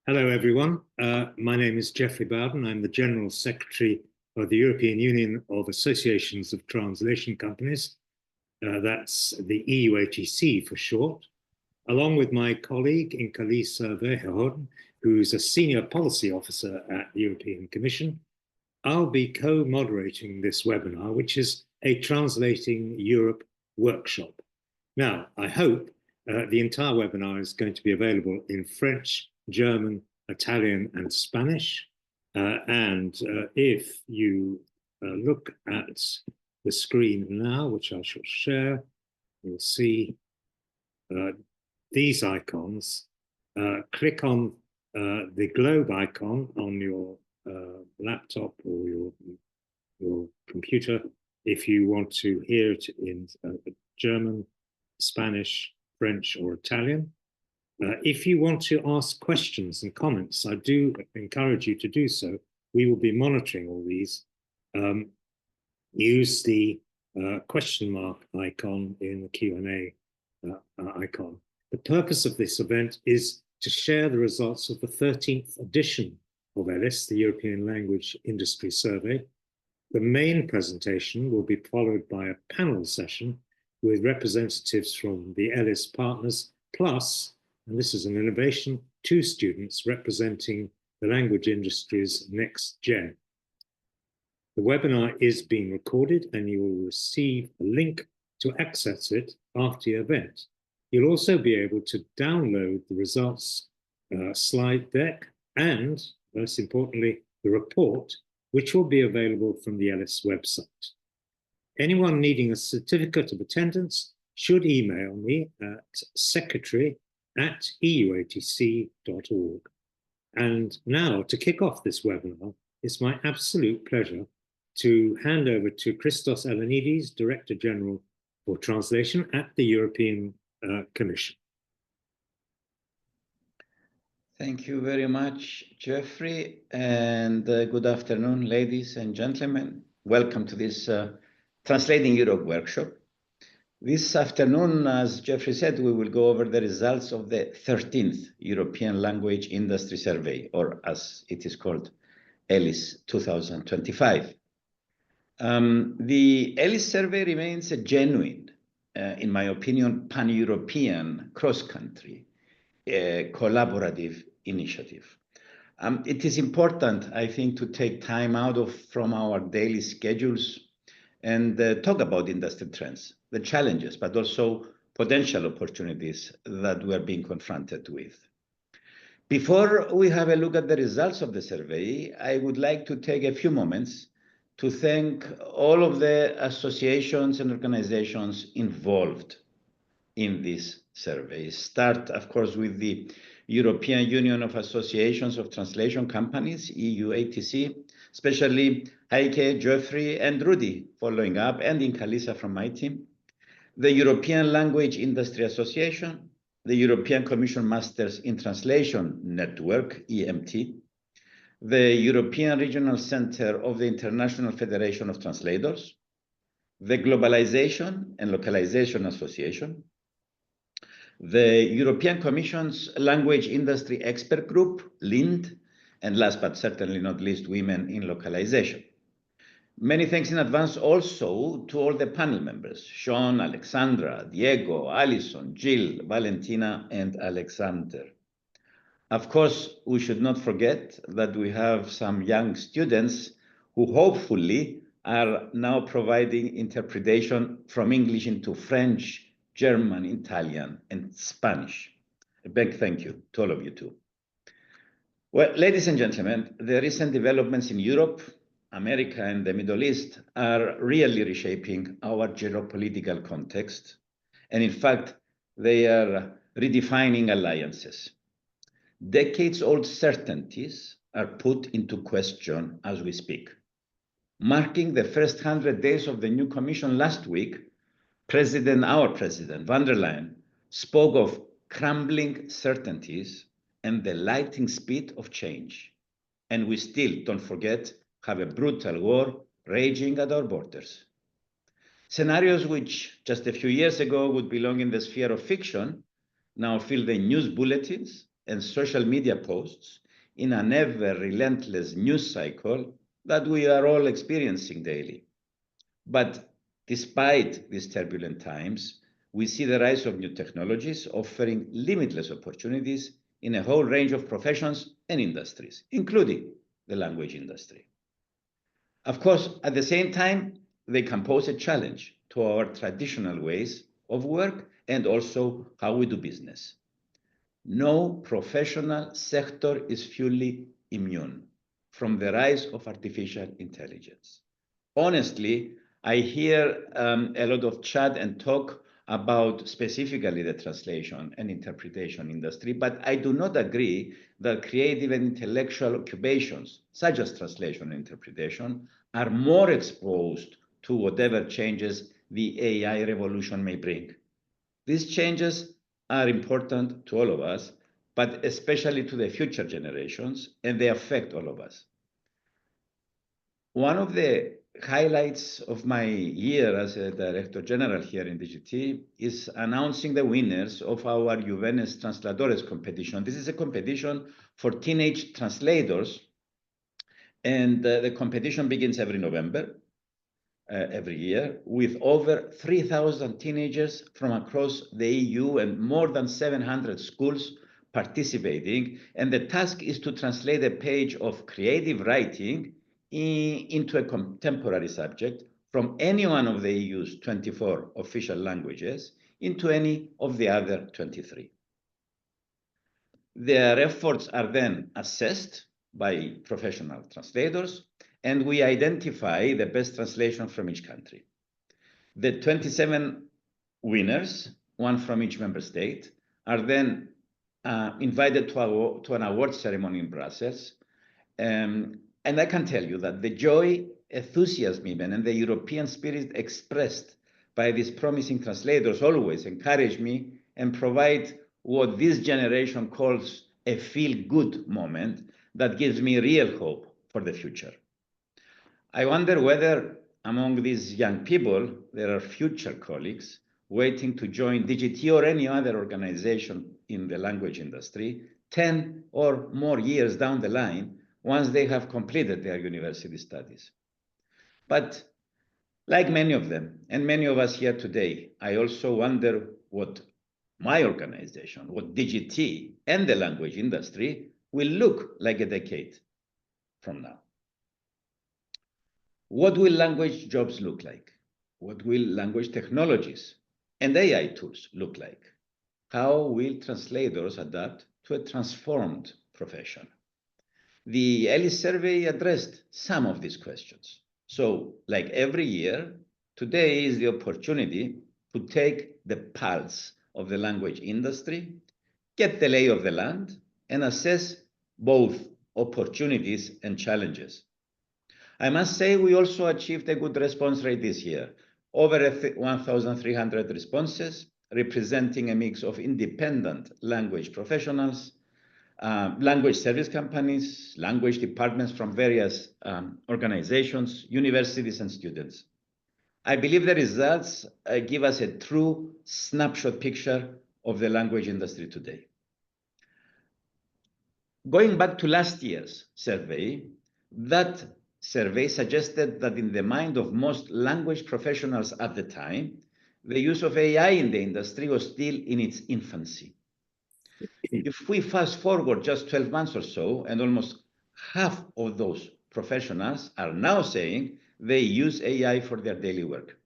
Hello, everyone. My name is Geoffrey Bowden. I'm the General Secretary of the European Union of Associations of Translation Companies. That's the EUATC for short, along with my colleague ELIS, who's a Senior Policy Officer at the European Commission. I'll be co-moderating this webinar, which is a Translating Europe workshop. Now, I hope the entire webinar is going to be available in French, German, Italian, and Spanish. If you look at the screen now, which I shall share, you'll see these icons. Click on the globe icon on your laptop or your computer if you want to hear it in German, Spanish, French, or Italian. If you want to ask questions and comments, I do encourage you to do so. We will be monitoring all these. Use the question mark icon in the Q&A icon. The purpose of this event is to share the results of the 13th edition of ELIS, the European Language Industry Survey. The main presentation will be followed by a panel session with representatives from the ELIS partners, plus, and this is an innovation, 2 students representing the language industry's next gen. The webinar is being recorded and you will receive a link to access it after the event. You'll also be able to download the results slide deck and, most importantly, the report, which will be available from the ELIS website. Anyone needing a certificate of attendance should email me at secretary@euatc.org. And now, to kick off this webinar, it's my absolute pleasure to hand over to Christos Elenides, Director General for Translation at the European Commission. Thank you very much, Geoffrey, and good afternoon, ladies and gentlemen. Welcome to this Translating Europe workshop. This afternoon, as Geoffrey said, we will go over the results of the 13th European Language Industry Survey, or as it is called, ELIS 2025. The ELIS survey remains a genuine, in my opinion, pan-European, cross-country, collaborative initiative. It is important, I think, to take time out from our daily schedules and talk about industry trends, the challenges, but also potential opportunities that we are being confronted with. Before we have a look at the results of the survey, I would like to take a few moments to thank all of the associations and organizations involved in this survey. Start, of course, with the European Union of Associations of Translation Companies, EUATC, especially Heike, Geoffrey, and Rudy following up, and Inkalisa from my team. The European Language Industry Association, the European Commission Masters in Translation Network, EMT, the European Regional Center of the International Federation of Translators, the Globalization and Localization Association, the European Commission's Language Industry Expert Group, LIND, and last but certainly not least, Women in Localization. Many thanks in advance also to all the panel members, Sean, Alexandra, Diego, Alison, Jill, Valentina, and Alexander. Of course, we should not forget that we have some young students who hopefully are now providing interpretation from English into French, German, Italian, and Spanish. A big thank you to all of you too. Well, ladies and gentlemen, the recent developments in Europe, America, and the Middle East are really reshaping our geopolitical context. And in fact, they are redefining alliances. Decades-old certainties are put into question as we speak. Marking the first 100 days of the new Commission last week, our President, von der Leyen, spoke of crumbling certainties and the lightning speed of change. And we still, don't forget, have a brutal war raging at our borders. Scenarios which just a few years ago would belong in the sphere of fiction now fill the news bulletins and social media posts in an ever relentless news cycle that we are all experiencing daily. But despite these turbulent times, we see the rise of new technologies offering limitless opportunities in a whole range of professions and industries, including the language industry. Of course, at the same time, they can pose a challenge to our traditional ways of work and also how we do business. No professional sector is fully immune from the rise of artificial intelligence. Honestly, I hear a lot of chat and talk about specifically the translation and interpretation industry, but I do not agree that creative and intellectual occupations, such as translation and interpretation, are more exposed to whatever changes the AI revolution may bring. These changes are important to all of us, but especially to the future generations, and they affect all of us. One of the highlights of my year as a Director General here in DGT is announcing the winners of our Juvenes Translatores competition. This is a competition for teenage translators, and the competition begins every November, every year, with over 3,000 teenagers from across the EU and more than 700 schools participating. And the task is to translate a page of creative writing into a contemporary subject from any one of the EU's 24 official languages into any of the other 23. Their efforts are then assessed by professional translators, and we identify the best translation from each country. The 27 winners, one from each member state, are then invited to an award ceremony in Brussels. And I can tell you that the joy, enthusiasm even, and the European spirit expressed by these promising translators always encourage me and provide what this generation calls a feel-good moment that gives me real hope for the future. I wonder whether among these young people, there are future colleagues waiting to join DGT or any other organization in the language industry 10 or more years down the line once they have completed their university studies. But like many of them and many of us here today, I also wonder what my organization, what DGT and the language industry will look like a decade from now. What will language jobs look like? What will language technologies and AI tools look like? How will translators adapt to a transformed profession? The ELIS survey addressed some of these questions. So, like every year, today is the opportunity to take the pulse of the language industry, get the lay of the land, and assess both opportunities and challenges. I must say we also achieved a good response rate this year, over 1,300 responses, representing a mix of independent language professionals, language service companies, language departments from various organizations, universities, and students. I believe the results give us a true snapshot picture of the language industry today. Going back to last year's survey, that survey suggested that in the mind of most language professionals at the time, the use of AI in the industry was still in its infancy. If we fast forward just 12 months or so, and almost half of those professionals are now saying they use AI for their daily work.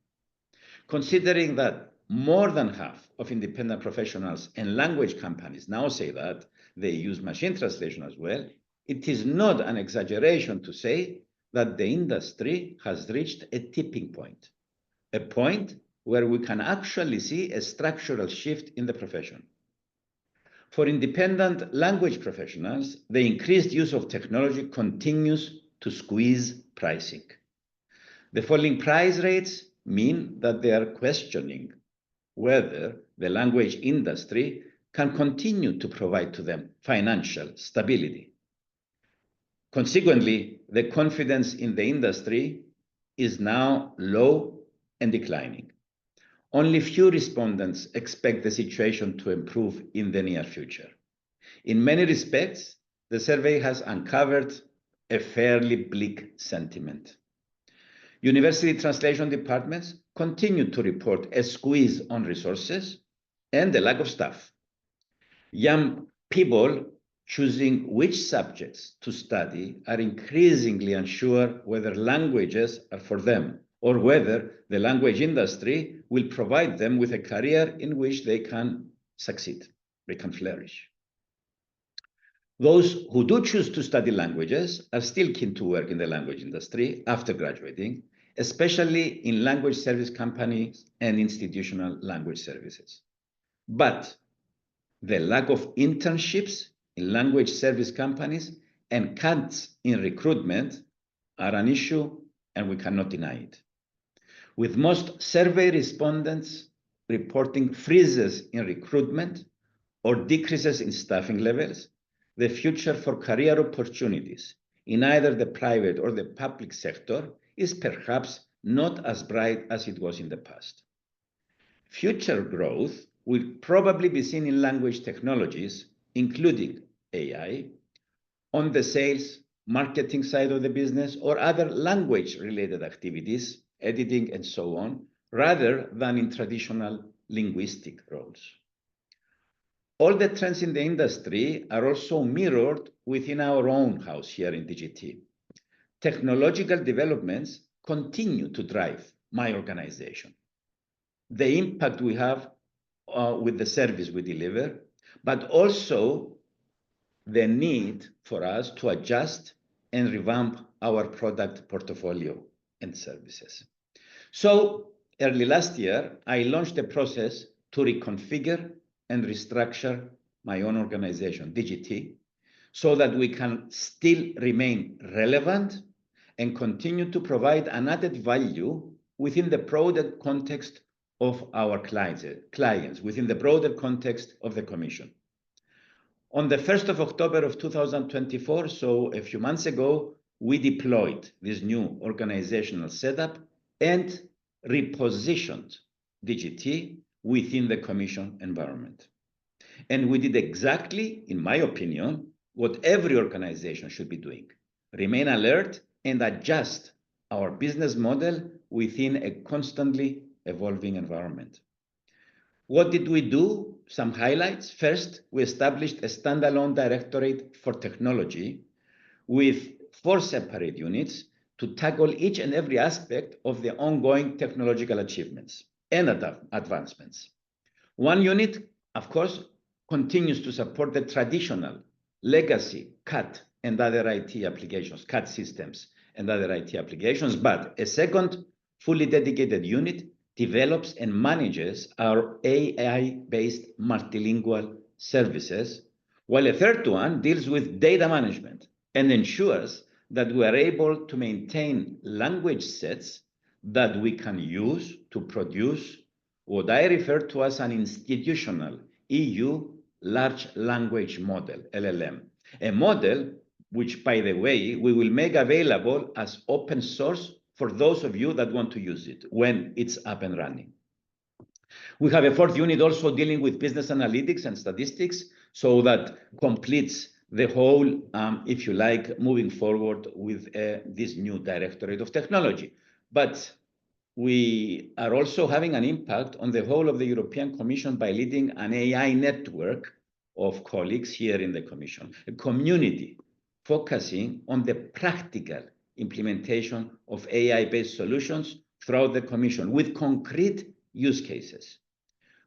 Considering that more than half of independent professionals and language companies now say that they use machine translation as well, it is not an exaggeration to say that the industry has reached a tipping point, a point where we can actually see a structural shift in the profession. For independent language professionals, the increased use of technology continues to squeeze pricing. The falling price rates mean that they are questioning whether the language industry can continue to provide to them financial stability. Consequently, the confidence in the industry is now low and declining. Only few respondents expect the situation to improve in the near future. In many respects, the survey has uncovered a fairly bleak sentiment. University translation departments continue to report a squeeze on resources and a lack of staff. Young people choosing which subjects to study are increasingly unsure whether languages are for them or whether the language industry will provide them with a career in which they can succeed, they can flourish. Those who do choose to study languages are still keen to work in the language industry after graduating, especially in language service companies and institutional language services. But the lack of internships in language service companies and cuts in recruitment are an issue, and we cannot deny it. With most survey respondents reporting freezes in recruitment or decreases in staffing levels, the future for career opportunities in either the private or the public sector is perhaps not as bright as it was in the past. Future growth will probably be seen in language technologies, including AI, on the sales, marketing side of the business, or other language-related activities, editing and so on, rather than in traditional linguistic roles. All the trends in the industry are also mirrored within our own house here in DGT. Technological developments continue to drive my organization. The impact we have with the service we deliver, but also the need for us to adjust and revamp our product portfolio and services. So early last year, I launched a process to reconfigure and restructure my own organization, DGT, so that we can still remain relevant and continue to provide an added value within the broader context of our clients, within the broader context of the Commission. On the 1st of October of 2024, so a few months ago, we deployed this new organizational setup and repositioned DGT within the Commission environment. And we did exactly, in my opinion, what every organization should be doing: remain alert and adjust our business model within a constantly evolving environment. What did we do? Some highlights. First, we established a standalone directorate for technology with 4 separate units to tackle each and every aspect of the ongoing technological achievements and advancements. One unit, of course, continues to support the traditional legacy CAT and other IT applications, CAT systems and other IT applications, but a second fully dedicated unit develops and manages our AI-based multilingual services, while a third one deals with data management and ensures that we are able to maintain language sets that we can use to produce what I refer to as an institutional EU large language model, LLM, a model which, by the way, we will make available as open source for those of you that want to use it when it's up and running. We have a 4th unit also dealing with business analytics and statistics, so that completes the whole, if you like, moving forward with this new directorate of technology. But we are also having an impact on the whole of the European Commission by leading an AI network of colleagues here in the Commission, a community focusing on the practical implementation of AI-based solutions throughout the Commission with concrete use cases.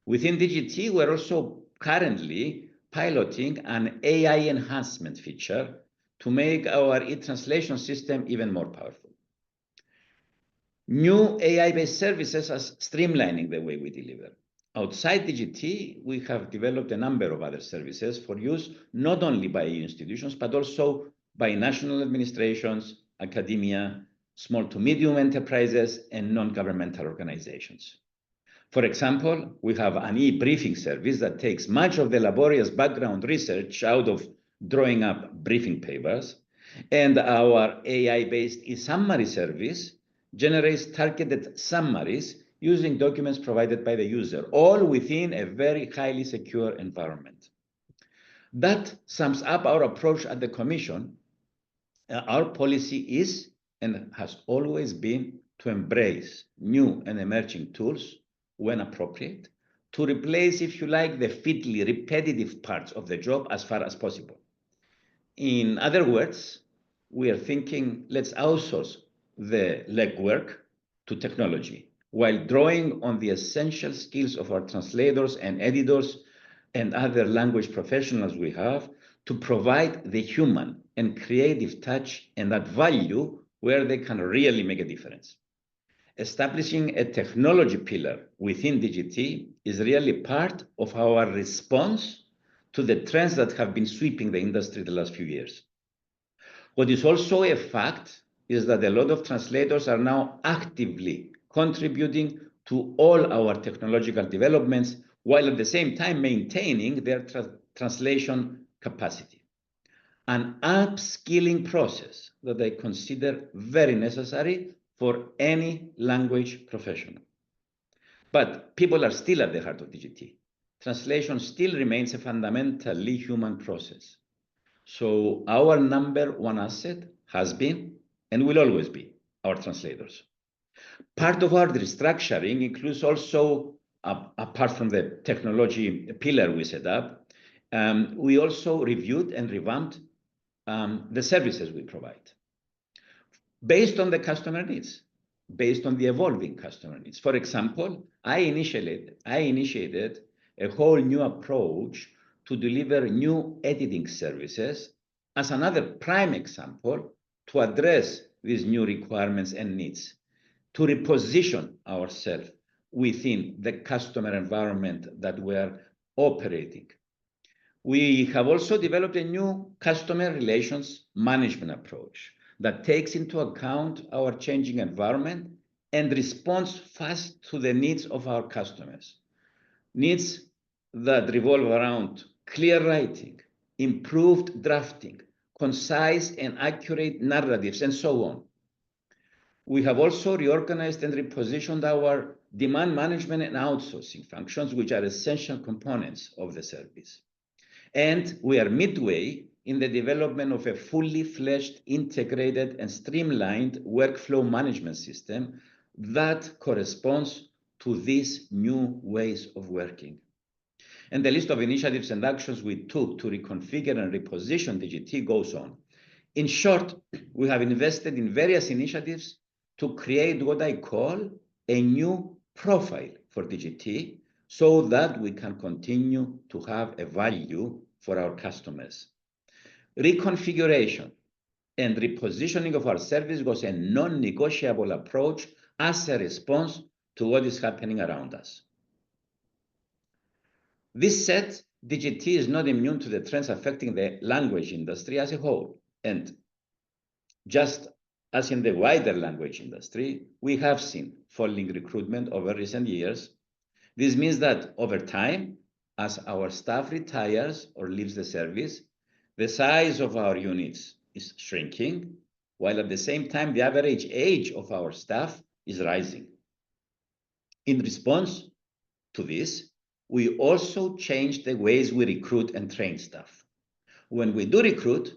Within DGT, we're also currently piloting an AI enhancement feature to make our e-translation system even more powerful. New AI-based services are streamlining the way we deliver. Outside DGT, we have developed a number of other services for use not only by EU institutions, but also by national administrations, academia, small to medium enterprises, and non-governmental organizations. For example, we have an e-briefing service that takes much of the laborious background research out of drawing up briefing papers, and our AI-based e-summary service generates targeted summaries using documents provided by the user, all within a very highly secure environment. That sums up our approach at the Commission. Our policy is and has always been to embrace new and emerging tools when appropriate, to replace, if you like, the fiddly, repetitive parts of the job as far as possible. In other words, we are thinking, let's outsource the legwork to technology while drawing on the essential skills of our translators and editors and other language professionals we have to provide the human and creative touch and that value where they can really make a difference. Establishing a technology pillar within DGT is really part of our response to the trends that have been sweeping the industry the last few years. What is also a fact is that a lot of translators are now actively contributing to all our technological developments while at the same time maintaining their translation capacity. An upskilling process that I consider very necessary for any language professional. But people are still at the heart of DGT. Translation still remains a fundamentally human process. So our number one asset has been and will always be our translators. Part of our restructuring includes also, apart from the technology pillar we set up, we also reviewed and revamped the services we provide based on the customer needs, based on the evolving customer needs. For example, I initiated a whole new approach to deliver new editing services as another prime example to address these new requirements and needs, to reposition ourselves within the customer environment that we're operating. We have also developed a new customer relations management approach that takes into account our changing environment and responds fast to the needs of our customers. Needs that revolve around clear writing, improved drafting, concise and accurate narratives, and so on. We have also reorganized and repositioned our demand management and outsourcing functions, which are essential components of the service. And we are midway in the development of a fully fledged, integrated, and streamlined workflow management system that corresponds to these new ways of working. And the list of initiatives and actions we took to reconfigure and reposition DGT goes on. In short, we have invested in various initiatives to create what I call a new profile for DGT so that we can continue to have a value for our customers. Reconfiguration and repositioning of our service was a non-negotiable approach as a response to what is happening around us. This said, DGT is not immune to the trends affecting the language industry as a whole. And just as in the wider language industry, we have seen falling recruitment over recent years. This means that over time, as our staff retires or leaves the service, the size of our units is shrinking, while at the same time, the average age of our staff is rising. In response to this, we also changed the ways we recruit and train staff. When we do recruit,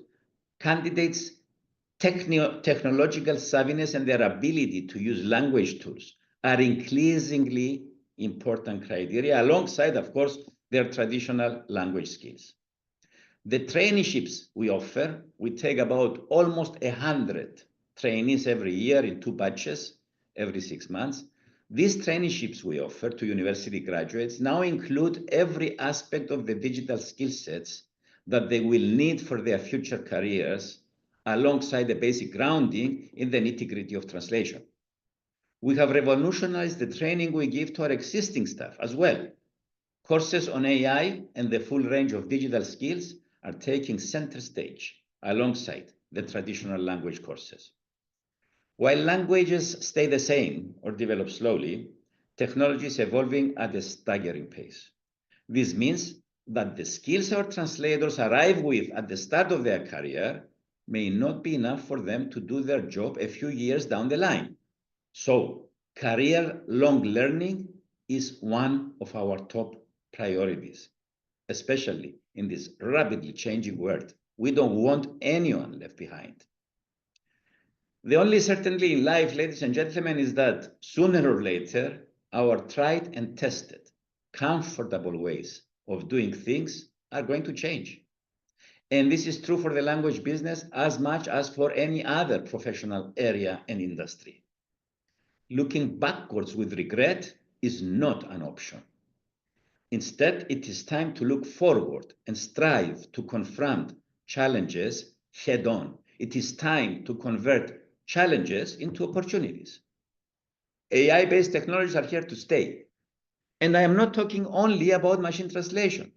candidates' technological savviness and their ability to use language tools are increasingly important criteria, alongside, of course, their traditional language skills. The traineeships we offer, we take about almost 100 trainees every year in 2 batches every 6 months. These traineeships we offer to university graduates now include every aspect of the digital skill sets that they will need for their future careers, alongside the basic grounding in the nitty-gritty of translation. We have revolutionized the training we give to our existing staff as well. Courses on AI and the full range of digital skills are taking center stage alongside the traditional language courses. While languages stay the same or develop slowly, technology is evolving at a staggering pace. This means that the skills our translators arrive with at the start of their career may not be enough for them to do their job a few years down the line. So, career-long learning is one of our top priorities. especially in this rapidly changing world. We don't want anyone left behind. The only certainty in life, ladies and gentlemen, is that sooner or later, our tried and tested, comfortable ways of doing things are going to change. And this is true for the language business as much as for any other professional area and industry. Looking backwards with regret is not an option. Instead, it is time to look forward and strive to confront challenges head on. It is time to convert challenges into opportunities. AI-based technologies are here to stay. And I am not talking only about machine translation.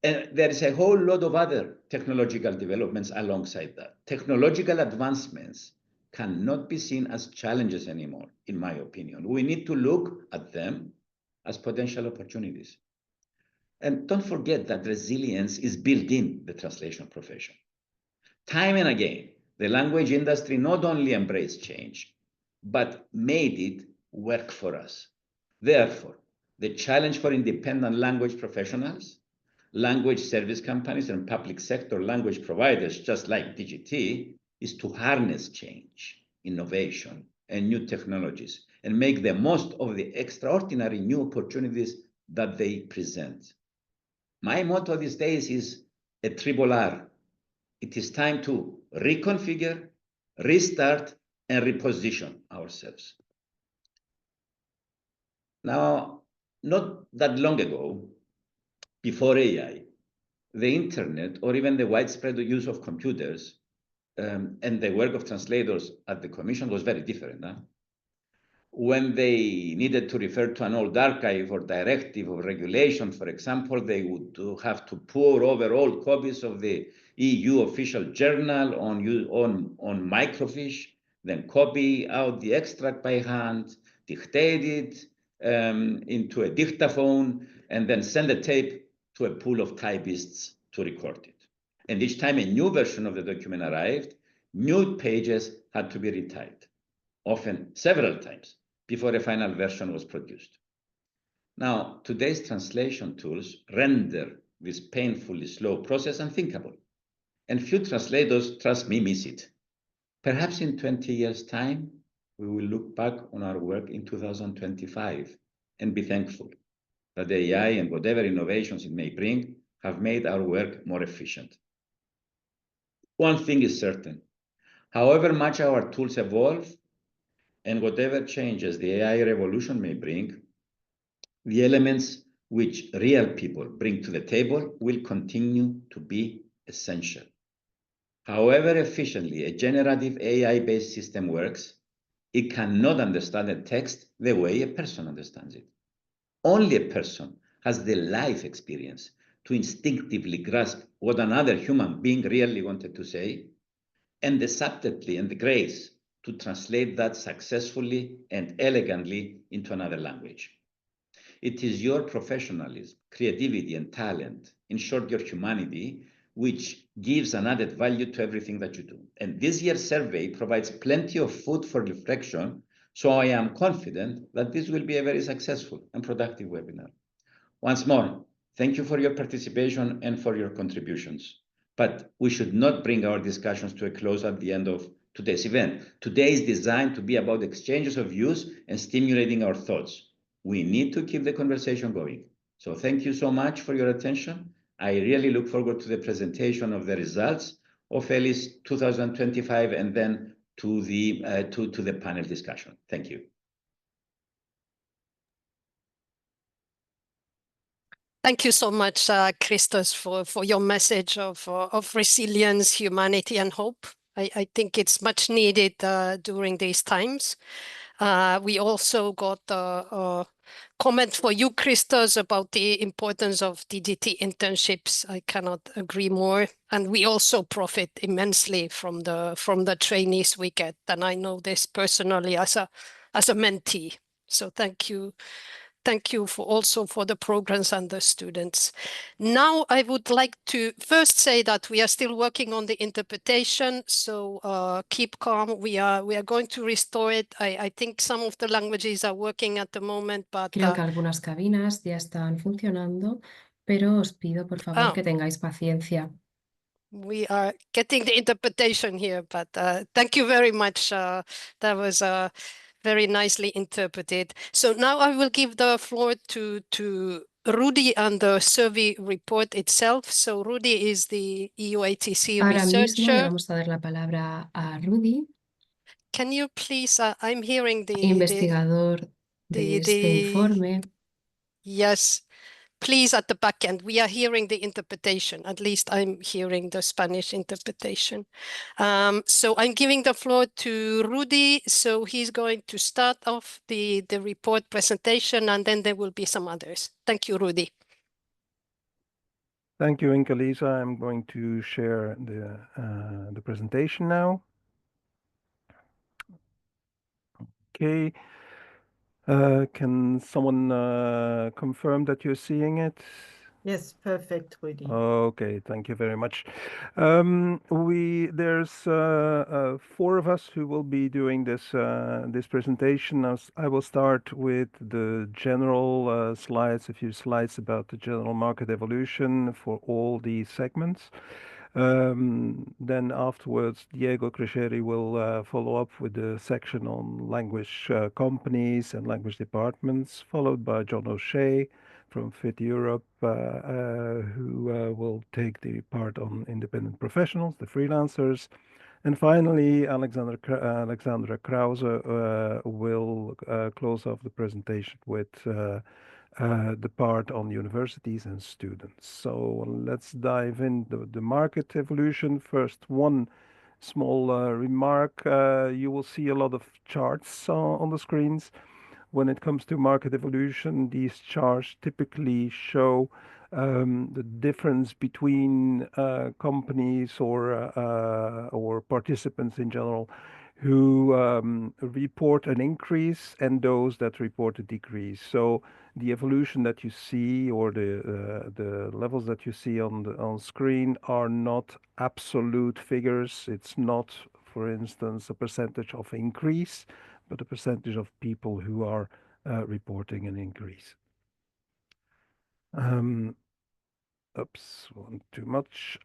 And there is a whole lot of other technological developments alongside that. Technological advancements cannot be seen as challenges anymore, in my opinion. We need to look at them as potential opportunities. And don't forget that resilience is built in the translation profession. Time and again, the language industry not only embraced change, but made it work for us. Therefore, the challenge for independent language professionals, language service companies, and public sector language providers, just like DGT, is to harness change, innovation, and new technologies, and make the most of the extraordinary new opportunities that they present. My motto these days is a triple R. It is time to reconfigure, restart, and reposition ourselves. Now, not that long ago, before AI, the internet, or even the widespread use of computers and the work of translators at the Commission was very different. Huh? When they needed to refer to an old archive or directive or regulation, for example, they would have to pour over old copies of the EU official journal on microfiche, then copy out the extract by hand, dictate it into a dictaphone, and then send the tape to a pool of typists to record it. And each time a new version of the document arrived, new pages had to be retyped, often several times, before a final version was produced. Now, today's translation tools render this painfully slow process unthinkable. And few translators, trust me, miss it. Perhaps in 20 years' time, we will look back on our work in 2025 and be thankful that AI and whatever innovations it may bring have made our work more efficient. One thing is certain, however much our tools evolve and whatever changes the AI revolution may bring, the elements which real people bring to the table will continue to be essential. However efficiently a generative AI-based system works, it cannot understand a text the way a person understands it. Only a person has the life experience to instinctively grasp what another human being really wanted to say, and the subtlety and the grace to translate that successfully and elegantly into another language. It is your professionalism, creativity, and talent, in short, your humanity, which gives an added value to everything that you do. And this year's survey provides plenty of food for reflection, so I am confident that this will be a very successful and productive webinar. Once more, thank you for your participation and for your contributions. But we should not bring our discussions to a close at the end of today's event. Today is designed to be about exchanges of views and stimulating our thoughts. We need to keep the conversation going. So thank you so much for your attention. I really look forward to the presentation of the results of ELIS 2025 and then to the panel discussion. Thank you. Thank you so much, Christos, for your message of resilience, humanity, and hope. I think it's much needed during these times. We also got a comment for you, Christos, about the importance of DGT internships. I cannot agree more. And we also profit immensely from the trainees we get. And I know this personally as a mentee. So thank you thank you for also for the programs and the students. Now I would like to first say that we are still working on the interpretation, so keep calm. We are going to restore it. I think some of the languages are working at the moment, but Creo que algunas cabinas ya están funcionando, pero os pido por favor que tengáis paciencia. we are getting the interpretation here, but thank you very much. That was very nicely interpreted. So now I will give the floor to Rudy and the survey report itself. So Rudy is the EUATC Ahora mismo le researcher. vamos a dar la palabra a Rudy, Can you please, I'm hearing investigador de este informe. Yes, please at the back end. We are hearing the interpretation. At least I'm hearing the Spanish interpretation. So I'm giving the floor to Rudy. So he's going to start off the report presentation, and then there will be some others. Thank you, Rudy. Thank you, Inka-Lisa. I'm going to share the presentation now. Okay. Can someone confirm that you're seeing it? Yes, perfect, Rudy. Okay, thank you very much. There's 4 of us who will be doing this presentation. I will start with the general slides, a few slides about the general market evolution for all these segments. Then afterwards, Diego Cresceri will follow up with the section on language companies and language departments, followed by John O'Shea from Fit Europe, who will take the part on independent professionals, the freelancers. And finally, Alexandra Krause will close off the presentation with the part on universities and students. So let's dive into the market evolution. First, one small remark. You will see a lot of charts on the screens. When it comes to market evolution, these charts typically show the difference between companies or participants in general who report an increase and those that report a decrease. So the evolution that you see or the levels that you see on screen are not absolute figures. It's not, for instance, a percentage of increase, but a percentage of people who are reporting an increase. Oops, one too much.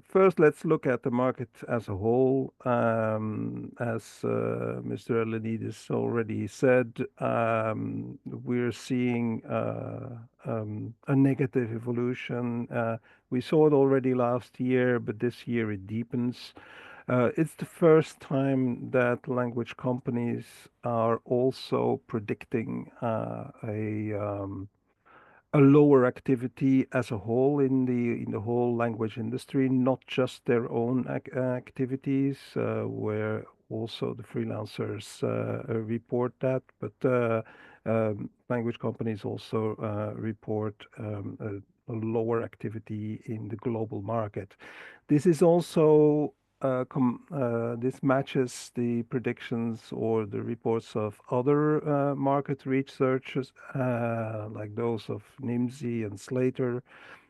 First, let's look at the market as a whole. As Mr. Elenidis already said, we're seeing a negative evolution. We saw it already last year, but this year it deepens. It's the first time that language companies are also predicting a lower activity as a whole in the whole language industry, not just their own activities, where also the freelancers report that, but language companies also report a lower activity in the global market. This is also this matches the predictions or the reports of other market researchers, like those of Nimsy and Slater,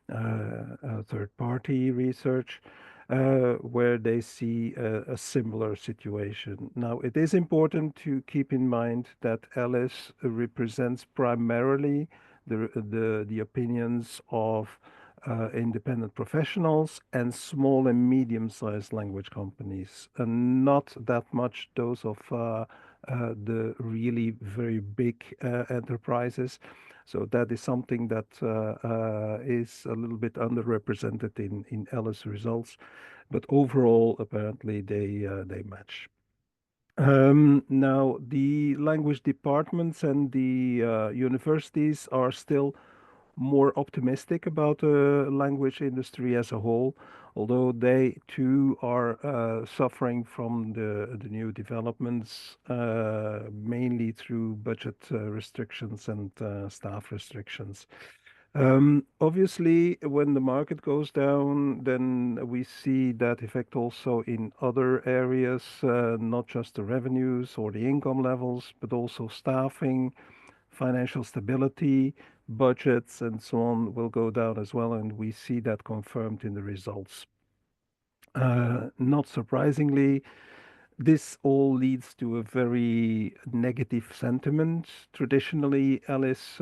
third-party research, where they see a similar situation. Now, it is important to keep in mind that ELIS represents primarily the opinions of independent professionals and small and medium-sized language companies, and not that much those of the really very big enterprises. So that is something that is a little bit underrepresented in ELIS results, but overall, apparently they match. Now, the language departments and the universities are still more optimistic about the language industry as a whole, although they too are suffering from the new developments, mainly through budget restrictions and staff restrictions. Obviously, when the market goes down, then we see that effect also in other areas, not just the revenues or the income levels, but also staffing, financial stability, budgets, and so on will go down as well. And we see that confirmed in the results. Not surprisingly, this all leads to a very negative sentiment. Traditionally, ELIS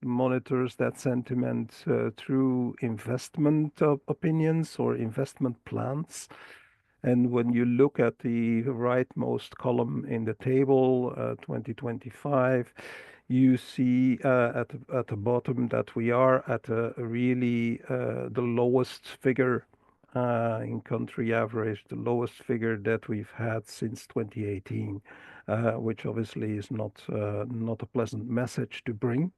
monitors that sentiment through investment opinions or investment plans. And when you look at the rightmost column in the table, 2025, you see at the bottom that we are at a really the lowest figure in country average, the lowest figure that we've had since 2018, which obviously is not a pleasant message to bring.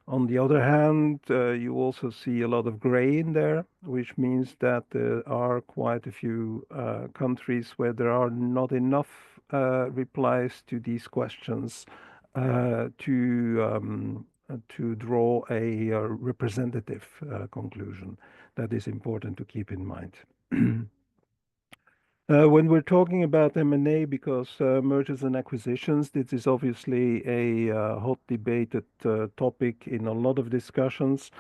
On the other hand, you also see a lot of gray in there, which means that there are quite a few countries where there are not enough replies to these questions to draw a representative conclusion. That is important to keep in mind. When we're talking about M&A, because mergers and acquisitions, this is obviously a hot debated topic in a lot of discussions.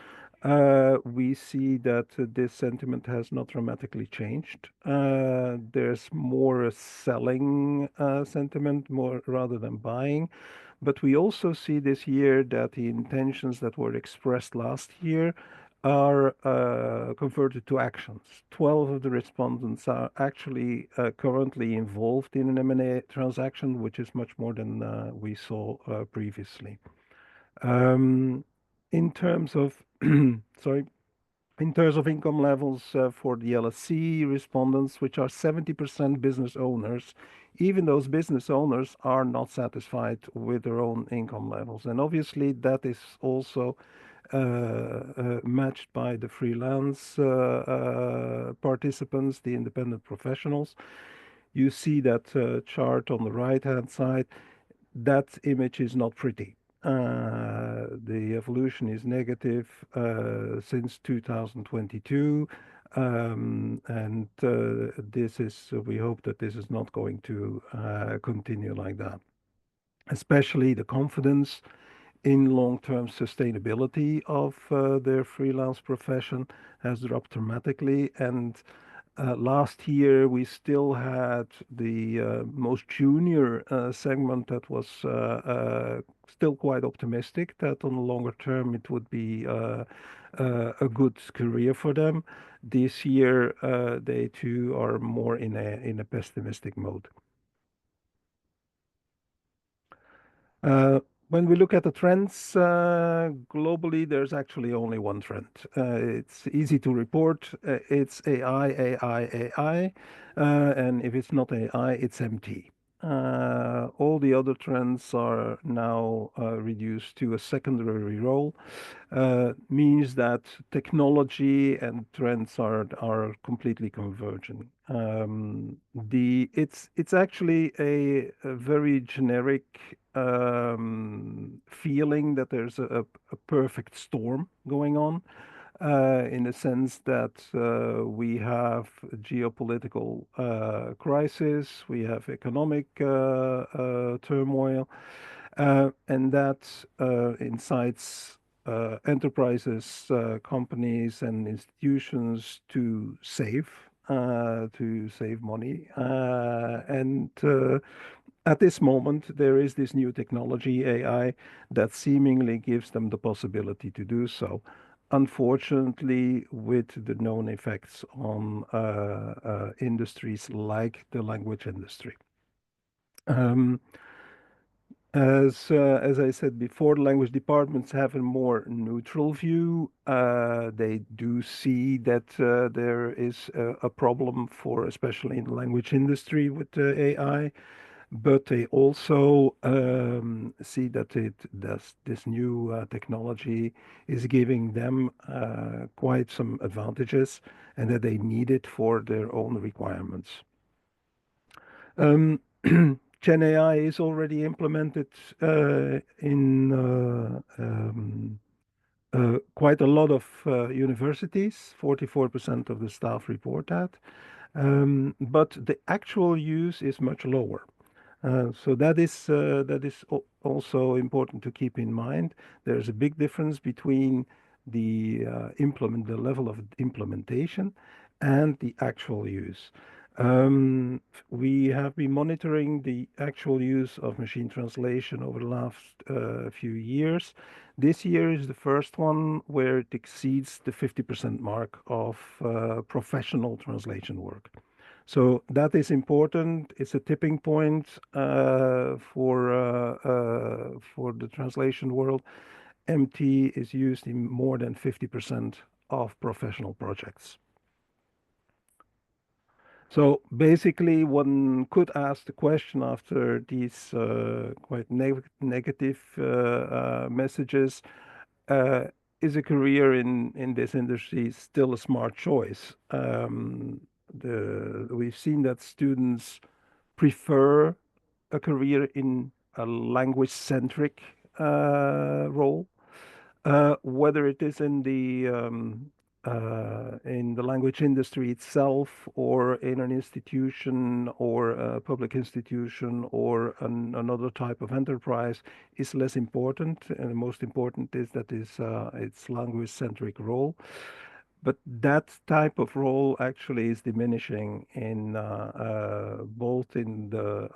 We see that this sentiment has not dramatically changed. There's more a selling sentiment more rather than buying. But we also see this year that the intentions that were expressed last year are converted to actions. 12 of the respondents are actually currently involved in an M&A transaction, which is much more than we saw previously. In terms of, sorry, in terms of income levels for the LSC respondents, which are 70% business owners, even those business owners are not satisfied with their own income levels. And obviously that is also matched by the freelance participants, the independent professionals. You see that chart on the right-hand side. That image is not pretty. The evolution is negative since 2022. And this is, we hope that this is not going to continue like that. Especially the confidence in long-term sustainability of their freelance profession has dropped dramatically. And last year, we still had the most junior segment that was still quite optimistic that on the longer term it would be a good career for them. This year, they too are more in a pessimistic mode. When we look at the trends globally, there's actually only one trend. It's easy to report. It's AI, AI, AI. And if it's not AI, it's MT. All the other trends are now reduced to a secondary role. Means that technology and trends are completely converging. It's actually a very generic feeling that there's a perfect storm going on, in the sense that we have geopolitical crisis, we have economic turmoil, and that incites enterprises, companies, and institutions to save money. And at this moment, there is this new technology, AI, that seemingly gives them the possibility to do so. Unfortunately, with the known effects on industries like the language industry. As I said before, language departments have a more neutral view. They do see that there is a problem for, especially in the language industry with AI, but they also see that this new technology is giving them quite some advantages and that they need it for their own requirements. Gen AI is already implemented in quite a lot of universities, 44% of the staff report that, but the actual use is much lower. So that is also important to keep in mind. There's a big difference between the level of implementation and the actual use. We have been monitoring the actual use of machine translation over the last few years. This year is the first one where it exceeds the 50% mark of professional translation work. So that is important. It's a tipping point for the translation world. MT is used in more than 50% of professional projects. So basically, one could ask the question after these quite negative messages, is a career in this industry still a smart choice? We've seen that students prefer a career in a language-centric role, whether it is in the language industry itself, or in an institution, or a public institution, or another type of enterprise, is less important. And the most important is that its language-centric role. But that type of role actually is diminishing in both in the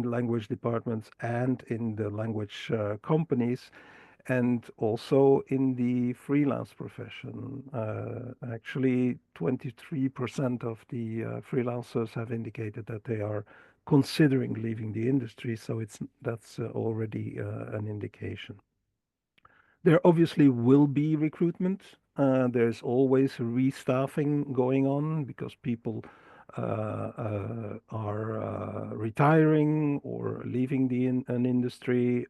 language departments and in the language companies, and also in the freelance profession. Actually, 23% of the freelancers have indicated that they are considering leaving the industry, so that's already an indication. There obviously will be recruitment. There's always restaffing going on because people are retiring or leaving an industry,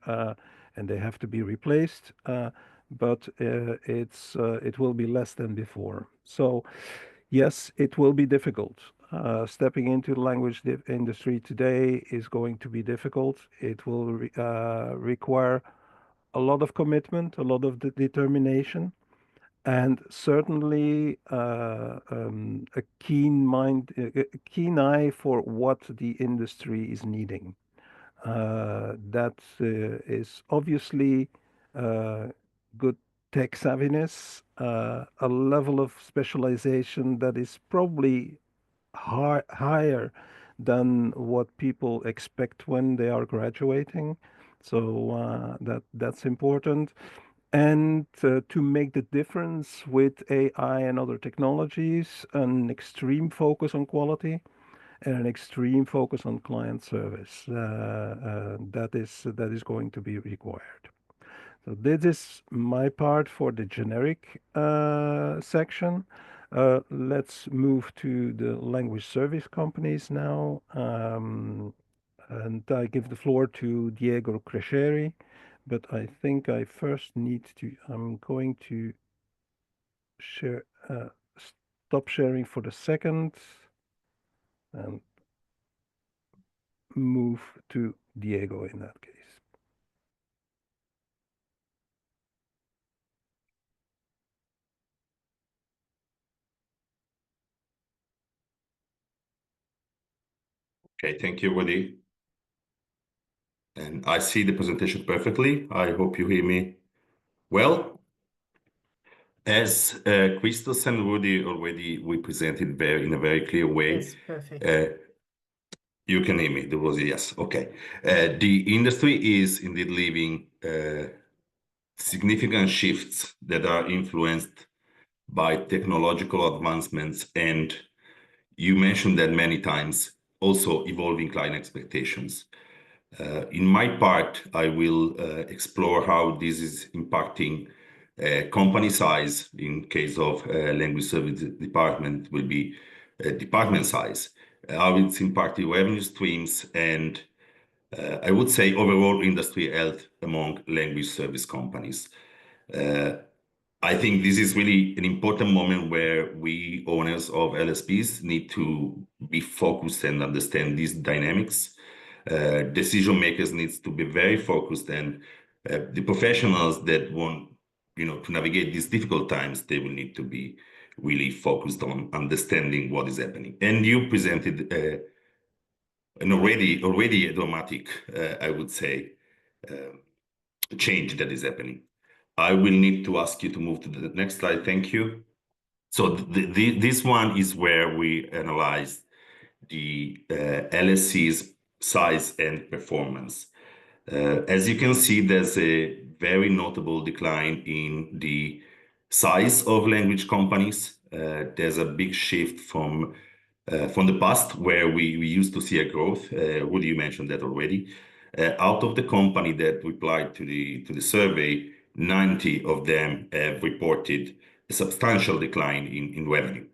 and they have to be replaced. But it will be less than before. So yes, it will be difficult. Stepping into the language industry today is going to be difficult. It will require a lot of commitment, a lot of determination, and certainly a keen eye for what the industry is needing. That is obviously good tech savviness, a level of specialization that is probably higher than what people expect when they are graduating. So that's important. And to make the difference with AI and other technologies, an extreme focus on quality and an extreme focus on client service. That is going to be required. So this is my part for the generic section. Let's move to the language service companies now. And I give the floor to Diego Cresceri, but I think I first I'm going to share, stop sharing for the second and move to Diego in that case. Okay, thank you, Woody. And I see the presentation perfectly. I hope you hear me well. As Christos and Woody already we presented in a very clear way. Yes, perfect. You can hear me. There was a yes. Okay. The industry is indeed living significant shifts that are influenced by technological advancements, and you mentioned that many times, also evolving client expectations. In my part, I will explore how this is impacting company size. In case of language service department, will be department size, how it's impacting revenue streams, and I would say overall industry health among language service companies. I think this is really an important moment where we owners of LSPs need to be focused and understand these dynamics. Decision makers needs to be very focused and The professionals that want, to navigate these difficult times, they will need to be really focused on understanding what is happening. And you presented an already a dramatic, I would say, change that is happening. I will need to ask you to move to the next slide. Thank you. So this one is where we analyze the LSC's size and performance. As you can see, there's a very notable decline in the size of language companies. There's a big shift from the past, where we used to see a growth. Woody, you mentioned that already. Out of the company that replied to the survey, 90 of them have reported a substantial decline in revenue.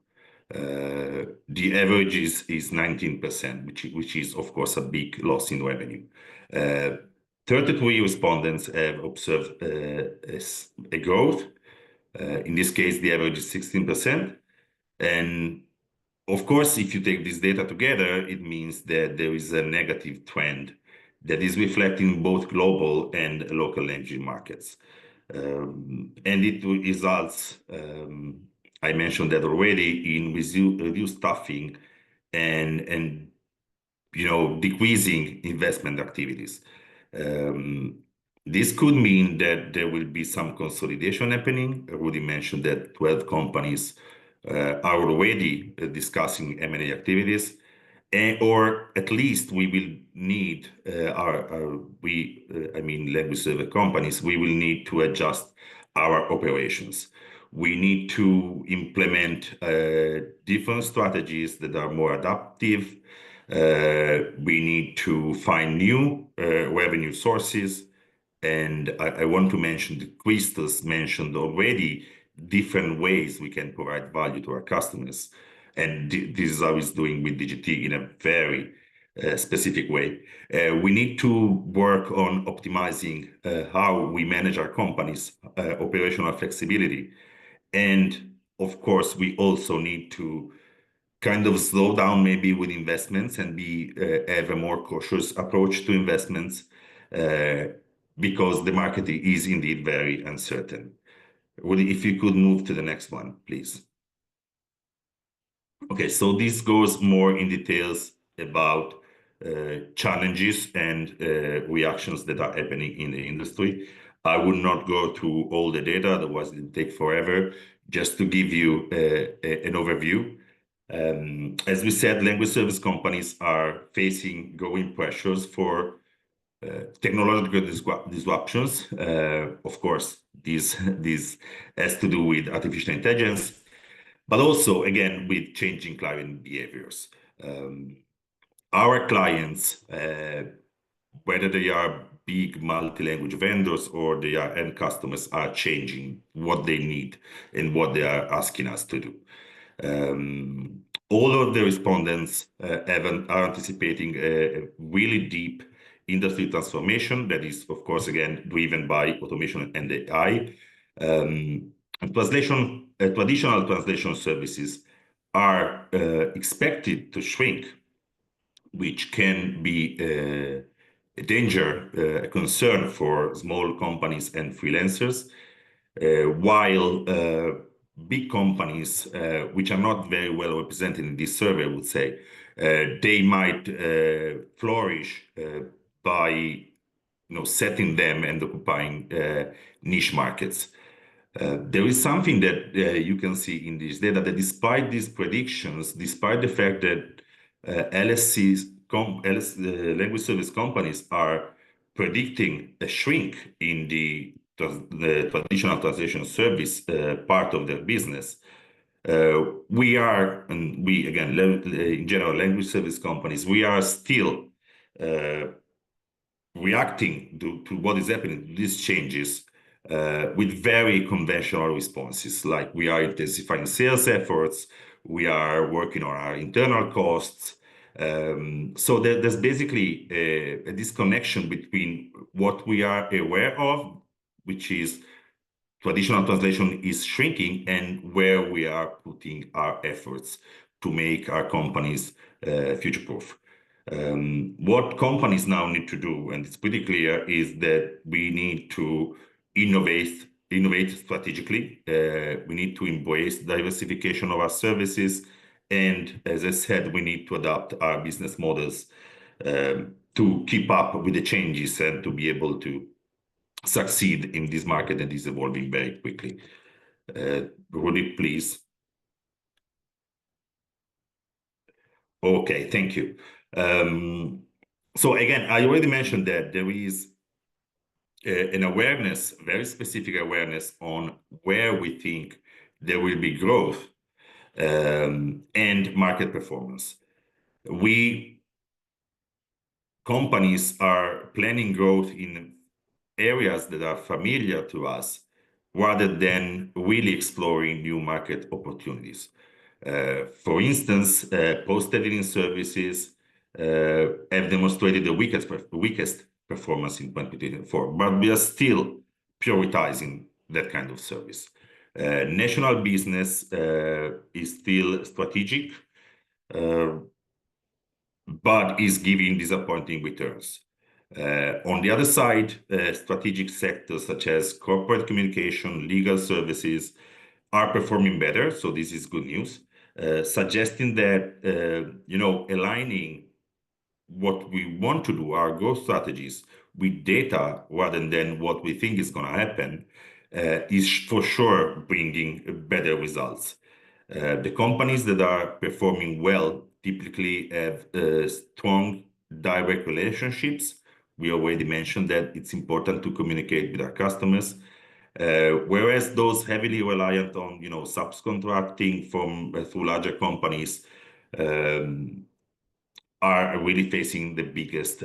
The average is 19%, which is of course a big loss in revenue. 33 respondents have observed a growth. In this case, the average is 16%. And of course, if you take this data together, it means that there is a negative trend that is reflecting both global and local language markets. And it results, I mentioned that already, in reduced staffing and decreasing investment activities. This could mean that there will be some consolidation happening. Rudy mentioned that 12 companies are already discussing M&A activities, or at least we will need language service companies, we will need to adjust our operations. We need to implement different strategies that are more adaptive. We need to find new revenue sources. And I want to mention that Christos mentioned already different ways we can provide value to our customers. And this is how he's doing with DGT in a very specific way. We need to work on optimizing how we manage our companies, operational flexibility. And of course, we also need to kind of slow down maybe with investments and have a more cautious approach to investments, because the market is indeed very uncertain. Woody, if you could move to the next one, please. Okay, so this goes more in details about challenges and reactions that are happening in the industry. I will not go through all the data, otherwise it will take forever. Just to give you an overview. As we said, language service companies are facing growing pressures for technological disruptions. Of course, this has to do with artificial intelligence, but also, again, with changing client behaviors. Our clients, whether they are big multi-language vendors or they are end customers, are changing what they need and what they are asking us to do. All of the respondents are anticipating a really deep industry transformation that is, of course, again, driven by automation and AI. Traditional translation services are expected to shrink, which can be a danger, a concern for small companies and freelancers, while big companies, which are not very well represented in this survey, I would say, they might flourish by setting them and occupying niche markets. There is something that you can see in this data, that despite these predictions, despite the fact that language service companies are predicting a shrink in the traditional translation service part of their business, we again, in general, language service companies, we are still reacting to what is happening to these changes with very conventional responses, like we are intensifying sales efforts, we are working on our internal costs. So there's basically a disconnection between what we are aware of, which is traditional translation is shrinking, and where we are putting our efforts to make our companies future-proof. What companies now need to do, and it's pretty clear, is that we need to innovate strategically. We need to embrace diversification of our services. And as I said, we need to adapt our business models to keep up with the changes and to be able to succeed in this market that is evolving very quickly. Rudy, please. Okay, thank you. So again, I already mentioned that there is an awareness, very specific awareness on where we think there will be growth and market performance. Companies are planning growth in areas that are familiar to us rather than really exploring new market opportunities. For instance, post-evidence services have demonstrated the weakest performance in 2024, but we are still prioritizing that kind of service. National business is still strategic, but is giving disappointing returns. On the other side, strategic sectors such as corporate communication, legal services are performing better. So this is good news, suggesting that, aligning what we want to do, our growth strategies, with data rather than what we think is going to happen, is for sure bringing better results. The companies that are performing well typically have strong direct relationships. We already mentioned that it's important to communicate with our customers, whereas those heavily reliant on, subcontracting through larger companies are really facing the biggest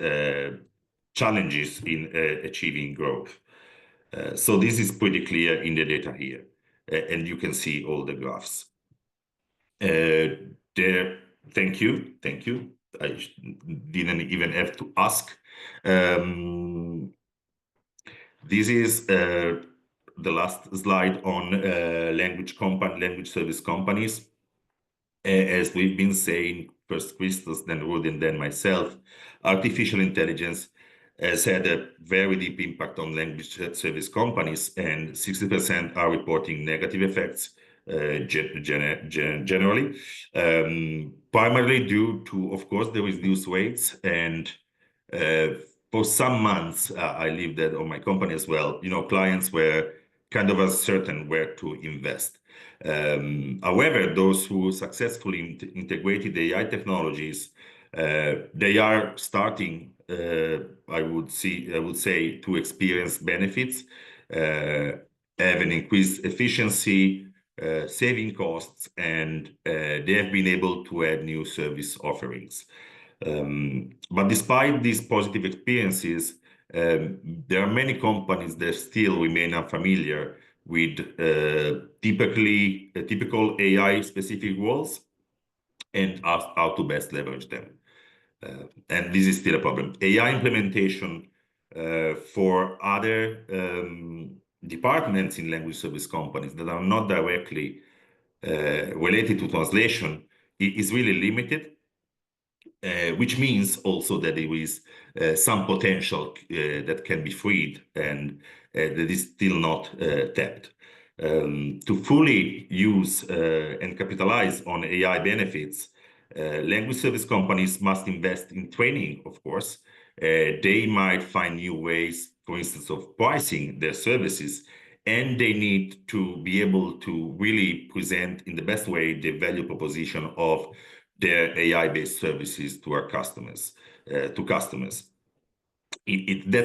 challenges in achieving growth. So this is pretty clear in the data here, and you can see all the graphs. Thank you. I didn't even have to ask. This is the last slide on language service companies. As we've been saying, first Christos, then Rudy, and then myself, artificial intelligence has had a very deep impact on language service companies, and 60% are reporting negative effects generally, primarily due to, of course, the reduced rates. And for some months, I lived at my company as well, clients were kind of uncertain where to invest. However, those who successfully integrated AI technologies, they are starting, I would say, to experience benefits, have an increased efficiency, saving costs, and they have been able to add new service offerings. But despite these positive experiences, there are many companies that still remain unfamiliar with typical AI-specific roles and how to best leverage them. And this is still a problem. AI implementation for other departments in language service companies that are not directly related to translation is really limited, which means also that there is some potential that can be freed and that is still not tapped. To fully use and capitalize on AI benefits, language service companies must invest in training, of course. They might find new ways, for instance, of pricing their services, and they need to be able to really present in the best way the value proposition of their AI-based services to our customers. That's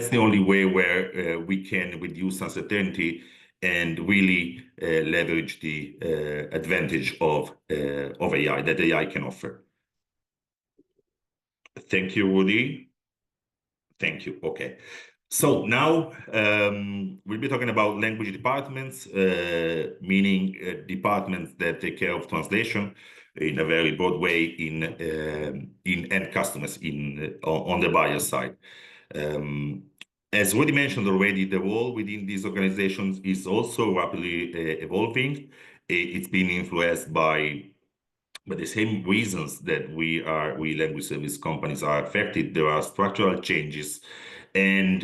the only way where we can reduce uncertainty and really leverage the advantage of AI that AI can offer. Thank you, Rudy. Thank you. Okay. So now we'll be talking about language departments, meaning departments that take care of translation in a very broad way in end customers on the buyer side. As Rudy mentioned already, the role within these organizations is also rapidly evolving. It's been influenced by But the same reasons that we language service companies are affected, there are structural changes and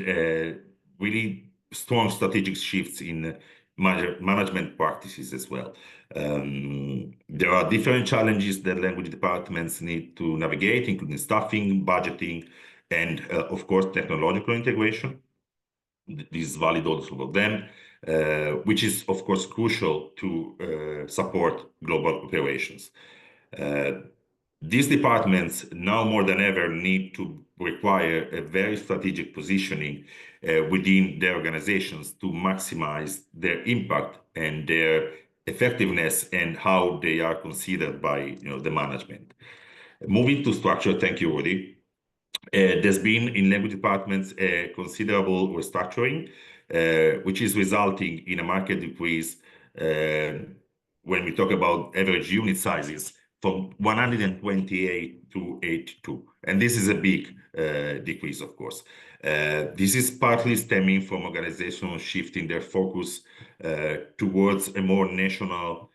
really strong strategic shifts in management practices as well. There are different challenges that language departments need to navigate, including staffing, budgeting, and of course, technological integration. This is valid also for them, which is of course crucial to support global operations. These departments now more than ever need to require a very strategic positioning within their organizations to maximize their impact and their effectiveness and how they are considered by the management. Moving to structure, thank you, Rudy. There's been in language departments a considerable restructuring, which is resulting in a market decrease when we talk about average unit sizes from 128 to 82. And this is a big decrease, of course. This is partly stemming from organizations shifting their focus towards a more national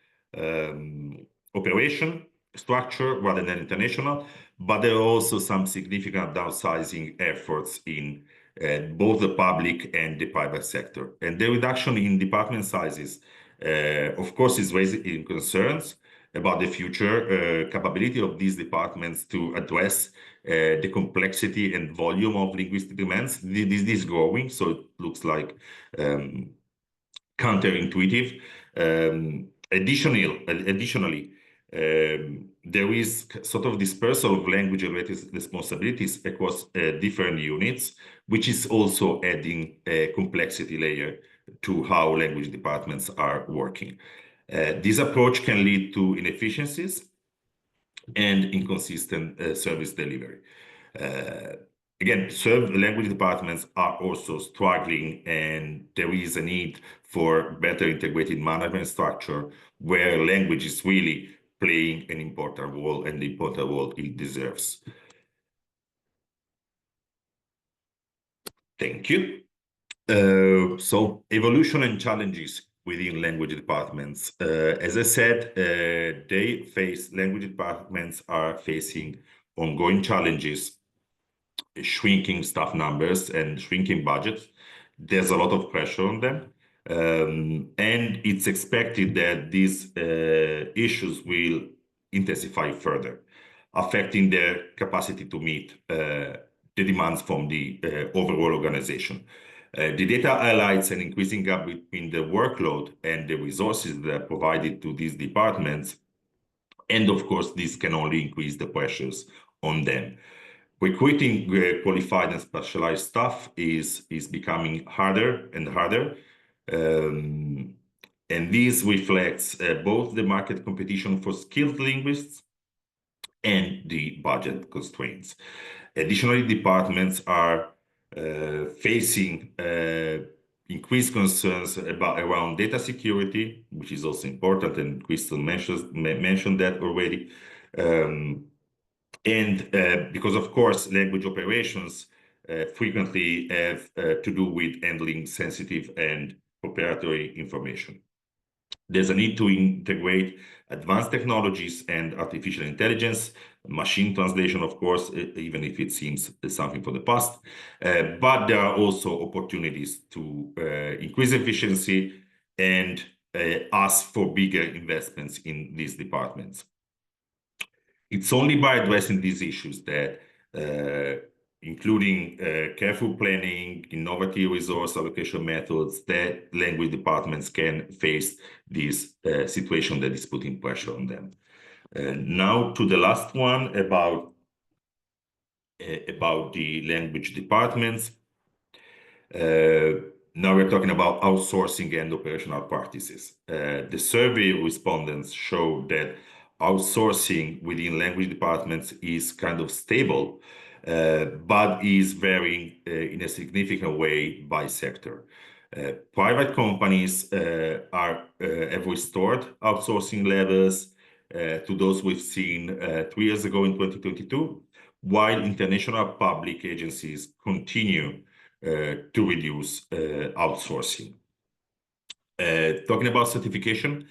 operation structure rather than international, but there are also some significant downsizing efforts in both the public and the private sector. And the reduction in department sizes, of course, is raising concerns about the future capability of these departments to address the complexity and volume of linguistic demands. This is growing, so it looks like counterintuitive. Additionally, there is sort of dispersal of language-related responsibilities across different units, which is also adding a complexity layer to how language departments are working. This approach can lead to inefficiencies and inconsistent service delivery. Again, language departments are also struggling, and there is a need for better integrated management structure where language is really playing an important role and the important role it deserves. Thank you. So evolution and challenges within language departments. As I said, language departments are facing ongoing challenges, shrinking staff numbers and shrinking budgets. There's a lot of pressure on them. And it's expected that these issues will intensify further, affecting their capacity to meet the demands from the overall organization. The data highlights an increasing gap between the workload and the resources that are provided to these departments. And of course, this can only increase the pressures on them. Recruiting qualified and specialized staff is becoming harder and harder. And this reflects both the market competition for skilled linguists and the budget constraints. Additionally, departments are facing increased concerns around data security, which is also important, and Crystal mentioned that already. And because, of course, language operations frequently have to do with handling sensitive and proprietary information. There's a need to integrate advanced technologies and artificial intelligence, machine translation, of course, even if it seems something for the past. But there are also opportunities to increase efficiency and ask for bigger investments in these departments. It's only by addressing these issues that, including careful planning, innovative resource allocation methods, that language departments can face this situation that is putting pressure on them. Now to the last one about the language departments. Now we're talking about outsourcing and operational practices. The survey respondents show that outsourcing within language departments is kind of stable, but is varying in a significant way by sector. Private companies have restored outsourcing levels to those we've seen 3 years ago in 2022, while international public agencies continue to reduce outsourcing. Talking about certification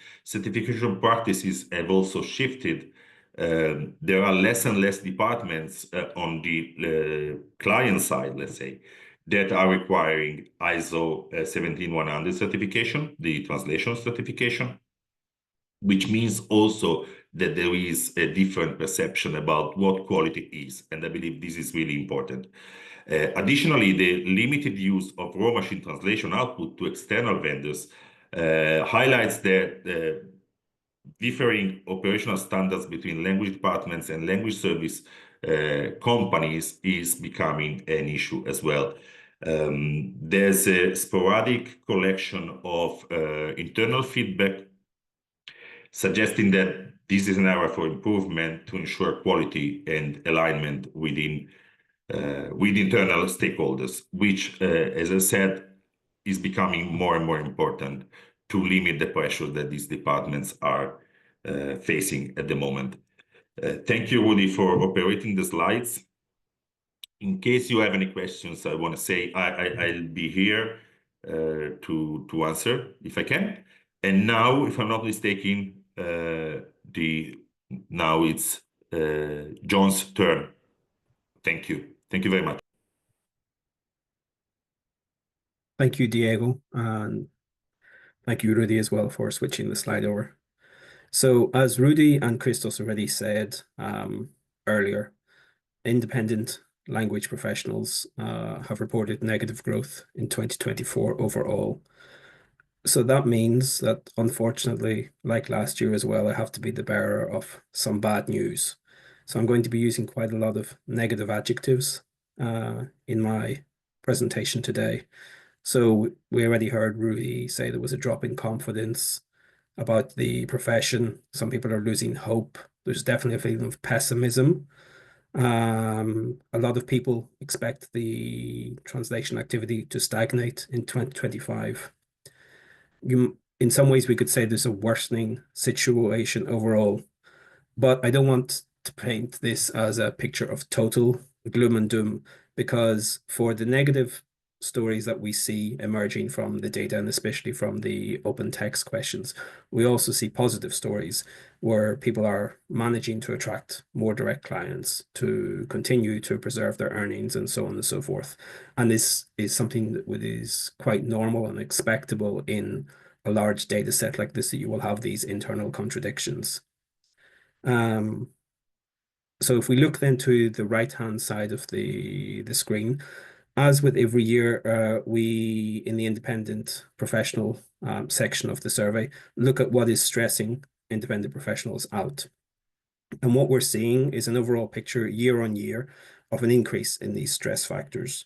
practices have also shifted there are less and less departments on the client side, let's say, that are requiring ISO 17100 certification, the translation certification, which means also that there is a different perception about what quality is. And I believe this is really important. Additionally, the limited use of raw machine translation output to external vendors highlights that differing operational standards between language departments and language service companies is becoming an issue as well. There's a sporadic collection of internal feedback suggesting that this is an area for improvement to ensure quality and alignment within with internal stakeholders, which, as I said, is becoming more and more important to limit the pressure that these departments are facing at the moment. Thank you, Rudy, for operating the slides. In case you have any questions, I want to say I'll be here to answer if I can. And now, if I'm not mistaken, now it's John's turn. Thank you. Thank you very much. Thank you, Diego, and thank you, Rudy, as well, for switching the slide over. So as Rudy and Christos already said earlier, independent language professionals have reported negative growth in 2024 overall. So that means that, unfortunately, like last year as well, I have to be the bearer of some bad news. So I'm going to be using quite a lot of negative adjectives in my presentation today. So we already heard Rudy say there was a drop in confidence about the profession. Some people are losing hope. There's definitely a feeling of pessimism. A lot of people expect the translation activity to stagnate in 2025. In some ways, we could say there's a worsening situation overall, but I don't want to paint this as a picture of total gloom and doom, because for the negative stories that we see emerging from the data, and especially from the open text questions, we also see positive stories where people are managing to attract more direct clients to continue to preserve their earnings and so on and so forth. And this is something that is quite normal and expectable in a large data set like this, that you will have these internal contradictions. So if we look then to the right-hand side of the screen, as with every year, we, in the independent professional section of the survey, look at what is stressing independent professionals out. And what we're seeing is an overall picture year on year of an increase in these stress factors.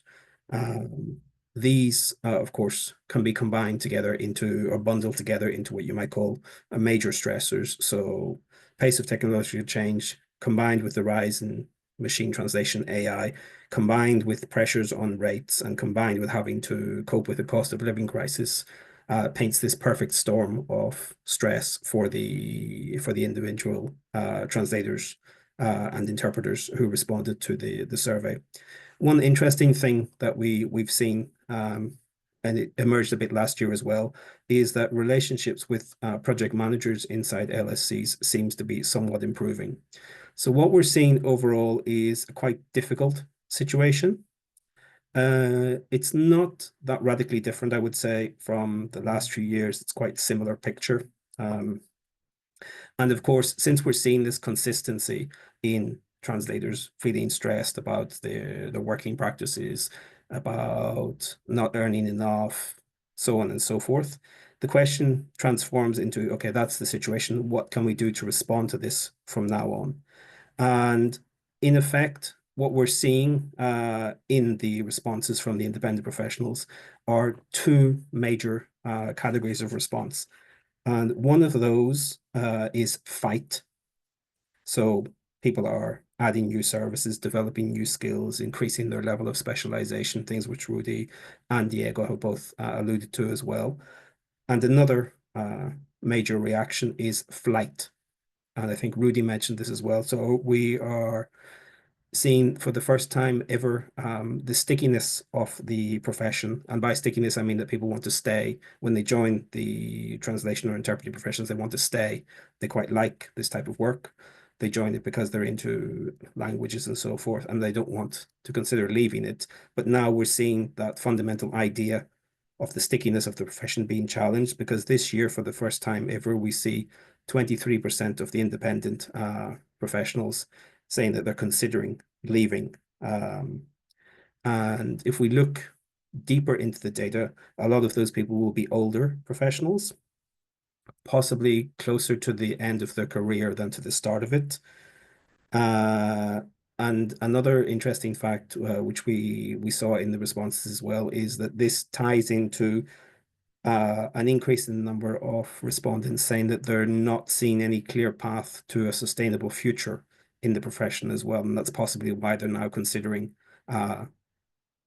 These, of course, can be combined together into, or bundled together into, what you might call a major stressors. So pace of technological change combined with the rise in machine translation AI, combined with pressures on rates, and combined with having to cope with the cost of living crisis, paints this perfect storm of stress for the individual translators and interpreters who responded to the survey. One interesting thing that we've seen, and it emerged a bit last year as well, is that relationships with project managers inside LSCs seems to be somewhat improving. So what we're seeing overall is a quite difficult situation. It's not that radically different, I would say, from the last few years. It's quite a similar picture. And of course, since we're seeing this consistency in translators feeling stressed about their working practices, about not earning enough, so on and so forth, the question transforms into, okay, that's the situation. What can we do to respond to this from now on? And in effect, what we're seeing in the responses from the independent professionals are two major categories of response. And one of those is fight. So people are adding new services, developing new skills, increasing their level of specialization, things which Rudy and Diego have both alluded to as well. And another major reaction is flight. And I think Rudy mentioned this as well. So we are seeing for the first time ever the stickiness of the profession. And by stickiness, I mean that people want to stay. When they join the translation or interpreting professions, they want to stay. They quite like this type of work. they join it because they're into languages and so forth, and they don't want to consider leaving it. But now we're seeing that fundamental idea of the stickiness of the profession being challenged, because this year, for the first time ever, we see 23% of the independent professionals saying that they're considering leaving. And if we look deeper into the data, a lot of those people will be older professionals, possibly closer to the end of their career than to the start of it. And another interesting fact, which we saw in the responses as well, is that this ties into an increase in the number of respondents saying that they're not seeing any clear path to a sustainable future in the profession as well. And that's possibly why they're now considering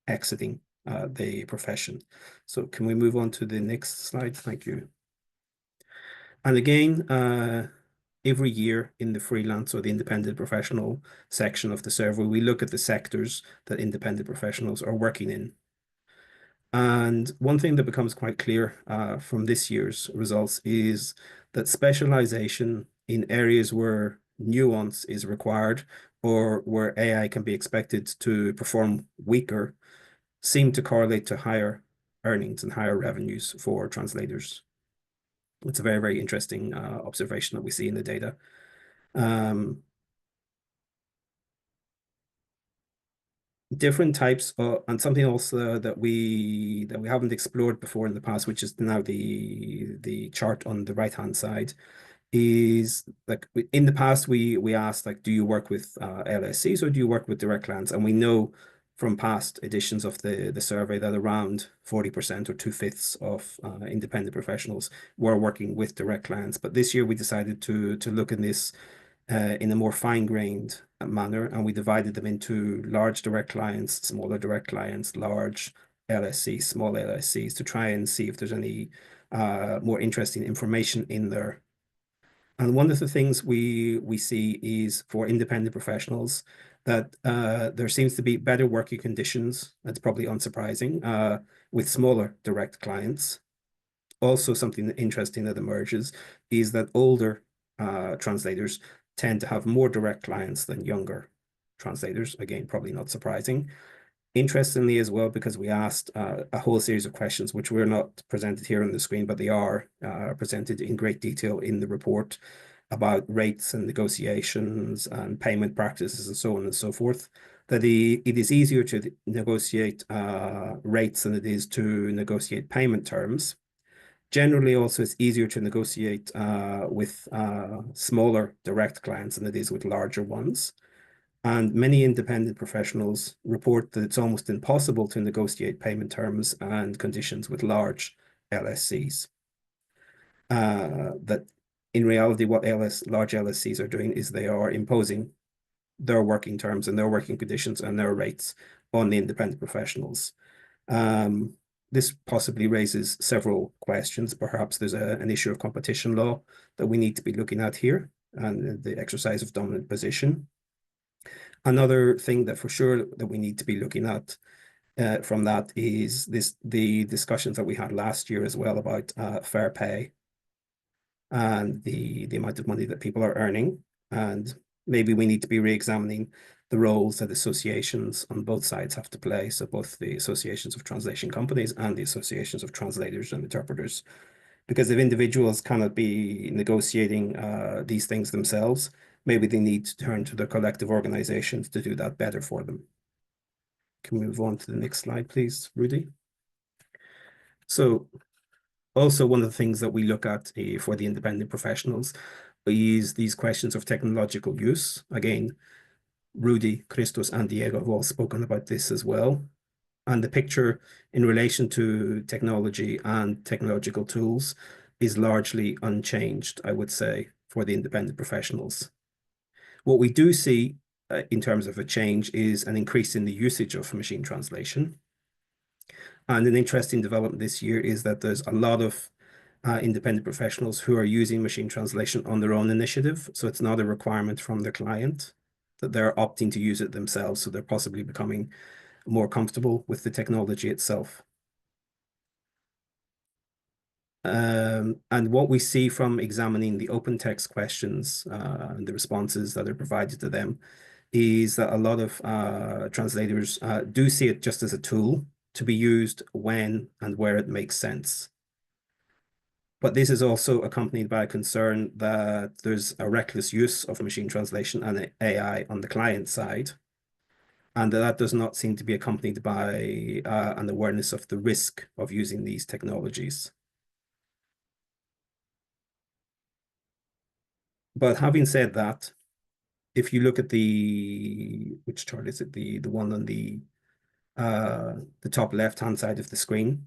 exiting the profession. So can we move on to the next slide? Thank you. And again, every year in the freelance or the independent professional section of the survey, we look at the sectors that independent professionals are working in. And one thing that becomes quite clear from this year's results is that specialization in areas where nuance is required or where AI can be expected to perform weaker seem to correlate to higher earnings and higher revenues for translators. It's a very, very interesting observation that we see in the data. Different types of, and something else that we haven't explored before in the past, which is now the chart on the right hand side, is like in the past we asked, like, do you work with LSCs or do you work with direct clients? And we know from past editions of the survey that around 40% or 2/5 of independent professionals were working with direct clients. But this year we decided to look in this in a more fine-grained manner, and we divided them into large direct clients, smaller direct clients, large LSCs, small LSCs, to try and see if there's any more interesting information in there. And one of the things we see is for independent professionals that there seems to be better working conditions. That's probably unsurprising with smaller direct clients. Also, something interesting that emerges is that older translators tend to have more direct clients than younger translators. Again, probably not surprising. Interestingly as well, because we asked a whole series of questions, which were not presented here on the screen, but they are presented in great detail in the report about rates and negotiations and payment practices and so on and so forth, that it is easier to negotiate rates than it is to negotiate payment terms. Generally, also, it's easier to negotiate with smaller direct clients than it is with larger ones. And many independent professionals report that it's almost impossible to negotiate payment terms and conditions with large LSCs. That in reality, what large LSCs are doing is they are imposing their working terms and their working conditions and their rates on the independent professionals. This possibly raises several questions. Perhaps there's an issue of competition law that we need to be looking at here, and the exercise of dominant position. Another thing that for sure that we need to be looking at from that is the discussions that we had last year as well about fair pay and the amount of money that people are earning. And maybe we need to be re-examining the roles that associations on both sides have to play. So both the associations of translation companies and the associations of translators and interpreters. Because if individuals cannot be negotiating these things themselves, maybe they need to turn to their collective organizations to do that better for them. Can we move on to the next slide, please, Rudy? So also one of the things that we look at for the independent professionals is these questions of technological use. Again, Rudy, Christos, and Diego have all spoken about this as well. And the picture in relation to technology and technological tools is largely unchanged, I would say, for the independent professionals. What we do see in terms of a change is an increase in the usage of machine translation. And an interesting development this year is that there's a lot of independent professionals who are using machine translation on their own initiative. So it's not a requirement from the client, that they're opting to use it themselves. So they're possibly becoming more comfortable with the technology itself. And what we see from examining the open text questions and the responses that are provided to them is that a lot of translators do see it just as a tool to be used when and where it makes sense. But this is also accompanied by a concern that there's a reckless use of machine translation and AI on the client side, and that does not seem to be accompanied by an awareness of the risk of using these technologies. But having said that, if you look at which chart is it? The one on the top left-hand side of the screen,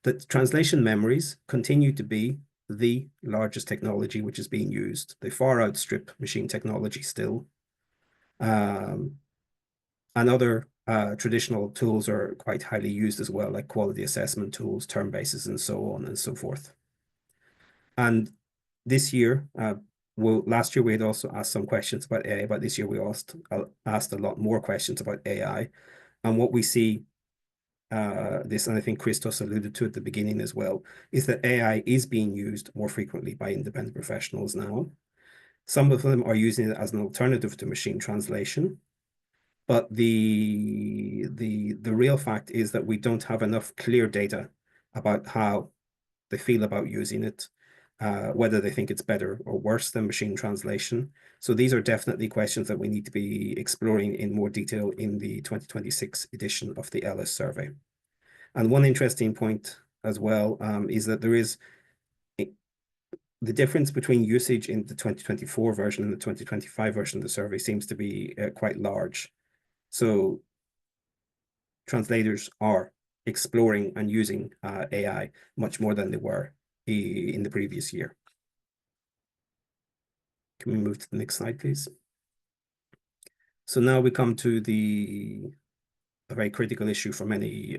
that translation memories continue to be the largest technology which is being used. They far outstrip machine technology still. And other traditional tools are quite highly used as well, like quality assessment tools, term bases, and so on and so forth. And this year, last year we had also asked some questions about AI, but this year we asked a lot more questions about AI. And what we see, and I think Christos alluded to at the beginning as well, is that AI is being used more frequently by independent professionals now. Some of them are using it as an alternative to machine translation. But the real fact is that we don't have enough clear data about how they feel about using it, whether they think it's better or worse than machine translation. So these are definitely questions that we need to be exploring in more detail in the 2026 edition of the ELIS survey. And one interesting point as well is that there is the difference between usage in the 2024 version and the 2025 version of the survey seems to be quite large. So translators are exploring and using AI much more than they were in the previous year. Can we move to the next slide, please? So now we come to a very critical issue for many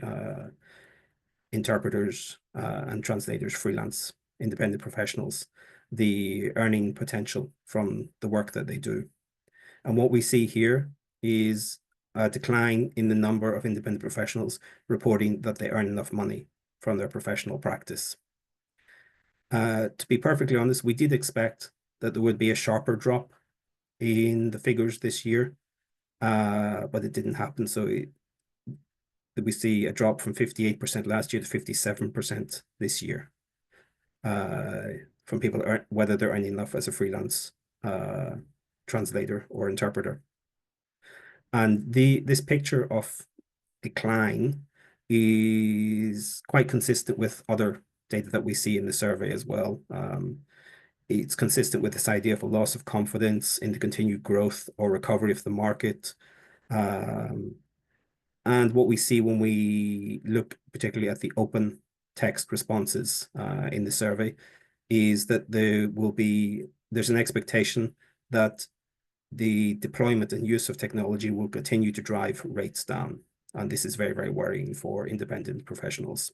interpreters and translators, freelance, independent professionals, the earning potential from the work that they do. And what we see here is a decline in the number of independent professionals reporting that they earn enough money from their professional practice. To be perfectly honest, we did expect that there would be a sharper drop in the figures this year, but it didn't happen. So we see a drop from 58% last year to 57% this year from people, whether they're earning enough as a freelance translator or interpreter. And this picture of decline is quite consistent with other data that we see in the survey as well. It's consistent with this idea of a loss of confidence in the continued growth or recovery of the market. And what we see when we look particularly at the open text responses in the survey is that there's an expectation that the deployment and use of technology will continue to drive rates down. And this is very, very worrying for independent professionals.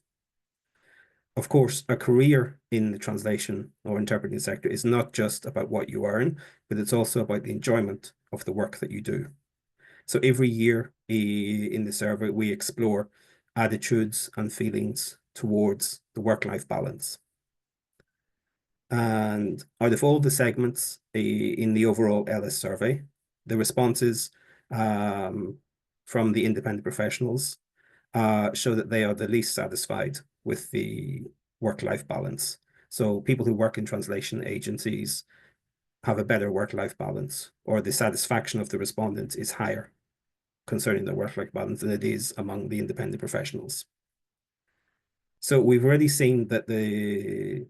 Of course, a career in the translation or interpreting sector is not just about what you earn, but it's also about the enjoyment of the work that you do. So every year in the survey, we explore attitudes and feelings towards the work-life balance. And out of all the segments in the overall ELIS survey, the responses from the independent professionals show that they are the least satisfied with the work-life balance. So people who work in translation agencies have a better work-life balance, or the satisfaction of the respondents is higher concerning the work-life balance than it is among the independent professionals. So we've already seen that the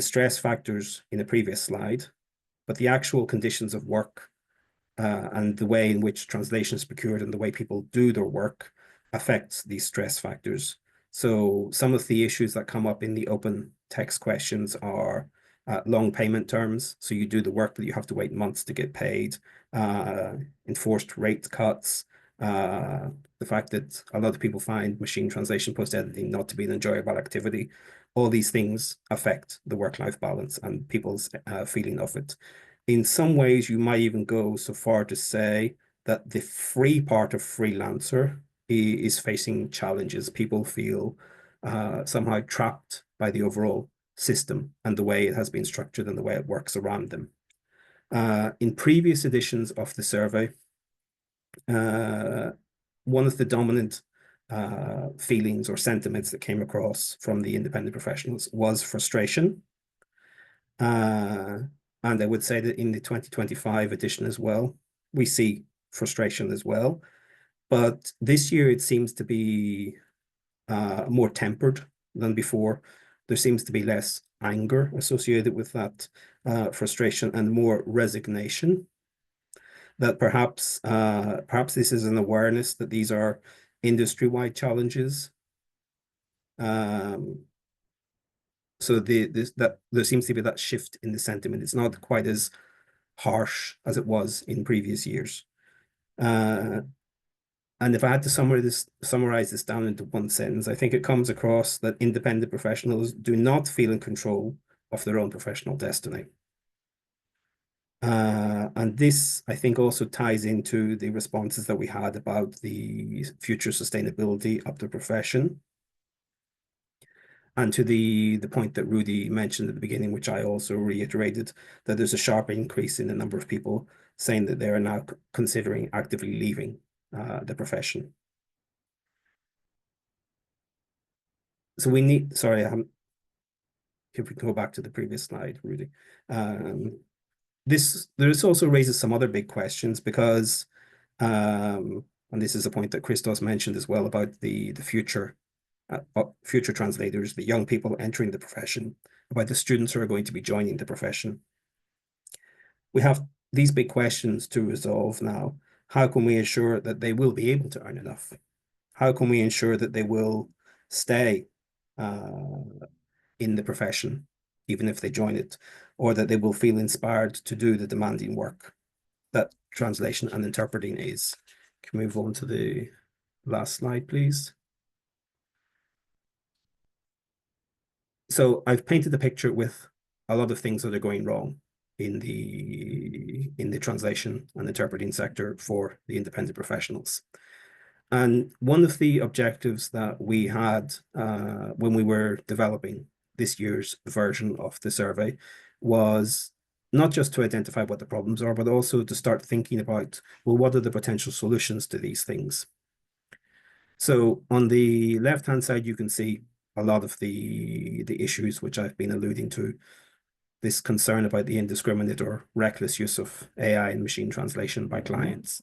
stress factors in a previous slide, but the actual conditions of work and the way in which translation is procured and the way people do their work affects these stress factors. So some of the issues that come up in the open text questions are long payment terms. So you do the work, but you have to wait months to get paid, enforced rate cuts, the fact that a lot of people find machine translation post-editing not to be an enjoyable activity. All these things affect the work-life balance and people's feeling of it. In some ways, you might even go so far to say that the free part of freelancer is facing challenges. People feel somehow trapped by the overall system and the way it has been structured and the way it works around them. In previous editions of the survey, one of the dominant feelings or sentiments that came across from the independent professionals was frustration. And I would say that in the 2025 edition as well, we see frustration as well. But this year it seems to be more tempered than before. There seems to be less anger associated with that frustration and more resignation. That perhaps this is an awareness that these are industry-wide challenges. So that there seems to be that shift in the sentiment. It's not quite as harsh as it was in previous years. And if I had to summarize this down into one sentence, I think it comes across that independent professionals do not feel in control of their own professional destiny. And this, I think, also ties into the responses that we had about the future sustainability of the profession. And to the point that Rudy mentioned at the beginning, which I also reiterated, that there's a sharp increase in the number of people saying that they are now considering actively leaving the profession. So we need, sorry, if we can go back to the previous slide, Rudy. This also raises some other big questions because, and this is a point that Christos mentioned as well about the future translators, the young people entering the profession, about the students who are going to be joining the profession. We have these big questions to resolve now. How can we ensure that they will be able to earn enough? How can we ensure that they will stay in the profession, even if they join it, or that they will feel inspired to do the demanding work that translation and interpreting is? Can we move on to the last slide, please? So I've painted a picture with a lot of things that are going wrong in the translation and interpreting sector for the independent professionals. And one of the objectives that we had when we were developing this year's version of the survey was not just to identify what the problems are, but also to start thinking about, well, what are the potential solutions to these things? So on the left-hand side, you can see a lot of the issues which I've been alluding to. This concern about the indiscriminate or reckless use of AI and machine translation by clients,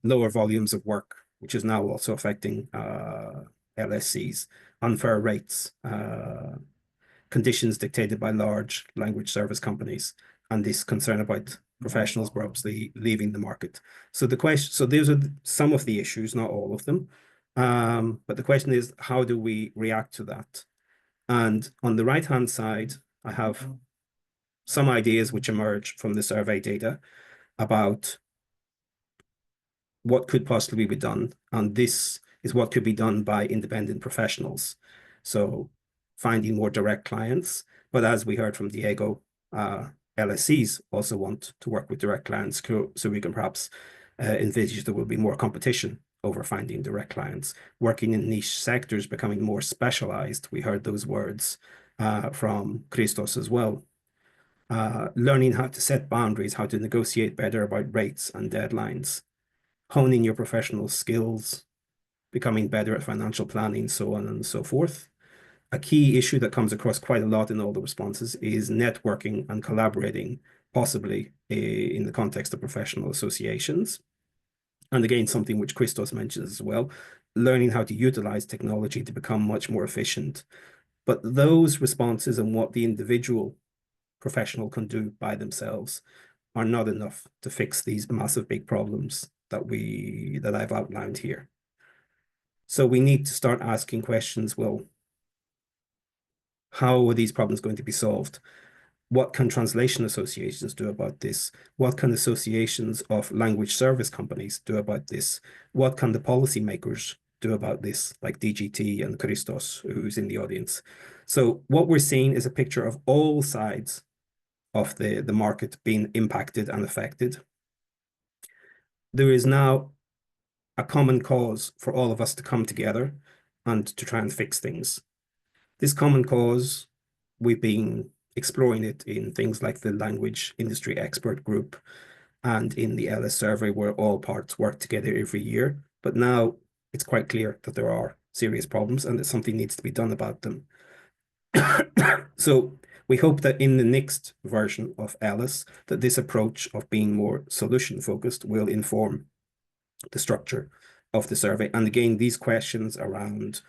lower volumes of work, which is now also affecting LSCs, unfair rates, conditions dictated by large language service companies, and this concern about professionals perhaps leaving the market. So those are some of the issues, not all of them. But the question is, how do we react to that? And on the right-hand side, I have some ideas which emerge from the survey data about what could possibly be done. And this is what could be done by independent professionals. So finding more direct clients. But as we heard from Diego, LSCs also want to work with direct clients, so we can perhaps envisage there will be more competition over finding direct clients, working in niche sectors, becoming more specialized. We heard those words from Christos as well. Learning how to set boundaries, how to negotiate better about rates and deadlines, honing your professional skills, becoming better at financial planning, so on and so forth. A key issue that comes across quite a lot in all the responses is networking and collaborating, possibly in the context of professional associations. And again, something which Christos mentions as well, learning how to utilize technology to become much more efficient. But those responses and what the individual professional can do by themselves are not enough to fix these massive big problems that I've outlined here. So we need to start asking questions, well, how are these problems going to be solved? What can translation associations do about this? What can associations of language service companies do about this? What can the policymakers do about this, like DGT and Christos, who's in the audience? So what we're seeing is a picture of all sides of the market being impacted and affected. There is now a common cause for all of us to come together and to try and fix things. This common cause, we've been exploring it in things like the language industry expert group and in the ELIS survey, where all parts work together every year. But now it's quite clear that there are serious problems and that something needs to be done about them. So we hope that in the next version of ELIS, that this approach of being more solution focused will inform the structure of the survey. And again, these questions around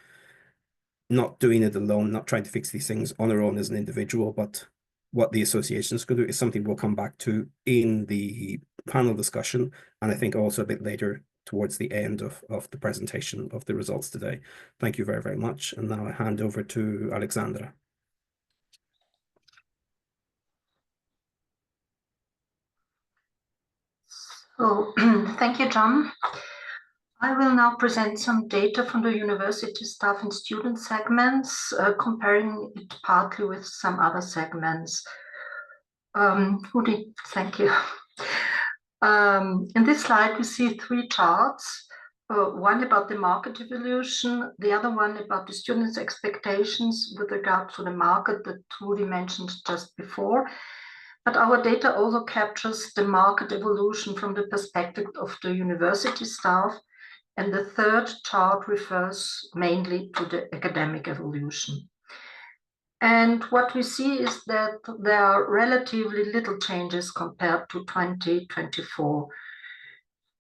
not doing it alone, not trying to fix these things on our own as an individual, but what the associations could do is something we'll come back to in the panel discussion. And I think also a bit later towards the end of the presentation of the results today. Thank you very, very much. And now I hand over to Alexandra. So, thank you, John. I will now present some data from the university staff and student segments, comparing it partly with some other segments. Rudi, thank you. In this slide, we see three charts, one about the market evolution, the other one about the students' expectations with regard to the market that Rudi mentioned just before. But our data also captures the market evolution from the perspective of the university staff. And the third chart refers mainly to the academic evolution. And what we see is that there are relatively little changes compared to 2024.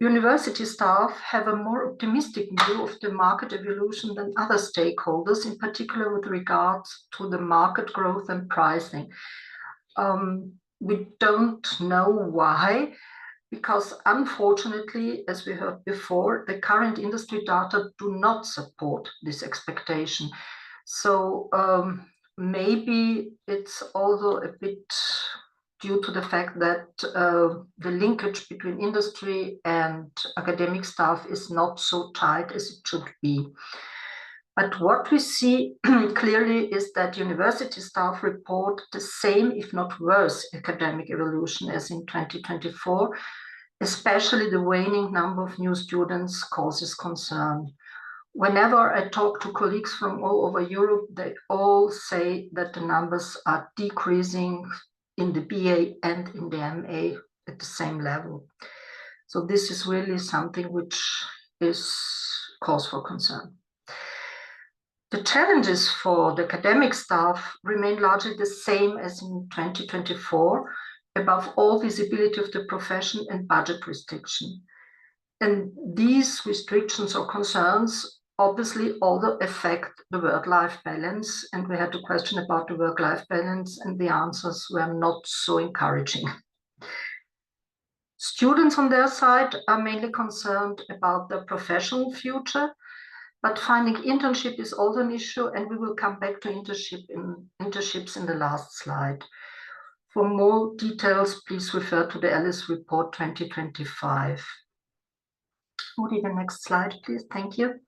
University staff have a more optimistic view of the market evolution than other stakeholders, in particular with regards to the market growth and pricing. We don't know why, because unfortunately, as we heard before, the current industry data do not support this expectation. So maybe it's also a bit due to the fact that the linkage between industry and academic staff is not so tight as it should be. But what we see clearly is that university staff report the same, if not worse, academic evolution as in 2024. Especially the waning number of new students causes concern. Whenever I talk to colleagues from all over Europe, they all say that the numbers are decreasing in the BA and in the MA at the same level. So this is really something which is cause for concern. The challenges for the academic staff remain largely the same as in 2024, above all visibility of the profession and budget restriction. And these restrictions or concerns obviously also affect the work-life balance. And we had a question about the work-life balance, and the answers were not so encouraging. Students on their side are mainly concerned about their professional future, but finding internship is also an issue, and we will come back to internships in the last slide. For more details, please refer to the ELIS report 2025. Rudi, the next slide, please. Thank you.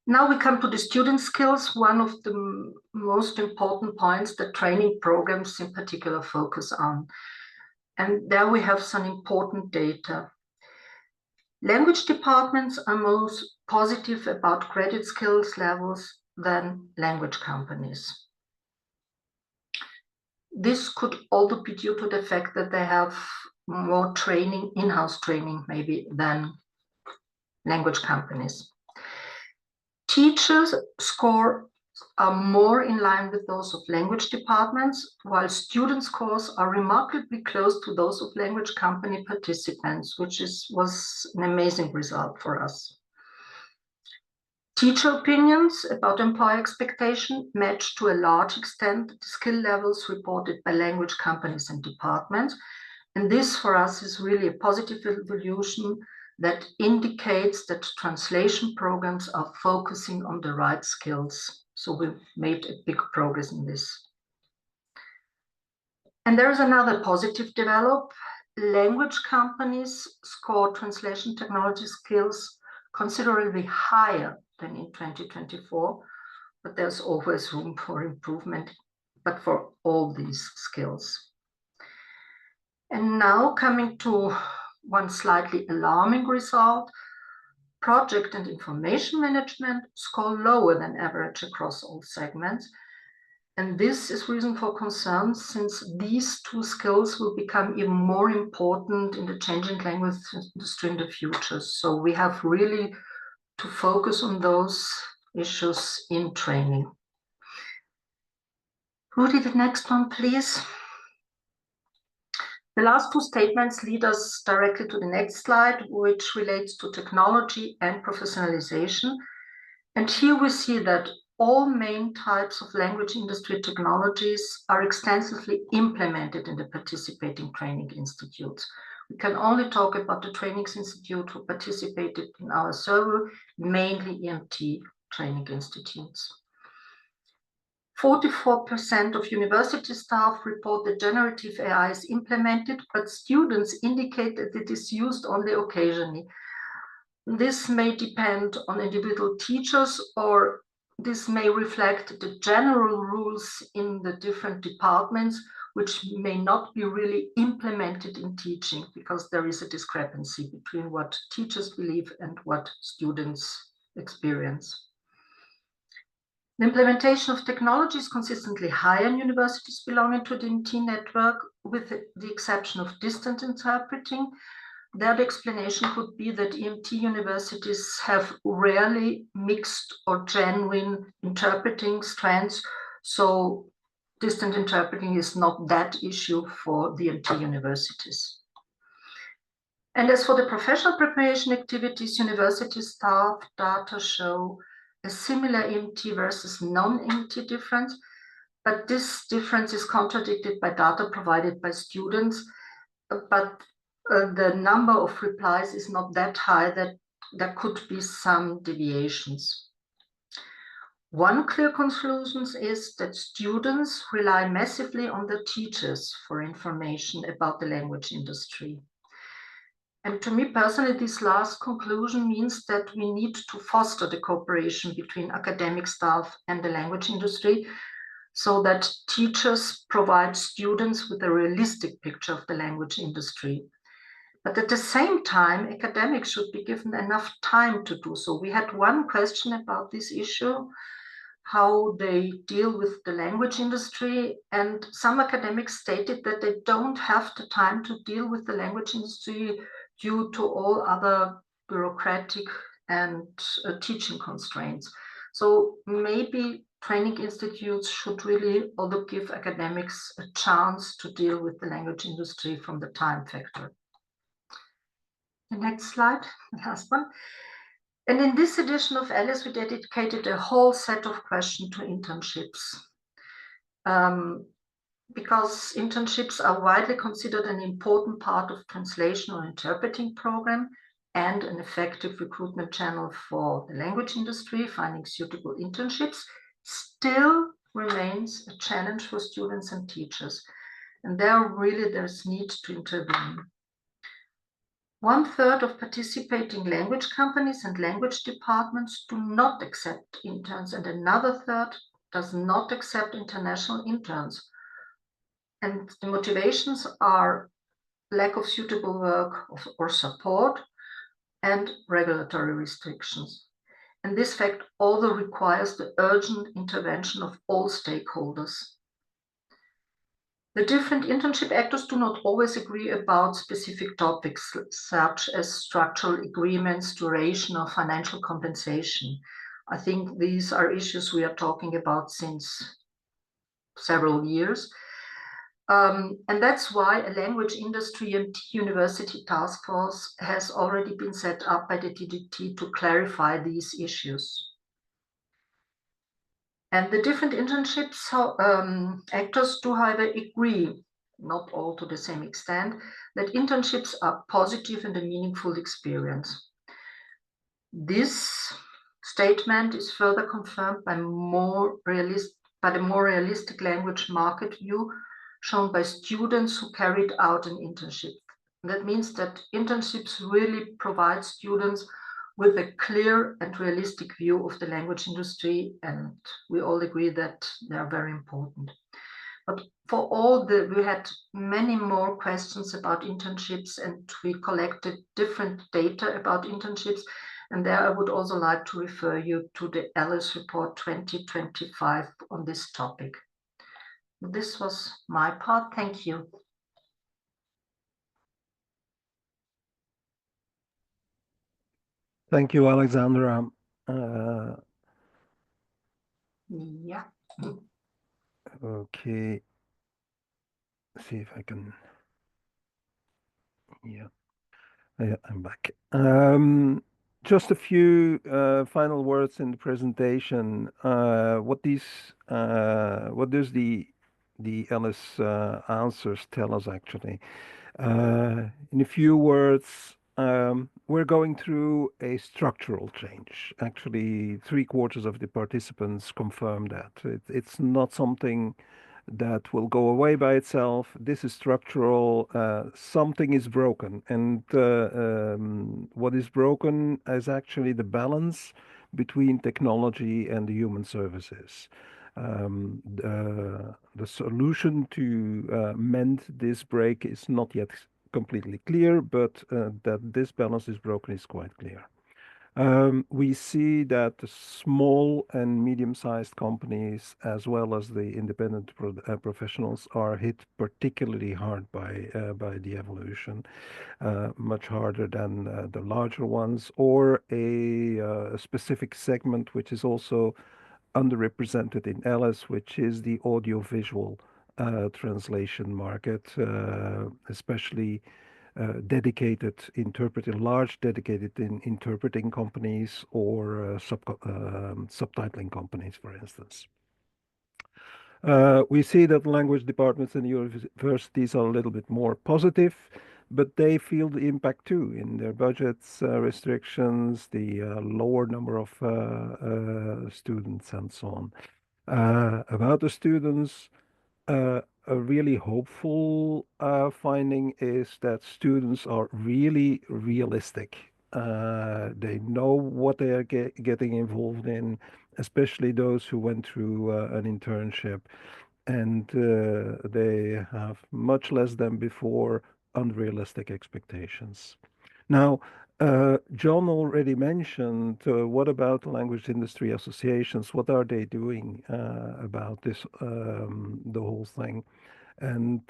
Now we come to the student skills, one of the most important points that training programs in particular focus on. And there we have some important data. Language departments are most positive about credit skills levels than language companies. This could also be due to the fact that they have more training, in-house training maybe, than language companies. Teachers' scores are more in line with those of language departments, while student scores are remarkably close to those of language company participants, which was an amazing result for us. Teacher opinions about employer expectation match to a large extent the skill levels reported by language companies and departments. And this for us is really a positive evolution that indicates that translation programs are focusing on the right skills. So we've made a big progress in this. And there is another positive development. Language companies score translation technology skills considerably higher than in 2024, but there's always room for improvement, but for all these skills. And now coming to one slightly alarming result, project and information management score lower than average across all segments. And this is reason for concern, since these two skills will become even more important in the changing language industry in the future. So we have really to focus on those issues in training. Rudi, the next one, please. The last two statements lead us directly to the next slide, which relates to technology and professionalization. And here we see that all main types of language industry technologies are extensively implemented in the participating training institutes. We can only talk about the training institute who participated in our survey, mainly EMT training institutes. 44% of university staff report that generative AI is implemented, but students indicate that it is used only occasionally. This may depend on individual teachers, or this may reflect the general rules in the different departments, which may not be really implemented in teaching, because there is a discrepancy between what teachers believe and what students experience. The implementation of technology is consistently high in universities belonging to the EMT network, with the exception of distant interpreting. There, the explanation could be that EMT universities have rarely mixed or genuine interpreting strands, so distant interpreting is not that issue for the EMT universities. And as for the professional preparation activities, university staff data show a similar EMT versus non-EMT difference, but this difference is contradicted by data provided by students, but the number of replies is not that high that there could be some deviations. One clear conclusion is that students rely massively on their teachers for information about the language industry. And to me personally, this last conclusion means that we need to foster the cooperation between academic staff and the language industry, so that teachers provide students with a realistic picture of the language industry. But at the same time, academics should be given enough time to do so. We had one question about this issue, how they deal with the language industry, and some academics stated that they don't have the time to deal with the language industry due to all other bureaucratic and teaching constraints. So maybe training institutes should really also give academics a chance to deal with the language industry from the time factor. The next slide, the last one. And in this edition of ELIS, we dedicated a whole set of questions to internships. Because internships are widely considered an important part of translation or interpreting program and an effective recruitment channel for the language industry, finding suitable internships still remains a challenge for students and teachers. And there's need to intervene. 1/3 of participating language companies and language departments do not accept interns, and another third does not accept international interns. And the motivations are lack of suitable work or support and regulatory restrictions. And this fact also requires the urgent intervention of all stakeholders. The different internship actors do not always agree about specific topics, such as structural agreements, duration, or financial compensation. I think these are issues we are talking about since several years. And that's why a language industry and university task force has already been set up by the DDT to clarify these issues. And the different internships actors do, however, agree, not all to the same extent, that internships are positive and a meaningful experience. This statement is further confirmed by the more realistic language market view shown by students who carried out an internship. That means that internships really provide students with a clear and realistic view of the language industry, and we all agree that they are very important. But for we had many more questions about internships, and we collected different data about internships, And there I would also like to refer you to the ELIS report 2025 on this topic. This was my part. Thank you. Thank you, Alexandra. Yeah. Okay. See if I can. Yeah, I'm back. Just a few final words in the presentation. What does the ELIS answers tell us actually? In a few words, we're going through a structural change. Actually, 3/4 of the participants confirm that. It's not something that will go away by itself. This is structural. Something is broken. And what is broken is actually the balance between technology and the human services. The solution to mend this break is not yet completely clear, but that this balance is broken is quite clear. We see that the small and medium-sized companies, as well as the independent professionals, are hit particularly hard by the evolution, much harder than the larger ones, or a specific segment which is also underrepresented in ELIS, which is the audiovisual translation market, especially dedicated interpreting companies or subtitling companies, for instance. We see that language departments in universities are a little bit more positive, but they feel the impact too in their budgets, restrictions, the lower number of students, and so on. About the students, a really hopeful finding is that students are really realistic. They know what they are getting involved in, especially those who went through an internship, and they have much less than before unrealistic expectations. Now, John already mentioned what about language industry associations? What are they doing about this, the whole thing? And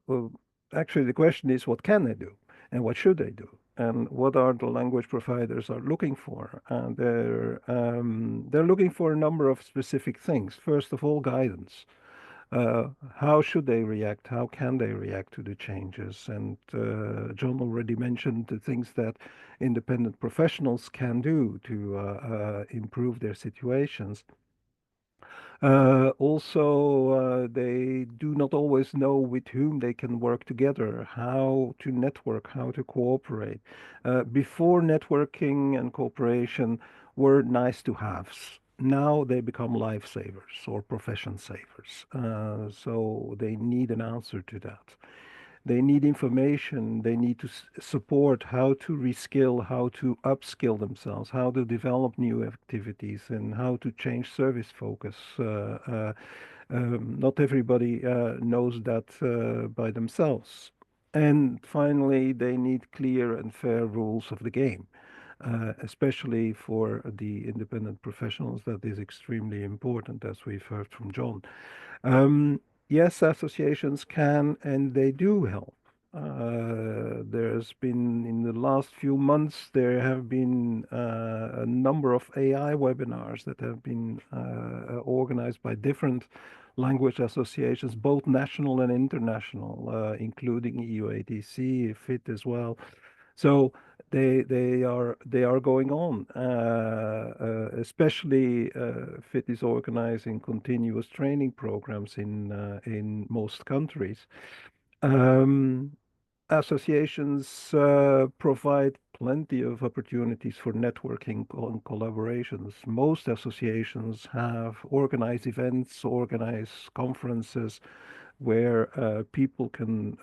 well, actually, the question is, what can they do, and what should they do, and what are the language providers are looking for? And they're looking for a number of specific things. First of all, guidance. How should they react? How can they react to the changes? And John already mentioned the things that independent professionals can do to improve their situations. Also, they do not always know with whom they can work together, how to network, how to cooperate. Before, networking and cooperation were nice to haves. Now they become lifesavers or profession savers. So they need an answer to that. They need information. They need to support how to reskill, how to upskill themselves, how to develop new activities, and how to change service focus. Not everybody knows that by themselves. And finally, they need clear and fair rules of the game. Especially for the independent professionals, that is extremely important, as we've heard from John. Yes, associations can and they do help. There's been, in the last few months, there have been a number of AI webinars that have been organized by different language associations, both national and international, including EUATC, FIT as well. So they are going on. Especially FIT is organizing continuous training programs in most countries. Associations provide plenty of opportunities for networking and collaborations. Most associations have organized events, organized conferences where people can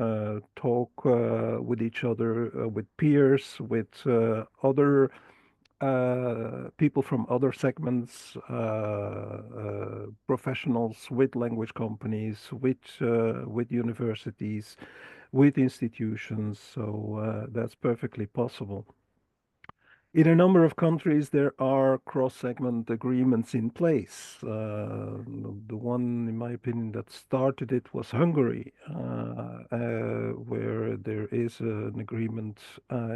talk with each other, with peers, with other people from other segments, professionals, with language companies, with universities, with institutions. So that's perfectly possible. In a number of countries, there are cross-segment agreements in place. The one, in my opinion, that started it was Hungary, where there is an agreement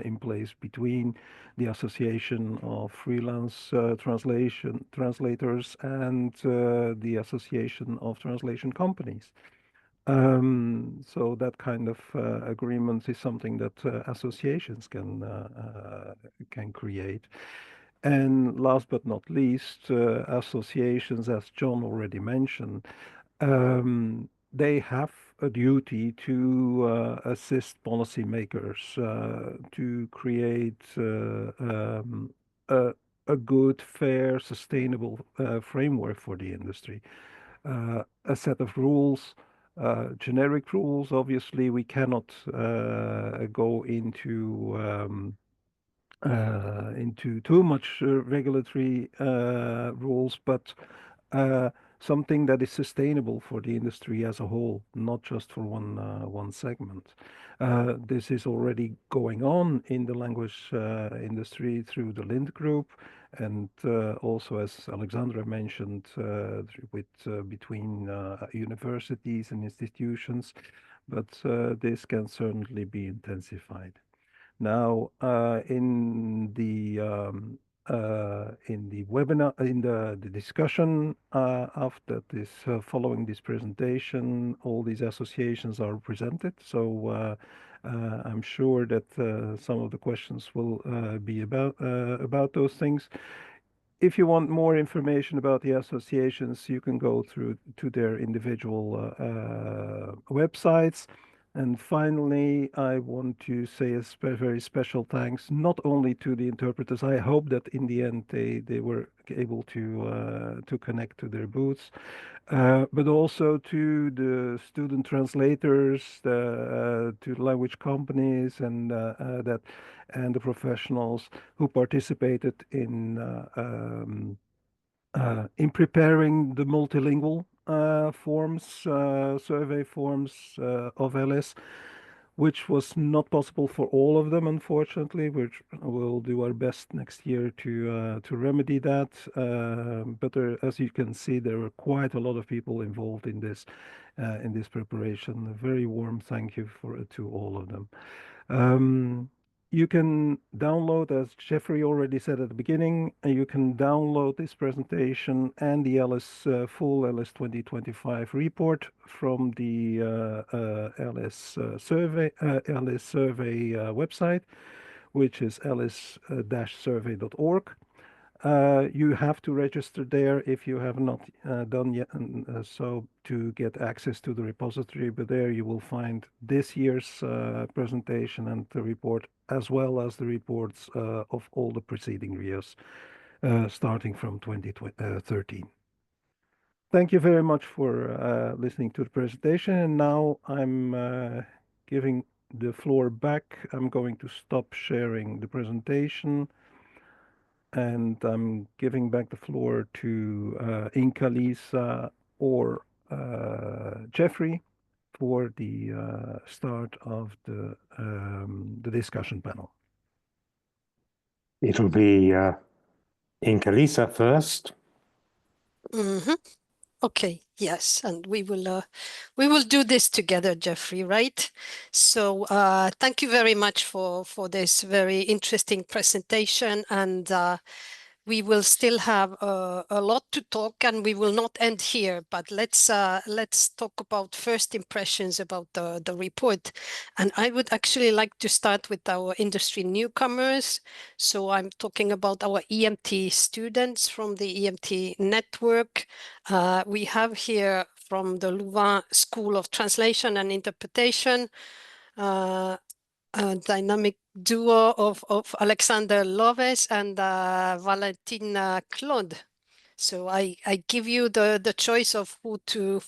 in place between the Association of Freelance Translators and the Association of Translation Companies. So that kind of agreement is something that associations can create. And last but not least, associations, as John already mentioned, they have a duty to assist policymakers to create a good, fair, sustainable framework for the industry. A set of rules, generic rules. Obviously, we cannot go into too much regulatory rules, but something that is sustainable for the industry as a whole, not just for one segment. This is already going on in the language industry through the Lind Group, and also, as Alexandra mentioned, between universities and institutions, but this can certainly be intensified. Now, in the webinar, in the discussion after this, following this presentation, all these associations are presented. So I'm sure that some of the questions will be about those things. If you want more information about the associations, you can go through to their individual websites. And finally, I want to say a very special thanks, not only to the interpreters. I hope that in the end they were able to connect to their booths, but also to the student translators, to language companies, and the professionals who participated in preparing the multilingual survey forms of ELIS, which was not possible for all of them, unfortunately. We'll do our best next year to remedy that. But as you can see, there were quite a lot of people involved in this preparation. A very warm thank you to all of them. You can download, as Jeffrey already said at the beginning, you can download this presentation and the full ELIS 2025 report from the ELIS survey website, which is elis-survey.org. You have to register there if you have not done yet, so to get access to the repository. But there you will find this year's presentation and the report, as well as the reports of all the preceding years, starting from 2013. Thank you very much for listening to the presentation. And now I'm giving the floor back. I'm going to stop sharing the presentation. And I'm giving back the floor to Inka, Lisa, or Jeffrey for the start of the discussion panel. It'll be Inka, Lisa first. Mm-hmm. Okay, yes, and we will do this together, Jeffrey, right? So thank you very much for this very interesting presentation, and we will still have a lot to talk, and we will not end here, but let's talk about first impressions about the report. And I would actually like to start with our industry newcomers. So I'm talking about our EMT students from the EMT network. We have here from the Louvain School of Translation and Interpretation, a dynamic duo of Alexander Loves and Valentina Claude. So I give you the choice of who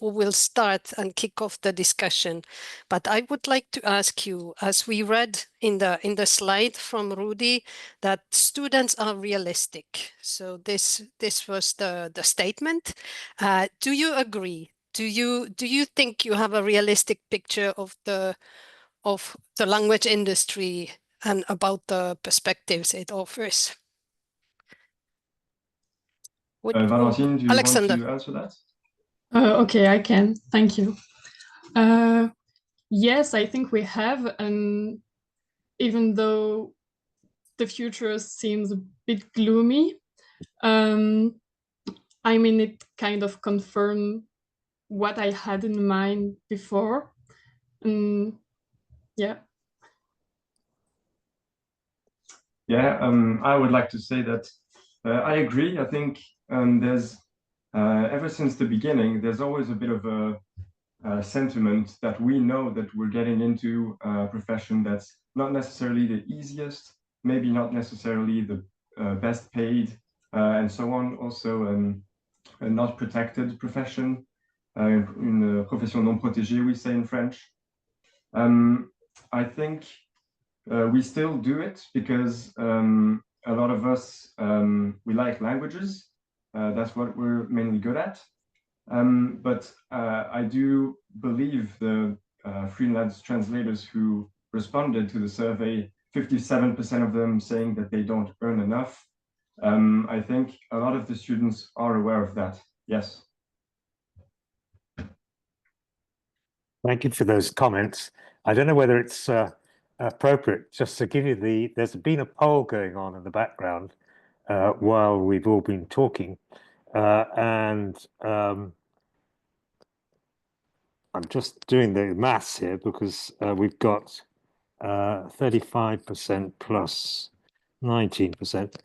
will start and kick off the discussion. But I would like to ask you, as we read in the slide from Rudy, that students are realistic. So this was the statement. Do you agree? Do you think you have a realistic picture of the language industry and about the perspectives it offers? Valentine, do you Alexander. want to answer that? Okay, I can. Thank you. Yes, I think we have, and even though the future seems a bit gloomy, I mean, it kind of confirmed what I had in mind before. Yeah. Yeah, I would like to say that I agree. I think there's, ever since the beginning, there's always a bit of a sentiment that we know that we're getting into a profession that's not necessarily the easiest, maybe not necessarily the best paid, and so on. Also, a not protected profession, une profession non protégée, we say in French. I think we still do it because a lot of us, we like languages. That's what we're mainly good at. But I do believe the freelance translators who responded to the survey, 57% of them saying that they don't earn enough. I think a lot of the students are aware of that. Yes. Thank you for those comments. I don't know whether it's appropriate just to give you there's been a poll going on in the background while we've all been talking. And I'm just doing the maths here because we've got 35% plus 19%.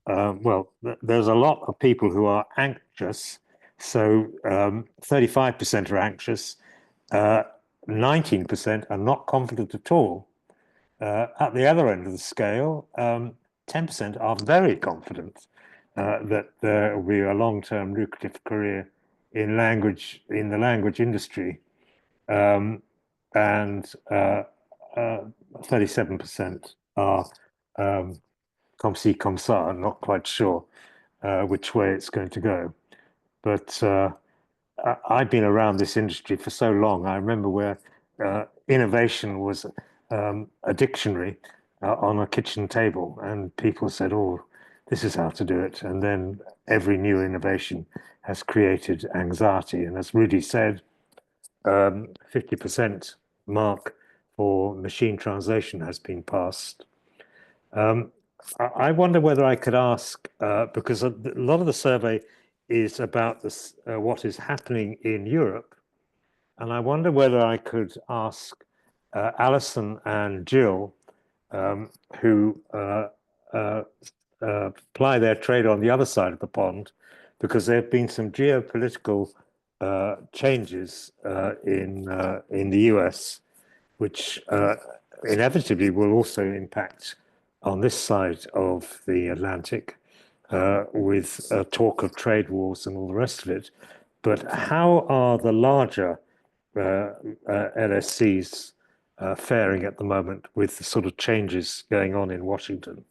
Well, there's a lot of people who are anxious. So 35% are anxious. 19% are not confident at all. At the other end of the scale, 10% are very confident that there will be a long-term lucrative career in the language industry, and 37% are comme ci, comme ça. I'm not quite sure which way it's going to go, but I've been around this industry for so long. I remember where innovation was a dictionary on a kitchen table, and people said, "Oh, this is how to do it." And then every new innovation has created anxiety. And as Rudy said, 50% mark for machine translation has been passed. I wonder whether I could ask, because a lot of the survey is about this, what is happening in Europe. And I wonder whether I could ask Alison and Jill, who ply their trade on the other side of the pond, because there have been some geopolitical changes in the US, which inevitably will also impact on this side of the Atlantic, with talk of trade wars and all the rest of it. But how are the larger LSCs faring at the moment with the sort of changes going on in Washington?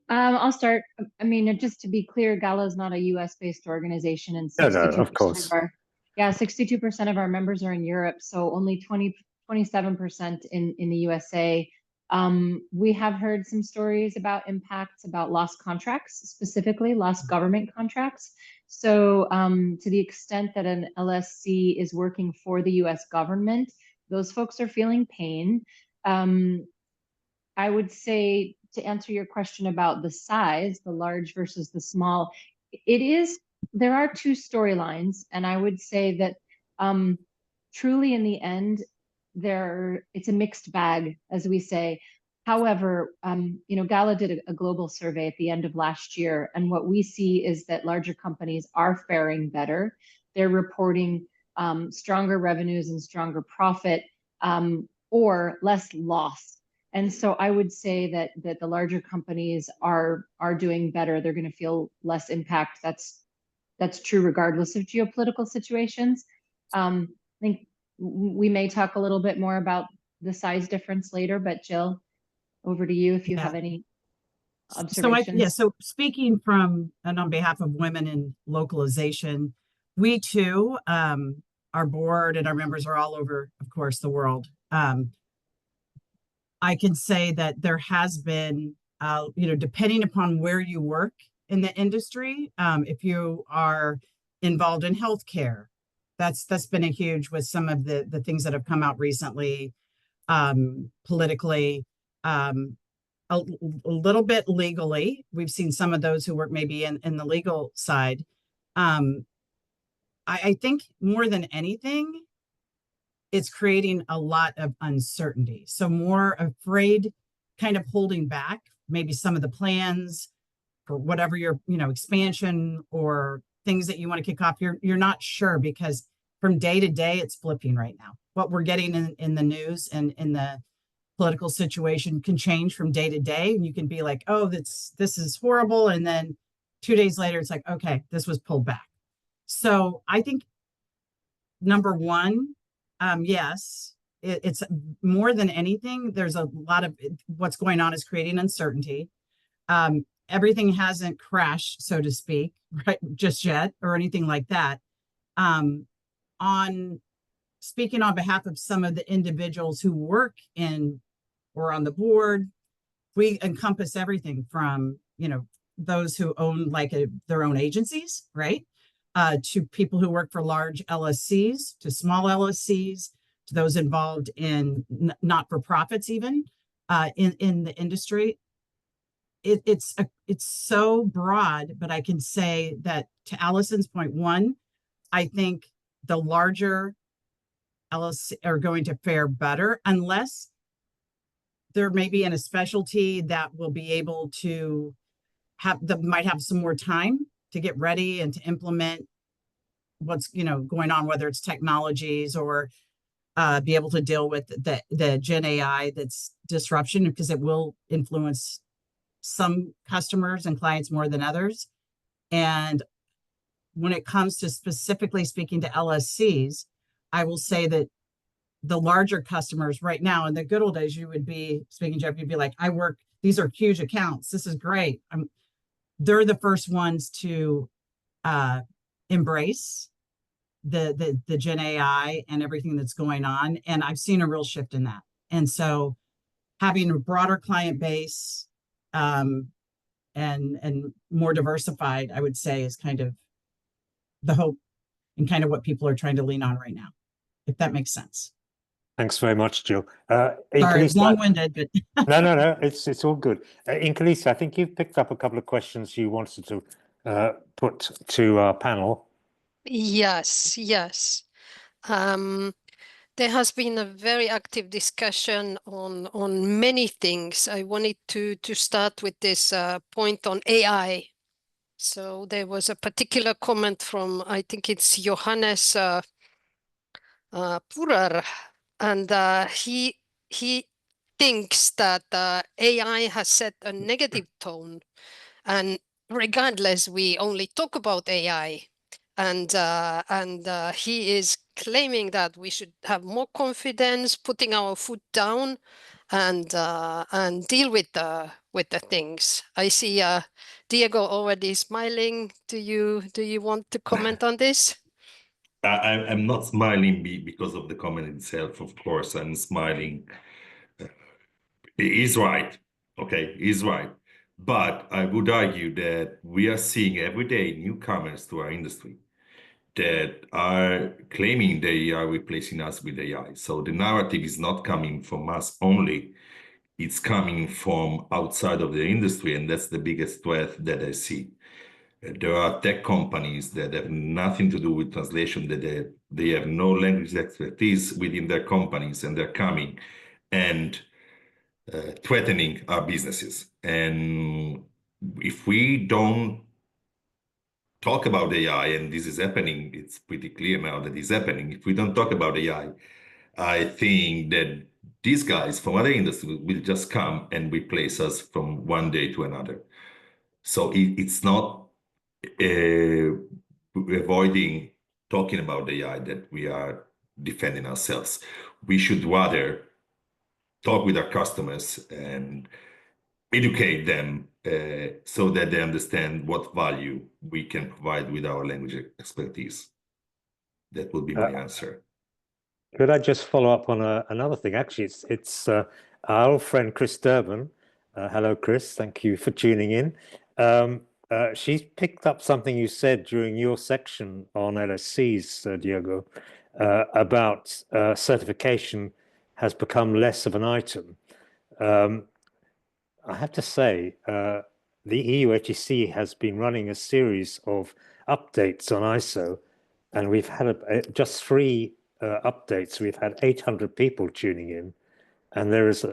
I'll start. I mean, just to be clear, GALA is not a US-based organization, and 62% No, of course. of our 62% of our members are in Europe, so only 27% in the USA. We have heard some stories about impacts, about lost contracts, specifically lost government contracts. So to the extent that an LSC is working for the US government, those folks are feeling pain. I would say, to answer your question about the size, the large versus the small, there are two storylines, and I would say that truly in the end, it's a mixed bag, as we say. However, GALA did a global survey at the end of last year, and what we see is that larger companies are faring better. They're reporting stronger revenues and stronger profit, or less loss. And so I would say that the larger companies are doing better. They're going to feel less impact. That's true regardless of geopolitical situations. I think we may talk a little bit more about the size difference later, but Jill, over to you if you have any observations. So speaking from and on behalf of women in localization, we too, our board and our members are all over, of course, the world. I can say that there has been depending upon where you work in the industry, if you are involved in healthcare, that's been a huge with some of the things that have come out recently, politically, a little bit legally. We've seen some of those who work maybe in the legal side. I think more than anything, it's creating a lot of uncertainty. So more afraid, kind of holding back maybe some of the plans for whatever your, expansion or things that you want to kick off. You're not sure, because from day to day, it's flipping right now. What we're getting in the news and in the political situation can change from day to day. And you can be like, oh, this is horrible. And then 2 days later, it's like, okay, this was pulled back. So I think number one, yes, it's more than anything. There's a lot of what's going on is creating uncertainty. Everything hasn't crashed, so to speak, right, just yet, or anything like that. On speaking on behalf of some of the individuals who work in or on the board, we encompass everything from, those who own their own agencies, right? To people who work for large LSCs, to small LSCs, to those involved in not-for-profits even in the industry. It's so broad, but I can say that to Allison's point, one, I think the larger LSC are going to fare better unless they're maybe in a specialty that will be able to might have some more time to get ready and to implement what's going on, whether it's technologies or be able to deal with the Gen AI that's disruption, because it will influence some customers and clients more than others. And when it comes to specifically speaking to LSCs, I will say that the larger customers right now, in the good old days, you would be speaking, Jeff, you'd be like, these are huge accounts. This is great. They're the first ones to embrace the Gen AI and everything that's going on. And I've seen a real shift in that. And so having a broader client base and more diversified, I would say, is kind of the hope and kind of what people are trying to lean on right now, if that makes sense. Thanks very much, Jill. Sorry, it's long-winded, but no, it's all good. Inkalisa, I think you've picked up a couple of questions you wanted to put to our panel. Yes. There has been a very active discussion on many things. I wanted to start with this point on AI. So there was a particular comment from, I think it's Johannes Purer, and he thinks that AI has set a negative tone, and regardless, we only talk about AI, and he is claiming that we should have more confidence, putting our foot down, and deal with the things. I see Diego already smiling. Do you want to comment on this? I'm not smiling because of the comment itself, of course. I'm smiling. He's right. Okay, he's right. But I would argue that we are seeing every day newcomers to our industry that are claiming they are replacing us with AI. So the narrative is not coming from us only. It's coming from outside of the industry, and that's the biggest threat that I see. There are tech companies that have nothing to do with translation, that they have no language expertise within their companies, and they're coming and threatening our businesses. And if we don't talk about AI, and this is happening, it's pretty clear now that it's happening. If we don't talk about AI, I think that these guys from other industries will just come and replace us from one day to another. So it's not avoiding talking about AI that we are defending ourselves. We should rather talk with our customers and educate them so that they understand what value we can provide with our language expertise. That would be my answer. Could I just follow up on another thing? Actually, it's our old friend Chris Durbin Hello, Chris. Thank you for tuning in. She's picked up something you said during your section on LSCs, Diego, about certification has become less of an item. I have to say, the EU HEC has been running a series of updates on ISO, and we've had just 3 updates. We've had 800 people tuning in, and there is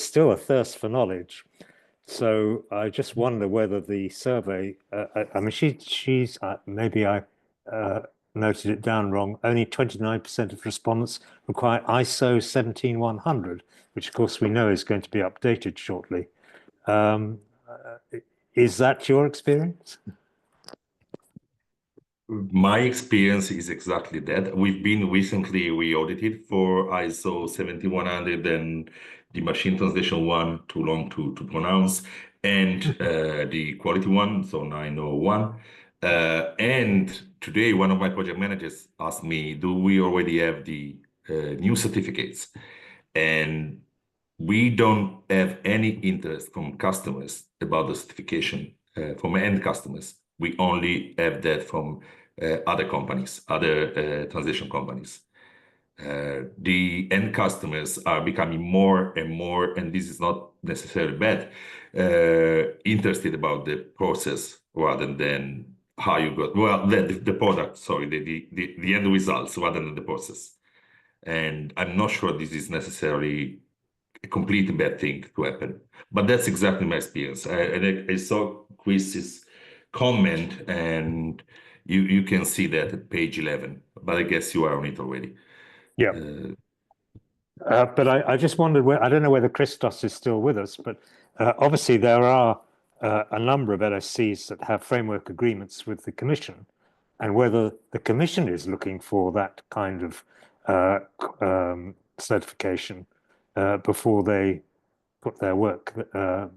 still a thirst for knowledge. So I just wonder whether the survey, I mean, she's maybe I noted it down wrong. Only 29% of respondents require ISO 17100, which of course we know is going to be updated shortly. Is that your experience? My experience is exactly that. We've been recently re-audited for ISO 17100 and the machine translation one, too long to pronounce, and the quality one, so 901. And today, one of my project managers asked me, do we already have the new certificates? And we don't have any interest from customers about the certification, from end customers. We only have that from other companies, other translation companies. The end customers are becoming more and more, and this is not necessarily bad, interested about the process rather than how you got, well, the product, sorry, the end results rather than the process. And I'm not sure this is necessarily a complete bad thing to happen, but that's exactly my experience. I saw Chris's comment, and you can see that at page 11, but I guess you are on it already. Yeah. But I just wondered, I don't know whether Christos is still with us, but obviously there are a number of LSCs that have framework agreements with the Commission, and whether the Commission is looking for that kind of certification before they put their work to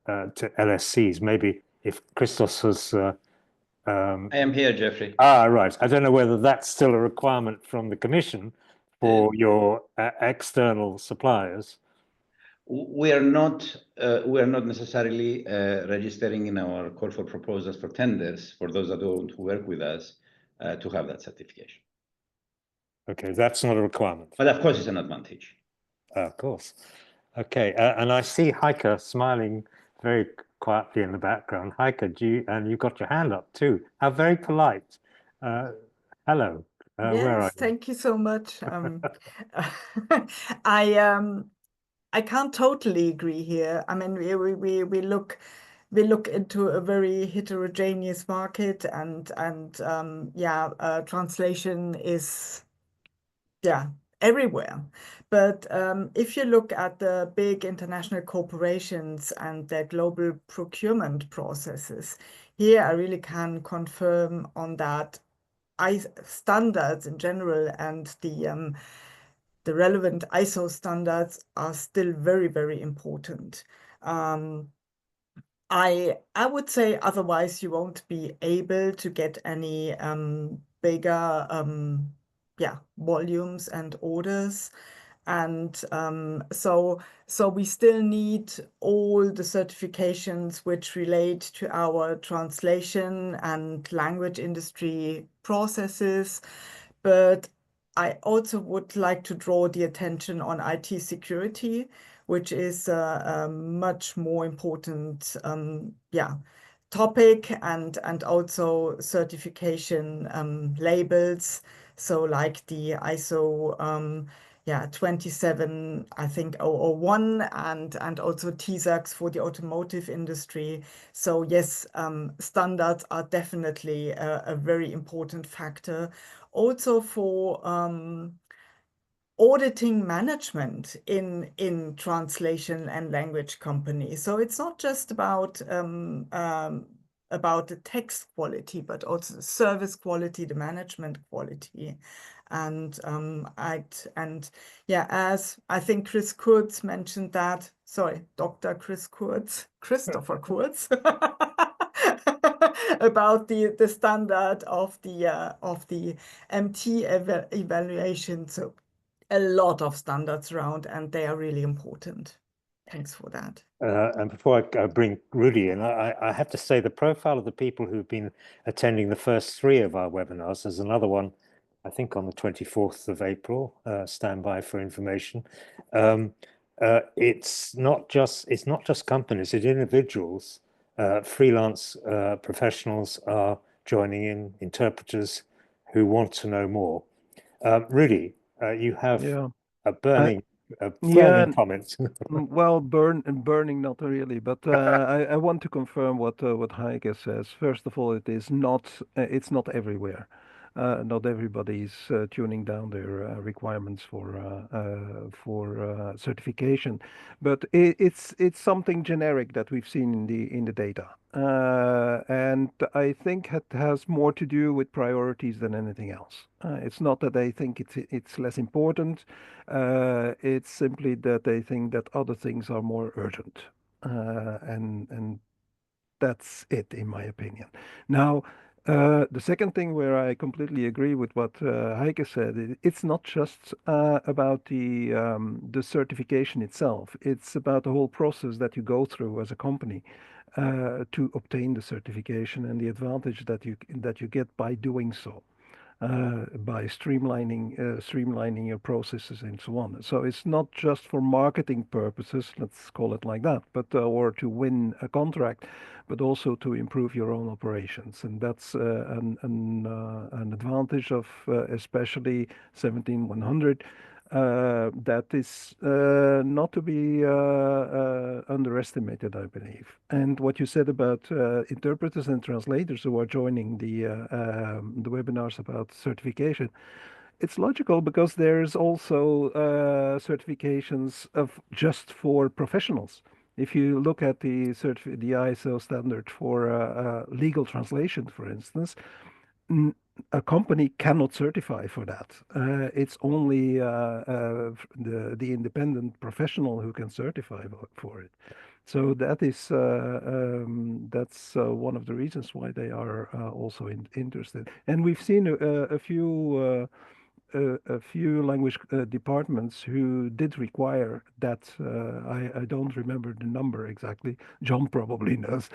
LSCs. Maybe if Christos has... I am here, Jeffrey. Right. I don't know whether that's still a requirement from the Commission for your external suppliers. We are not necessarily registering in our call for proposals for tenders for those that don't work with us to have that certification. Okay, that's not a requirement. But of course, it's an advantage. Of course. Okay, and I see Heike smiling very quietly in the background. Heike, and you got your hand up too. How very polite. Hello. Where are you? Thank you so much. I can't totally agree here. I mean, we look into a very heterogeneous market, and translation is everywhere. But if you look at the big international corporations and their global procurement processes, here I really can confirm on that standards in general and the relevant ISO standards are still very, very important. I would say otherwise you won't be able to get any bigger volumes and orders. And so we still need all the certifications which relate to our translation and language industry processes. But I also would like to draw the attention on IT security, which is a much more important topic, and also certification labels. So like the ISO 27, I think 001, and also TISAX for the automotive industry. So yes, standards are definitely a very important factor. Also for auditing management in translation and language companies. So it's not just about the text quality, but also the service quality, the management quality. And as I think Chris Kurz mentioned that, sorry, Dr. Chris Kurz, Christopher Kurz, about the standard of the MT evaluation. So a lot of standards around, and they are really important. Thanks for that. And before I bring Rudy in, I have to say the profile of the people who've been attending the first 3 of our webinars, there's another one, I think on the 24th of April, stand by for information. It's not just companies, it's individuals, freelance professionals are joining in, interpreters who want to know more. Rudy, you have a burning comment. Well, burning, not really, but I want to confirm what Heike says. First of all, it's not everywhere. Not everybody is tuning down their requirements for certification, but it's something generic that we've seen in the data, and I think it has more to do with priorities than anything else. It's not that I think it's less important. It's simply that I think that other things are more urgent, and that's it, in my opinion. Now, the second thing where I completely agree with what Heike said, it's not just about the certification itself. It's about the whole process that you go through as a company to obtain the certification and the advantage that you get by doing so. By streamlining your processes and so on. So it's not just for marketing purposes, let's call it like that, but or to win a contract, but also to improve your own operations. And that's an advantage of especially 17100. That is not to be underestimated, I believe. And what you said about interpreters and translators who are joining the webinars about certification, it's logical because there's also certifications of just for professionals. If you look at the ISO standard for legal translation, for instance, a company cannot certify for that. It's only the independent professional who can certify for it. So that is that's one of the reasons why they are also interested. And we've seen a few language departments who did require that. I don't remember the number exactly. John probably knows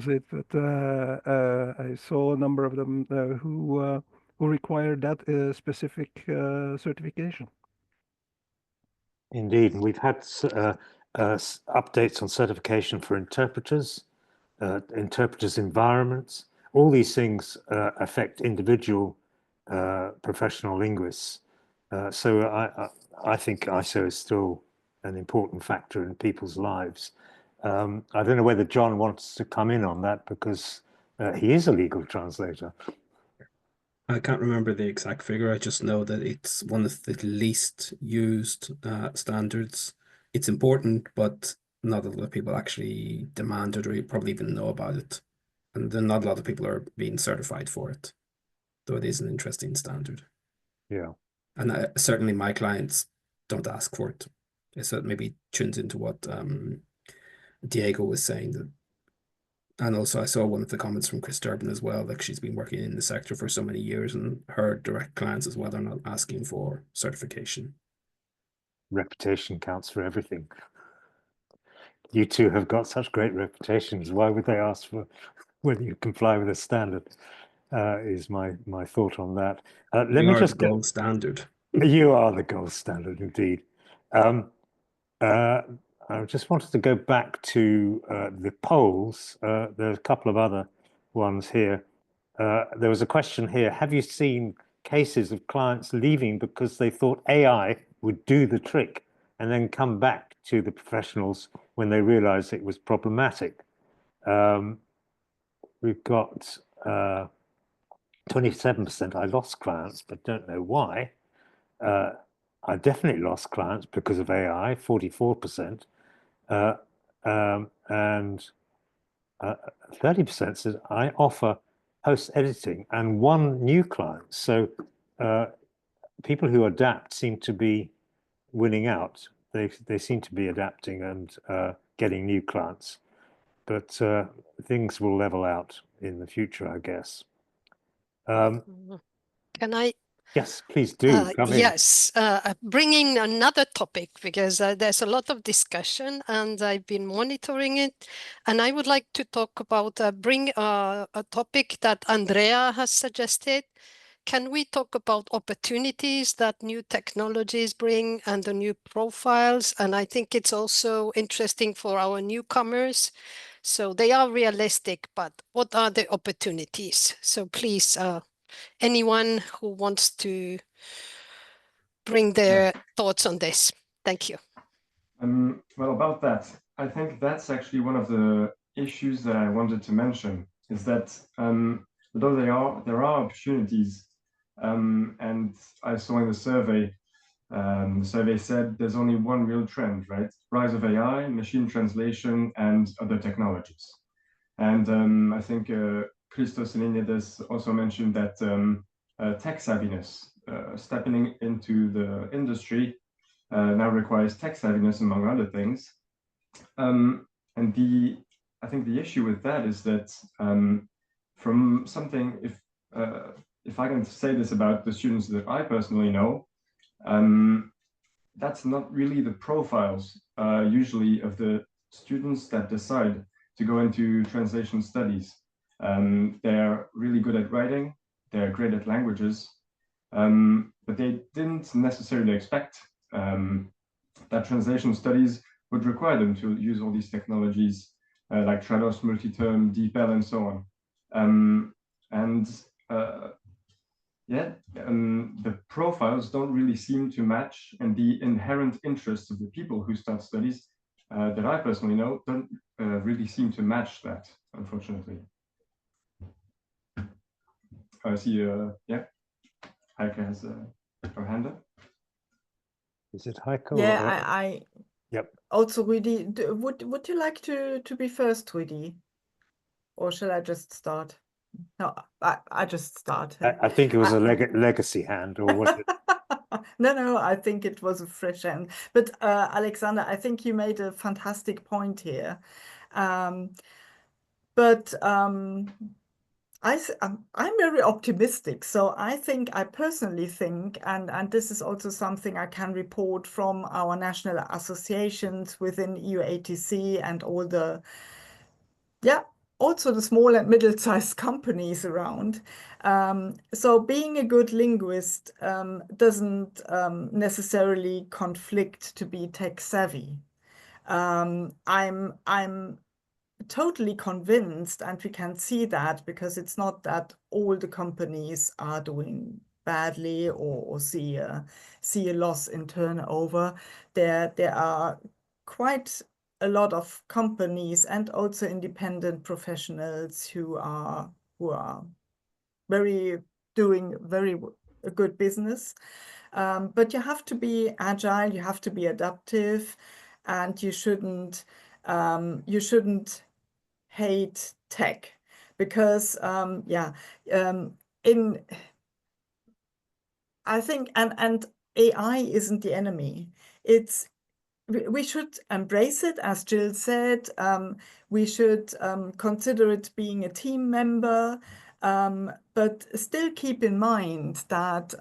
it, but I saw a number of them who require that specific certification. Indeed, and we've had updates on certification for interpreters, interpreters' environments. All these things affect individual professional linguists. So I think ISO is still an important factor in people's lives. I don't know whether John wants to come in on that because he is a legal translator. I can't remember the exact figure. I just know that it's one of the least used standards. It's important, but not a lot of people actually demand it or probably even know about it. And then not a lot of people are being certified for it, though it is an interesting standard. Yeah. And certainly my clients don't ask for it. So it maybe tunes into what Diego was saying. And also I saw one of the comments from Chris Durbin as well, like she's been working in the sector for so many years and her direct clients as well are not asking for certification. Reputation counts for everything. You two have got such great reputations. Why would they ask for whether you comply with a standard? Is my thought on that. Let me just go. Gold standard. You are the gold standard, indeed. I just wanted to go back to the polls. There's a couple of other ones here. There was a question here. Have you seen cases of clients leaving because they thought AI would do the trick and then come back to the professionals when they realized it was problematic? We've got 27%. I lost clients, but don't know why. I definitely lost clients because of AI, 44%. And 30% says I offer post-editing and 1 new client. So people who adapt seem to be winning out. They seem to be adapting and getting new clients. But things will level out in the future, I guess. Can I Yes, please do. Come in. Yes, bringing another topic because there's a lot of discussion and I've been monitoring it. And I would like to talk about bring a topic that Andrea has suggested. Can we talk about opportunities that new technologies bring and the new profiles? And I think it's also interesting for our newcomers. So they are realistic, but what are the opportunities? So please, anyone who wants to bring their thoughts on this. Thank you. Well, about that, I think that's actually one of the issues that I wanted to mention, is that although there are opportunities, and I saw in the survey said there's only one real trend, right? Rise of AI, machine translation, and other technologies. And I think Christos and Inides also mentioned that tech savviness, stepping into the industry, now requires tech savviness, among other things. And I think the issue with that is that from something, if I can say this about the students that I personally know, that's not really the profiles usually of the students that decide to go into translation studies. They're really good at writing, they're great at languages, but they didn't necessarily expect that translation studies would require them to use all these technologies like Trados, Multiterm, DeepL, and so on. The profiles don't really seem to match, and the inherent interests of the people who start studies that I personally know don't really seem to match that, unfortunately. I see, Heike has her hand up. Is it Heike? Yeah, I Yep. also, Rudy, would you like to be first, Rudy? Or shall I just start? No, I just start. I think it was a legacy hand, or was it? No, I think it was a fresh hand. But Alexander, I think you made a fantastic point here. But I'm very optimistic. So I personally think, and this is also something I can report from our national associations within EU-ATC and all the, also the small and middle-sized companies around. So being a good linguist doesn't necessarily conflict to be tech savvy. I'm totally convinced, and we can see that because it's not that all the companies are doing badly or see a loss in turnover. There are quite a lot of companies and also independent professionals who are doing very good business. But you have to be agile, you have to be adaptive, and you shouldn't hate tech, because I think and AI isn't the enemy. We should embrace it, as Jill said. We should consider it being a team member, but still keep in mind that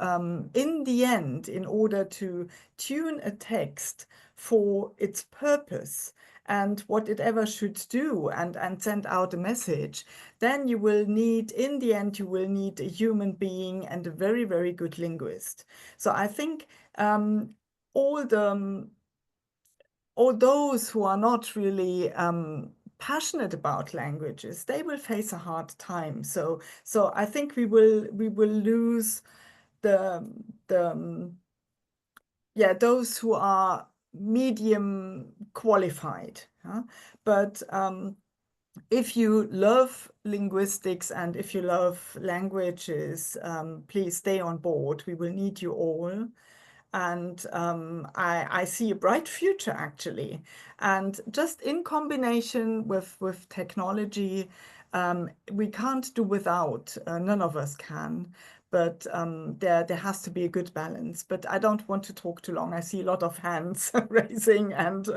in the end, in order to tune a text for its purpose and what it ever should do and send out a message, then you will need, in the end, you will need a human being and a very, very good linguist. So I think all those who are not really passionate about languages, they will face a hard time. So I think we will lose those who are medium qualified. But if you love linguistics and if you love languages, please stay on board. We will need you all. And I see a bright future, actually. And just in combination with technology, we can't do without, none of us can. But there has to be a good balance. But I don't want to talk too long. I see a lot of hands raising, and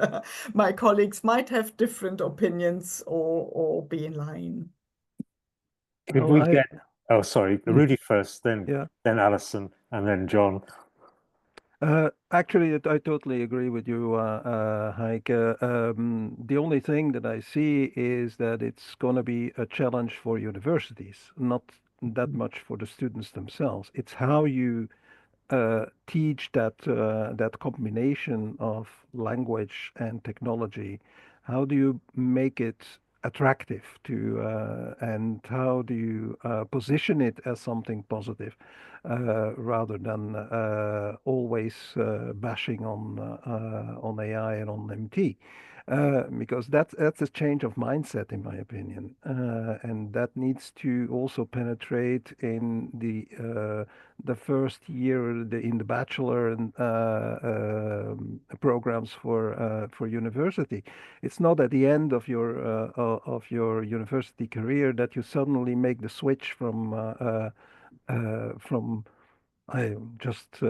my colleagues might have different opinions or be in line. Could we get Oh, sorry, Rudy first, then Yeah. then Alison, and then John. Actually, I totally agree with you, Heike. The only thing that I see is that it's going to be a challenge for universities, not that much for the students themselves. It's how you teach that combination of language and technology. How do you make it attractive to, and how do you position it as something positive, rather than always bashing on AI and on MT? Because that's a change of mindset, in my opinion, and that needs to also penetrate in the first year in the bachelor and programs for university. It's not at the end of your university career that you suddenly make the switch from I just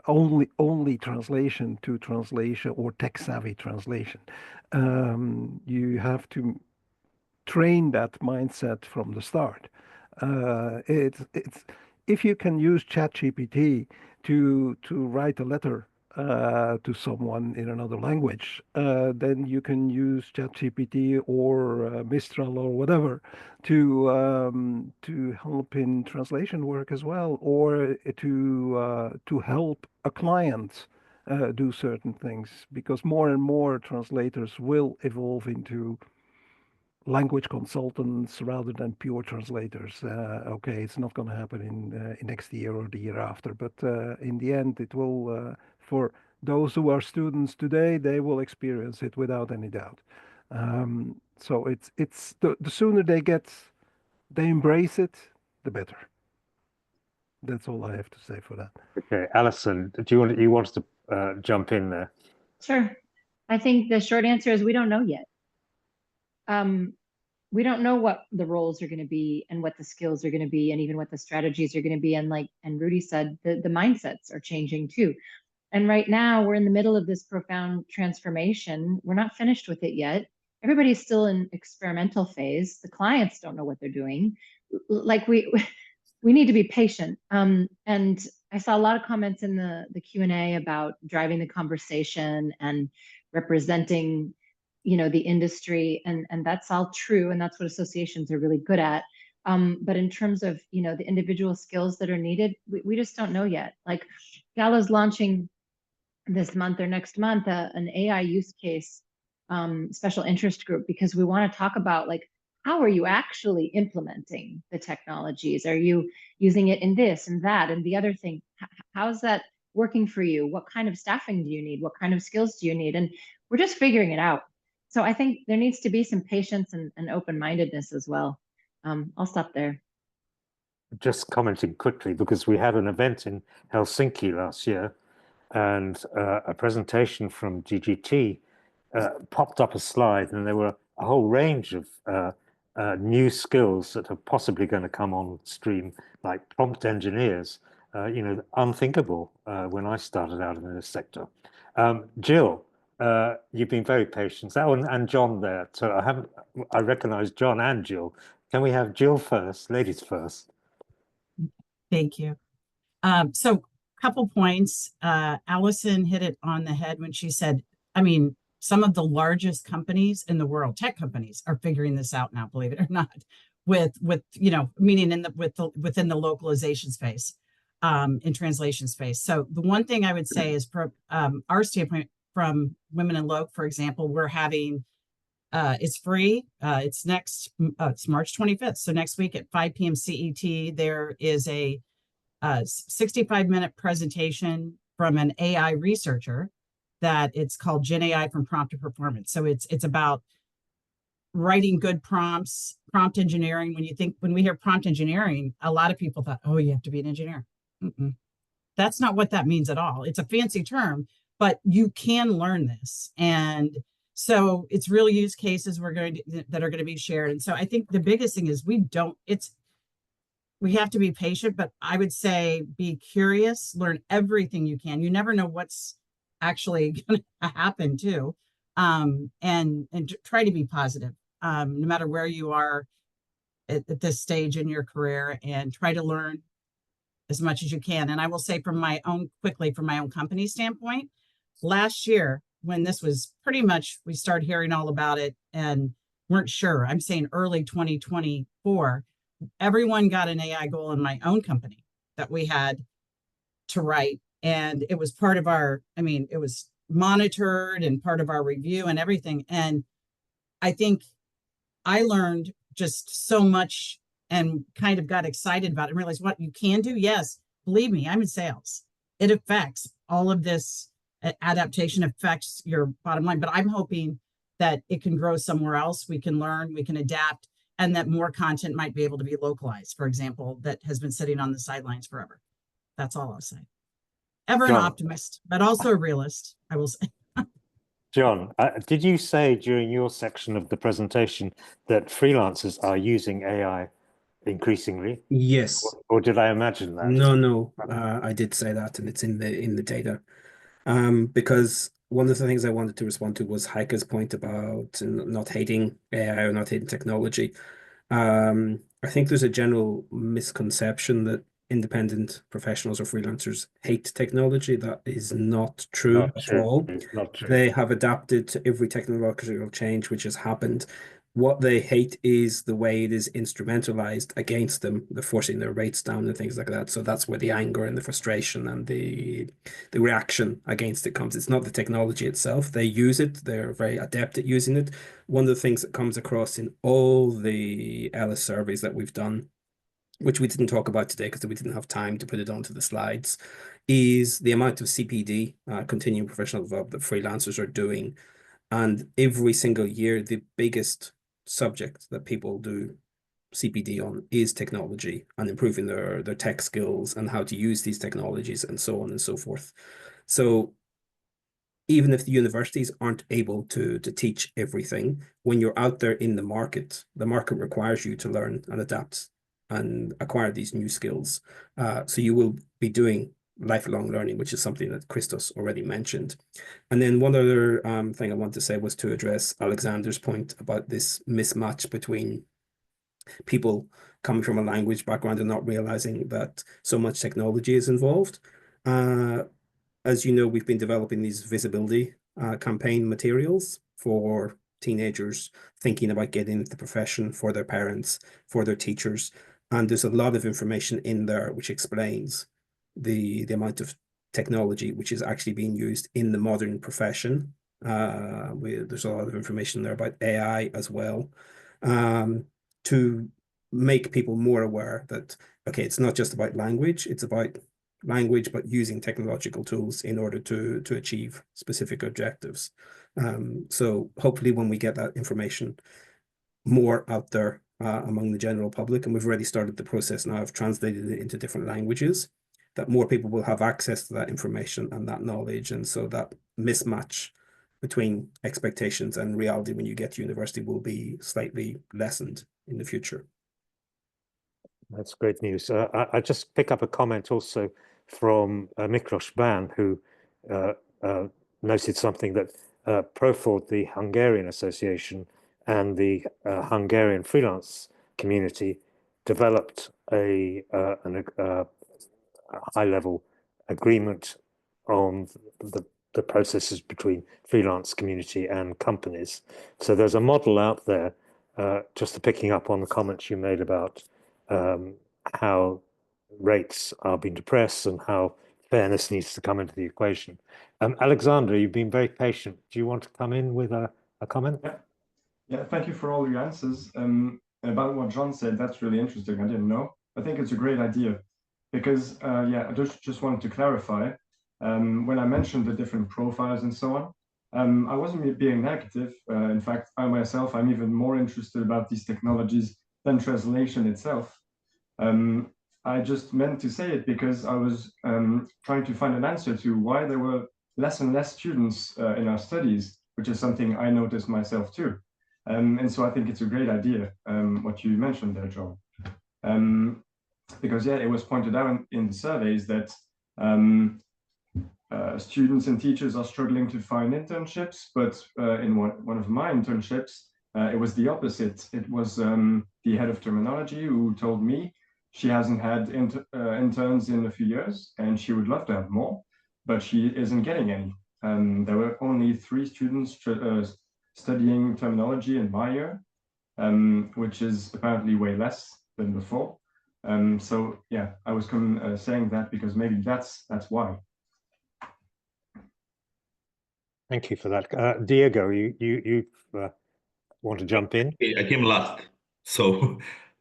only translation to translation or tech savvy translation. You have to train that mindset from the start. It's if you can use ChatGPT to write a letter to someone in another language, then you can use ChatGPT or Mistral or whatever to help in translation work as well, or to help a client do certain things, because more and more translators will evolve into language consultants rather than pure translators. Okay, it's not going to happen in next year or the year after, but in the end, it will. For those who are students today, they will experience it without any doubt. So it's the sooner they embrace it, the better. That's all I have to say for that. Okay, Alison, you want to jump in there? Sure. I think the short answer is we don't know yet. We don't know what the roles are going to be and what the skills are going to be and even what the strategies are going to be. And Rudy said, the mindsets are changing too. And right now we're in the middle of this profound transformation. We're not finished with it yet. Everybody's still in experimental phase. The clients don't know what they're doing. Like we need to be patient. And I saw a lot of comments in the Q&A about driving the conversation and representing, the industry, and that's all true, and that's what associations are really good at. But in terms of, the individual skills that are needed, we just don't know yet. Like Gala's launching this month or next month an AI use case special interest group, because we want to talk about how are you actually implementing the technologies? Are you using it in this and that and the other thing? How's that working for you? What kind of staffing do you need? What kind of skills do you need? And we're just figuring it out. So I think there needs to be some patience and open-mindedness as well. I'll stop there. Just commenting quickly, because we had an event in Helsinki last year, and a presentation from GGT popped up a slide, and there were a whole range of new skills that are possibly going to come on stream, like prompt engineers, unthinkable when I started out in this sector. Jill, you've been very patient. That one, and John there. So I recognize John and Jill. Can we have Jill first, ladies first? Thank you. So couple points. Alison hit it on the head when she said, I mean, some of the largest companies in the world, tech companies, are figuring this out now, believe it or not, meaning within the localization space, in translation space. So the one thing I would say is from our standpoint, from Women in Loc, for example, we're having it's free. It's March 25th. So next week at 5 p.m. CET, there is a 65-minute presentation from an AI researcher that it's called Gen AI from Prompt to Performance. So it's about writing good prompts, prompt engineering. When we hear prompt engineering, a lot of people thought, oh, you have to be an engineer. That's not what that means at all. It's a fancy term, but you can learn this. And so it's real use cases that are going to be shared. And so I think the biggest thing is we have to be patient, but I would say be curious, learn everything you can. You never know what's actually going to happen too. And try to be positive, no matter where you are at this stage in your career, and try to learn as much as you can. And I will say from my own company standpoint, last year, when this was pretty much, we started hearing all about it and weren't sure, I'm saying early 2024, everyone got an AI goal in my own company that we had to write. And it was part of our, it was monitored and part of our review and everything. And I think I learned just so much and kind of got excited about it and realized what you can do. Yes, believe me, I'm in sales. It affects all of this. Adaptation affects your bottom line, but I'm hoping that it can grow somewhere else. We can learn, we can adapt, and that more content might be able to be localized, for example, that has been sitting on the sidelines forever. That's all I'll say. Ever an optimist, but also a realist, I will say. John, did you say during your section of the presentation that freelancers are using AI increasingly? Yes. Or did I imagine that? No, I did say that, and it's in the data. Because one of the things I wanted to respond to was Heike's point about not hating AI or not hating technology. I think there's a general misconception that independent professionals or freelancers hate technology. That is not true at all. Not true. They have adapted to every technological change which has happened. What they hate is the way it is instrumentalized against them. They're forcing their rates down and things like that. So that's where the anger and the frustration and the reaction against it comes. It's not the technology itself. They use it. They're very adept at using it. One of the things that comes across in all the ELIS surveys that we've done, which we didn't talk about today because we didn't have time to put it onto the slides, is the amount of CPD, continuing professional development, that freelancers are doing. And every single year, the biggest subject that people do CPD on is technology and improving their tech skills and how to use these technologies and so on and so forth. So even if the universities aren't able to teach everything, when you're out there in the market requires you to learn and adapt and acquire these new skills. So you will be doing lifelong learning, which is something that Christos already mentioned. And then one other thing I want to say was to address Alexander's point about this mismatch between people coming from a language background and not realizing that so much technology is involved. As you know, we've been developing these visibility campaign materials for teenagers thinking about getting into the profession, for their parents, for their teachers. And there's a lot of information in there which explains the amount of technology which is actually being used in the modern profession. There's a lot of information there about AI as well, to make people more aware that, okay, it's not just about language, it's about language, but using technological tools in order to achieve specific objectives. So hopefully when we get that information more out there among the general public, and we've already started the process now of translating it into different languages, that more people will have access to that information and that knowledge. And so that mismatch between expectations and reality when you get to university will be slightly lessened in the future. That's great news. I just pick up a comment also from Miklos Ban, who noted something that Proford, the Hungarian Association, and the Hungarian freelance community developed a high-level agreement on the processes between freelance community and companies. So there's a model out there, just picking up on the comments you made about how rates are being depressed and how fairness needs to come into the equation. Alexander, you've been very patient. Do you want to come in with a comment? Yeah, thank you for all your answers. About what John said, that's really interesting. I didn't know. I think it's a great idea because, I just wanted to clarify. When I mentioned the different profiles and so on, I wasn't being negative. In fact, I myself, I'm even more interested about these technologies than translation itself. I just meant to say it because I was trying to find an answer to why there were less and less students in our studies, which is something I noticed myself too. And so I think it's a great idea, what you mentioned there, John. Because, it was pointed out in the surveys that students and teachers are struggling to find internships, but in one of my internships, It was the opposite. It was the head of terminology who told me she hasn't had interns in a few years and she would love to have more, but she isn't getting any. There were only 3 students studying terminology in my year, which is apparently way less than before. So yeah, I was saying that because maybe that's why. Thank you for that. Diego, you want to jump in? I came last, so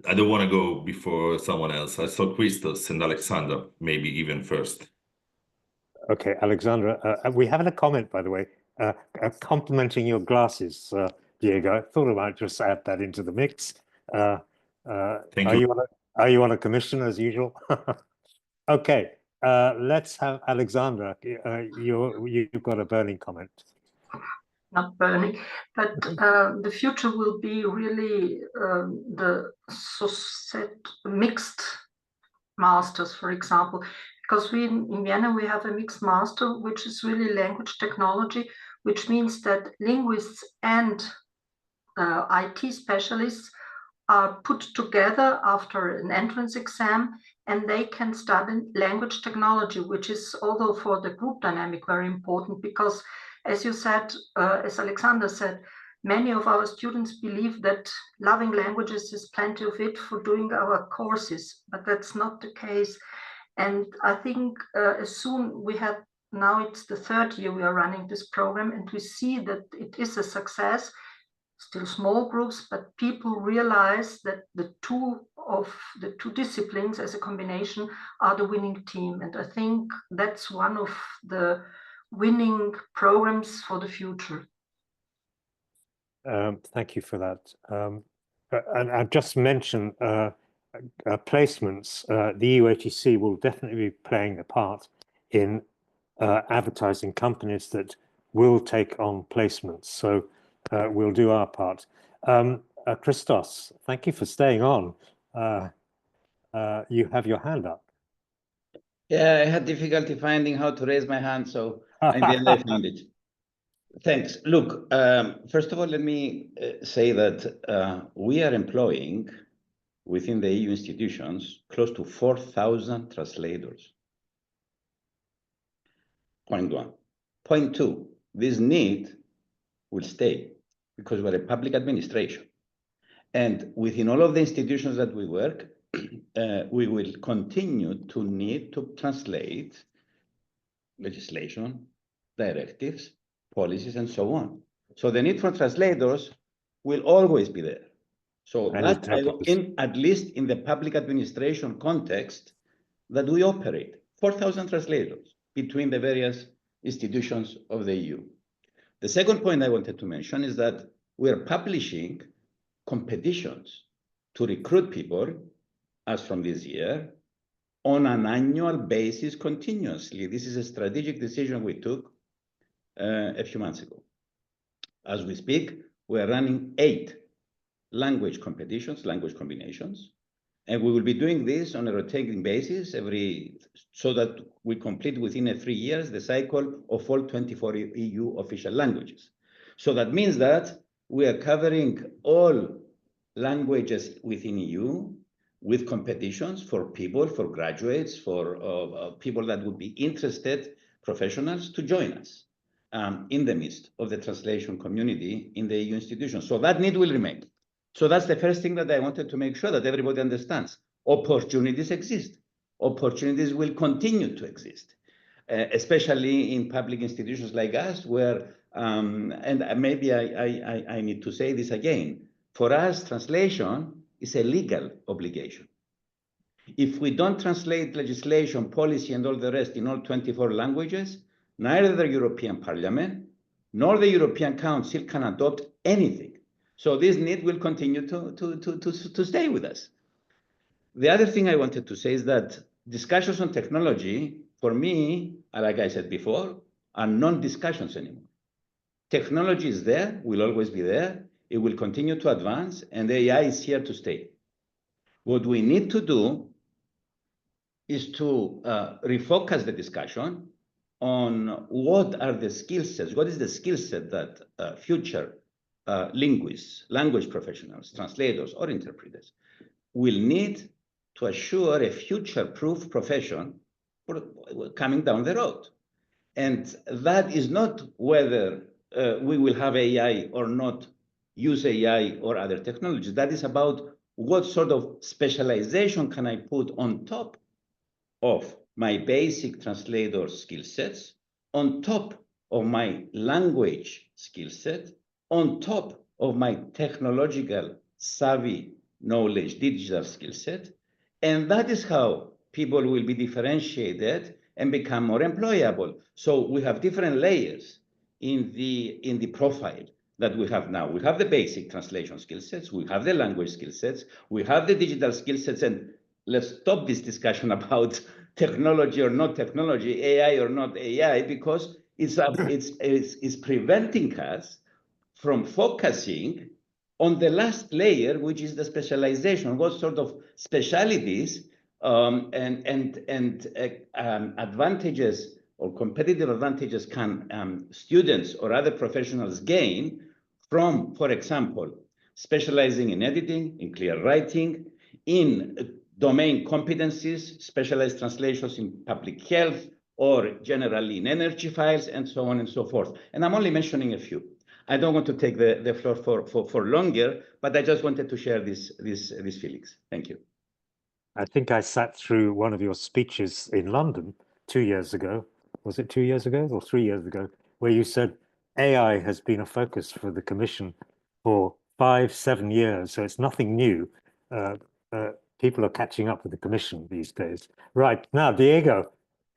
I don't want to go before someone else. I saw Christos and Alexandra, maybe even first. Okay, Alexandra, we have a comment, by the way, complimenting your glasses, Diego. I thought I might just add that into the mix. Thank you. Are you on a commission as usual? Okay, let's have Alexandra. You've got a burning comment. Not burning, but the future will be really the mixed masters, for example, because we in Vienna, we have a mixed master, which is really language technology, which means that linguists and IT specialists are put together after an entrance exam, and they can study language technology, which is although for the group dynamic very important, because as you said, as Alexander said, many of our students believe that loving languages is plenty of it for doing our courses, but that's not the case. And I think as soon we have, now it's the 3rd year we are running this program, and we see that it is a success. Still small groups, but people realize that the two disciplines as a combination are the winning team. And I think that's one of the winning programs for the future. Thank you for that. And I've just mentioned placements. The EU-ATC will definitely be playing a part in advertising companies that will take on placements. So we'll do our part. Christos, thank you for staying on. You have your hand up. Yeah, I had difficulty finding how to raise my hand, so in the end I found it. Thanks. Look, first of all, let me say that we are employing within the EU institutions close to 4,000 translators. Point 1. Point 2, this need will stay because we're a public administration. And within all of the institutions that we work, we will continue to need to translate legislation, directives, policies, and so on. So the need for translators will always be there. So that, at least in the public administration context that we operate, 4,000 translators between the various institutions of the EU. The second point I wanted to mention is that we are publishing competitions to recruit people, as from this year, on an annual basis continuously. This is a strategic decision we took a few months ago. As we speak, we are running 8 language competitions, language combinations, and we will be doing this on a rotating basis so that we complete within 3 years the cycle of all 24 EU official languages. So that means that we are covering all languages within EU with competitions for people, for graduates, for people that would be interested, professionals, to join us in the midst of the translation community in the EU institutions. So that need will remain. So that's the first thing that I wanted to make sure that everybody understands. Opportunities exist. Opportunities will continue to exist, especially in public institutions like us, where, and maybe I need to say this again, for us, translation is a legal obligation. If we don't translate legislation, policy, and all the rest in all 24 languages, neither the European Parliament nor the European Council can adopt anything. So this need will continue to stay with us. The other thing I wanted to say is that discussions on technology, for me, like I said before, are non-discussions anymore. Technology is there, will always be there. It will continue to advance, and AI is here to stay. What we need to do is to refocus the discussion on what are the skill sets, what is the skill set that future linguists, language professionals, translators, or interpreters will need to assure a future-proof profession for coming down the road. And that is not whether we will have AI or not use AI or other technologies. That is about what sort of specialization can I put on top of my basic translator skill sets, on top of my language skill set, on top of my technological savvy knowledge, digital skill set. And that is how people will be differentiated and become more employable. So we have different layers in the profile that we have now. We have the basic translation skill sets, we have the language skill sets, we have the digital skill sets, and let's stop this discussion about technology or not technology, AI or not AI, because it's preventing us from focusing on the last layer, which is the specialization. What sort of specialties and advantages or competitive advantages can students or other professionals gain from, for example, specializing in editing, in clear writing, in domain competencies, specialized translations in public health, or generally in energy files, and so on and so forth. And I'm only mentioning a few. I don't want to take the floor for longer, but I just wanted to share these feelings. Thank you. I think I sat through one of your speeches in London 2 years ago. Was it 2 years ago or 3 years ago? Where you said AI has been a focus for the Commission for 5-7 years. So it's nothing new. People are catching up with the Commission these days. Right, now, Diego,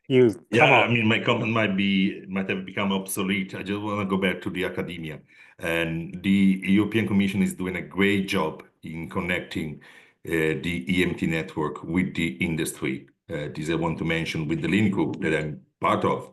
you come on. I mean, my comment might have become obsolete. I just want to go back to the academia. And the European Commission is doing a great job in connecting the EMT network with the industry. This I want to mention with the Lean Group that I'm part of.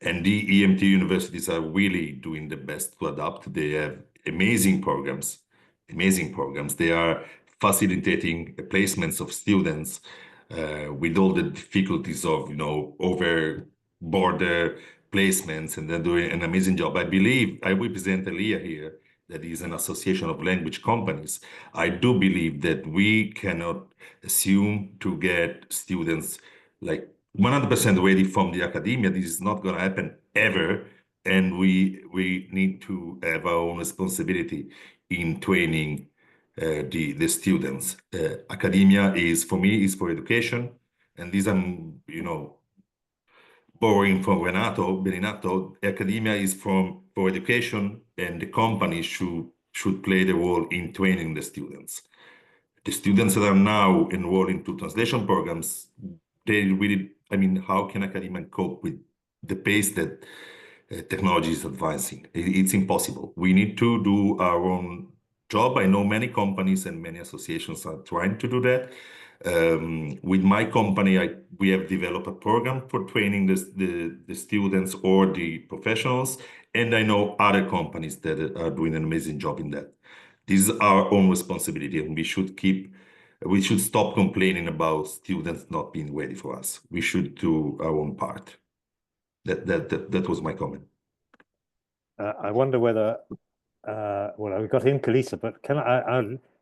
And the EMT universities are really doing the best to adapt. They have amazing programs. They are facilitating placements of students with all the difficulties of, over border placements, and they're doing an amazing job. I believe I represent ELIA here, that is an association of language companies. I do believe that we cannot assume to get students like 100% ready from the academia. This is not going to happen ever. And we need to have our own responsibility in training the students. Academia is, for me, is for education. And these I'm, borrowing from Beninato, academia is for education, and the company should play the role in training the students. The students that are now enrolled into translation programs, they really, how can academia cope with the pace that technology is advancing? It's impossible. We need to do our own job. I know many companies and many associations are trying to do that. With my company, we have developed a program for training the students or the professionals, and I know other companies that are doing an amazing job in that. This is our own responsibility, and we should stop complaining about students not being ready for us. We should do our own part. That was my comment. I wonder whether, well, we've got in Kalisa, but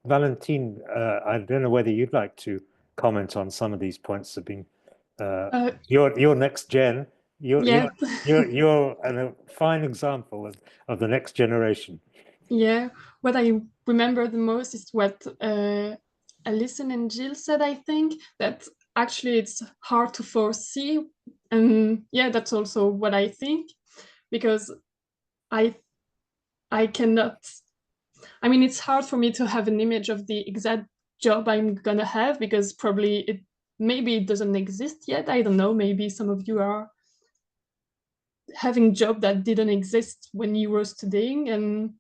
Valentin, I don't know whether you'd like to comment on some of these points that have been, your next gen, you're a fine example of the next generation. Yeah, what I remember the most is what Alison and Jill said, I think, that actually it's hard to foresee. And yeah, that's also what I think, because I cannot, it's hard for me to have an image of the exact job I'm gonna have, because probably maybe it doesn't exist yet. I don't know, maybe some of you are having job that didn't exist when you were studying, and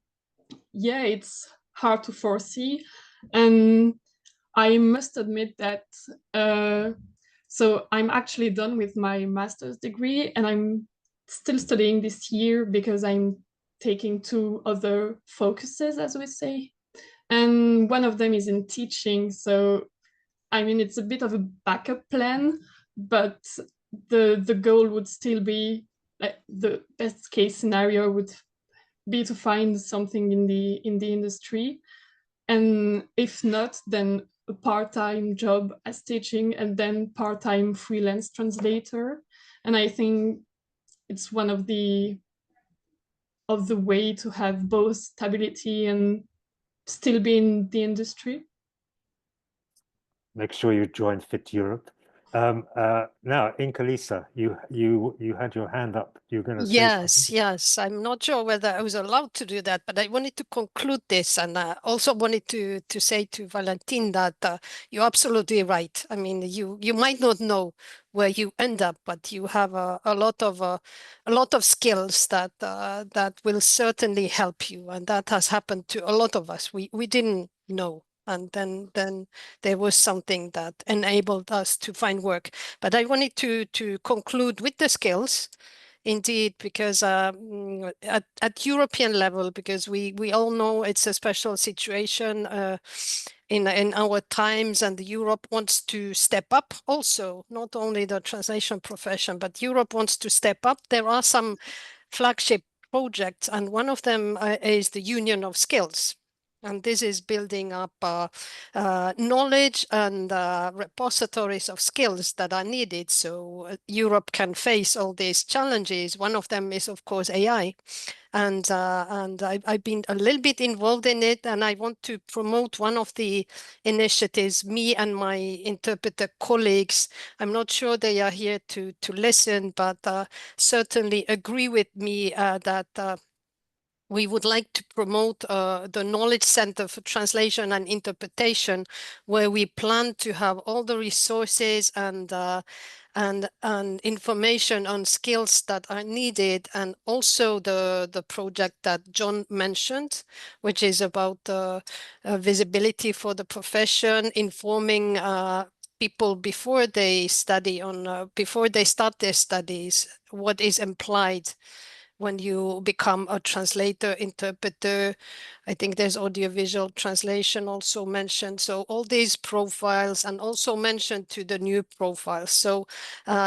yeah, it's hard to foresee. And I must admit that so I'm actually done with my master's degree, and I'm still studying this year because I'm taking 2 other focuses, as we say. And one of them is in teaching. So, it's a bit of a backup plan, but the goal would still be, like, the best case scenario would be to find something in the industry, and if not, then a part-time job as teaching, and then part-time freelance translator. And I think it's one of the way to have both stability and still be in the industry. Make sure you join Fit Europe. Now, Inka-Lisa, you had your hand up. You're going to say something? Yes. I'm not sure whether I was allowed to do that, but I wanted to conclude this, and also wanted to say to Valentin that you're absolutely right. I mean, you might not know where you end up, but you have a lot of skills that that will certainly help you, and that has happened to a lot of us. We didn't know. And then there was something that enabled us to find work. But I wanted to conclude with the skills, indeed, because at European level, because we all know it's a special situation in our times, and Europe wants to step up also, not only the translation profession, but Europe wants to step up. There are some flagship projects, and one of them is the Union of Skills. And this is building up knowledge and repositories of skills that are needed so Europe can face all these challenges. One of them is, of course, AI. And I've been a little bit involved in it, and I want to promote one of the initiatives. Me and my interpreter colleagues, I'm not sure they are here to listen, but certainly agree with me that we would like to promote the Knowledge Center for Translation and Interpretation, where we plan to have all the resources and information on skills that are needed, and also the project that John mentioned, which is about visibility for the profession, informing people before they study before they start their studies, what is implied when you become a translator, interpreter. I think there's audiovisual translation also mentioned. So all these profiles, and also mentioned to the new profiles. So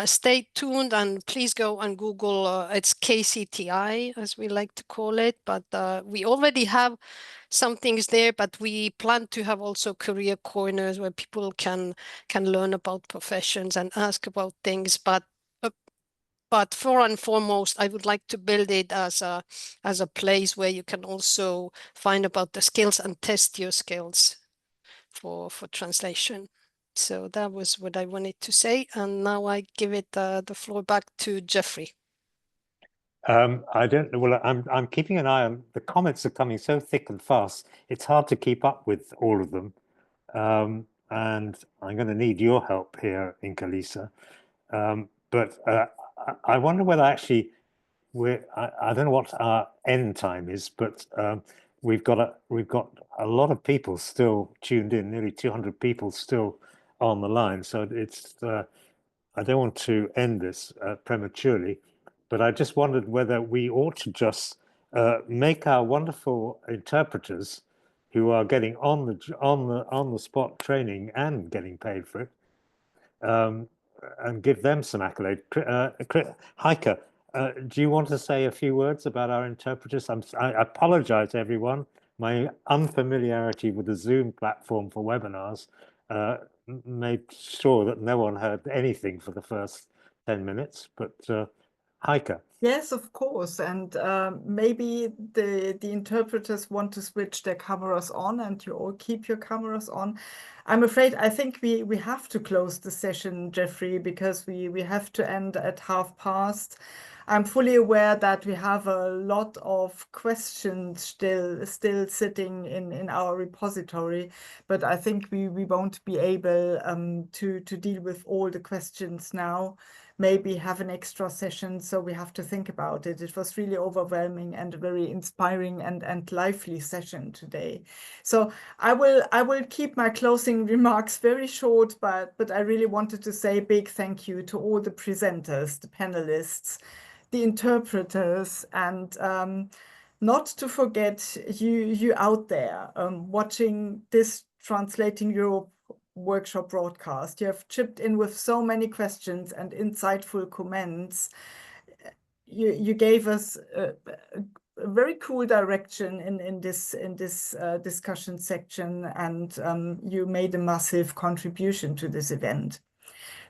stay tuned, and please go and Google, it's KCTI, as we like to call it, but we already have some things there, but we plan to have also career corners where people can learn about professions and ask about things. But for and foremost, I would like to build it as a place where you can also find about the skills and test your skills for translation. So that was what I wanted to say, and now I give it the floor back to Jeffrey. I don't know. Well, I'm keeping an eye on the comments. Are coming so thick and fast. It's hard to keep up with all of them, and I'm going to need your help here, Inka-Lisa. But I wonder whether actually I don't know what our end time is, but we've got a lot of people still tuned in, nearly 200 people still on the line. So it's I don't want to end this prematurely, but I just wondered whether we ought to just make our wonderful interpreters, who are getting on the spot training and getting paid for it, and give them some accolade. Heike, do you want to say a few words about our interpreters? I apologize, everyone. My unfamiliarity with the Zoom platform for webinars made sure that no one heard anything for the first 10 minutes, but Heike. Yes, of course. And maybe the interpreters want to switch their cameras on, and you all keep your cameras on. I'm afraid I think we have to close the session, Jeffrey, because we have to end at past. I'm fully aware that we have a lot of questions still sitting in our repository, but I think we won't be able to deal with all the questions now. Maybe have an extra session, so we have to think about it. It was really overwhelming and a very inspiring and lively session today. So I will keep my closing remarks very short, but I really wanted to say a big thank you to all the presenters, the panelists, the interpreters, and not to forget you out there watching this Translating Europe workshop broadcast. You have chipped in with so many questions and insightful comments. You gave us a very cool direction in this discussion section, and you made a massive contribution to this event.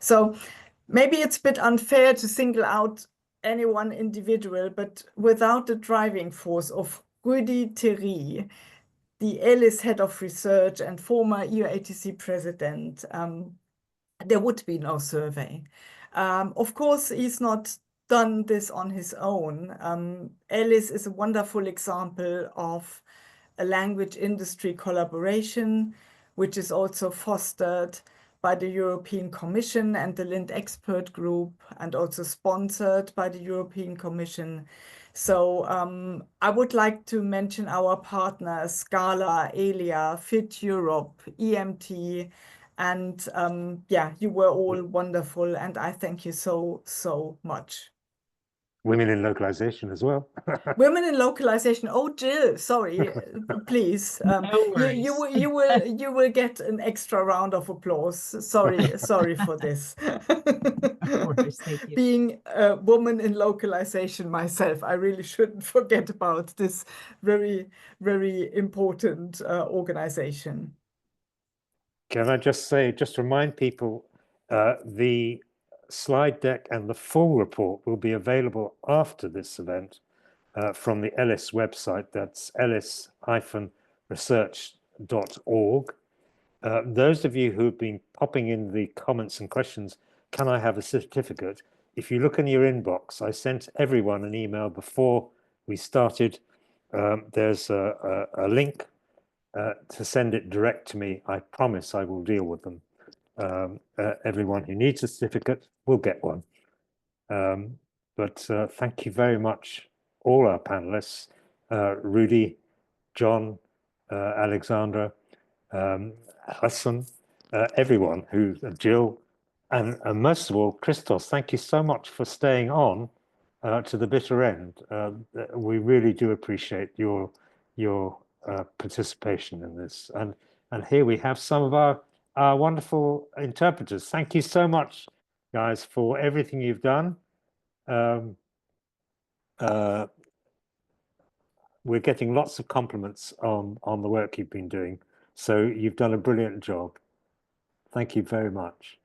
So maybe it's a bit unfair to single out any one individual, but without the driving force of Rudi Thierry, the ELIS head of research and former EUATC president, there would be no survey. Of course, he's not done this on his own. ELIS is a wonderful example of a language industry collaboration, which is also fostered by the European Commission and the Lind Expert Group, and also sponsored by the European Commission. So I would like to mention our partners, Scala, ELIA, Fit Europe, EMT, and yeah, you were all wonderful, and I thank you so much. Women in localization as well. Women in localization. Oh, Jill, sorry, please. You will get an extra round of applause. Sorry for this. Thank you. Being a woman in localization myself, I really shouldn't forget about this very, very important organization. Can I just say, just remind people, the slide deck and the full report will be available after this event from the ELIS website. That's elis-research.org. Those of you who've been popping in the comments and questions, can I have a certificate? If you look in your inbox, I sent everyone an email before we started. There's a link to send it direct to me. I promise I will deal with them. Everyone who needs a certificate will get one. But thank you very much, all our panelists, Rudi, John, Alexandra, Hassan, everyone who, Jill, and most of all, Christos, thank you so much for staying on to the bitter end. We really do appreciate your participation in this. And here we have some of our wonderful interpreters. Thank you so much, guys, for everything you've done. We're getting lots of compliments on the work you've been doing. So you've done a brilliant job. Thank you very much.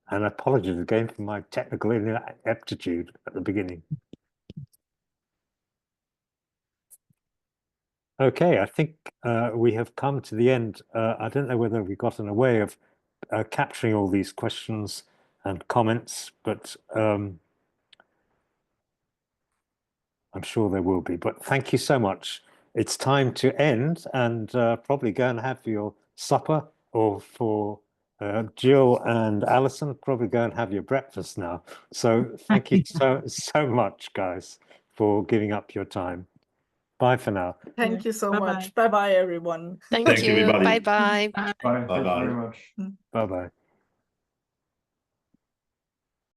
And apologies again for my technical ineptitude at the beginning. Okay, I think we have come to the end. I don't know whether we've gotten a way of capturing all these questions and comments, but I'm sure there will be. But thank you so much. It's time to end and probably go and have your supper, or for Jill and Alison, probably go and have your breakfast now. So thank you so much, guys, for giving up your time. Bye for now. Thank you so much. Bye-bye, everyone. Thank Thank you, you. everybody. Bye-bye. Bye. Thank you very much. Bye-bye.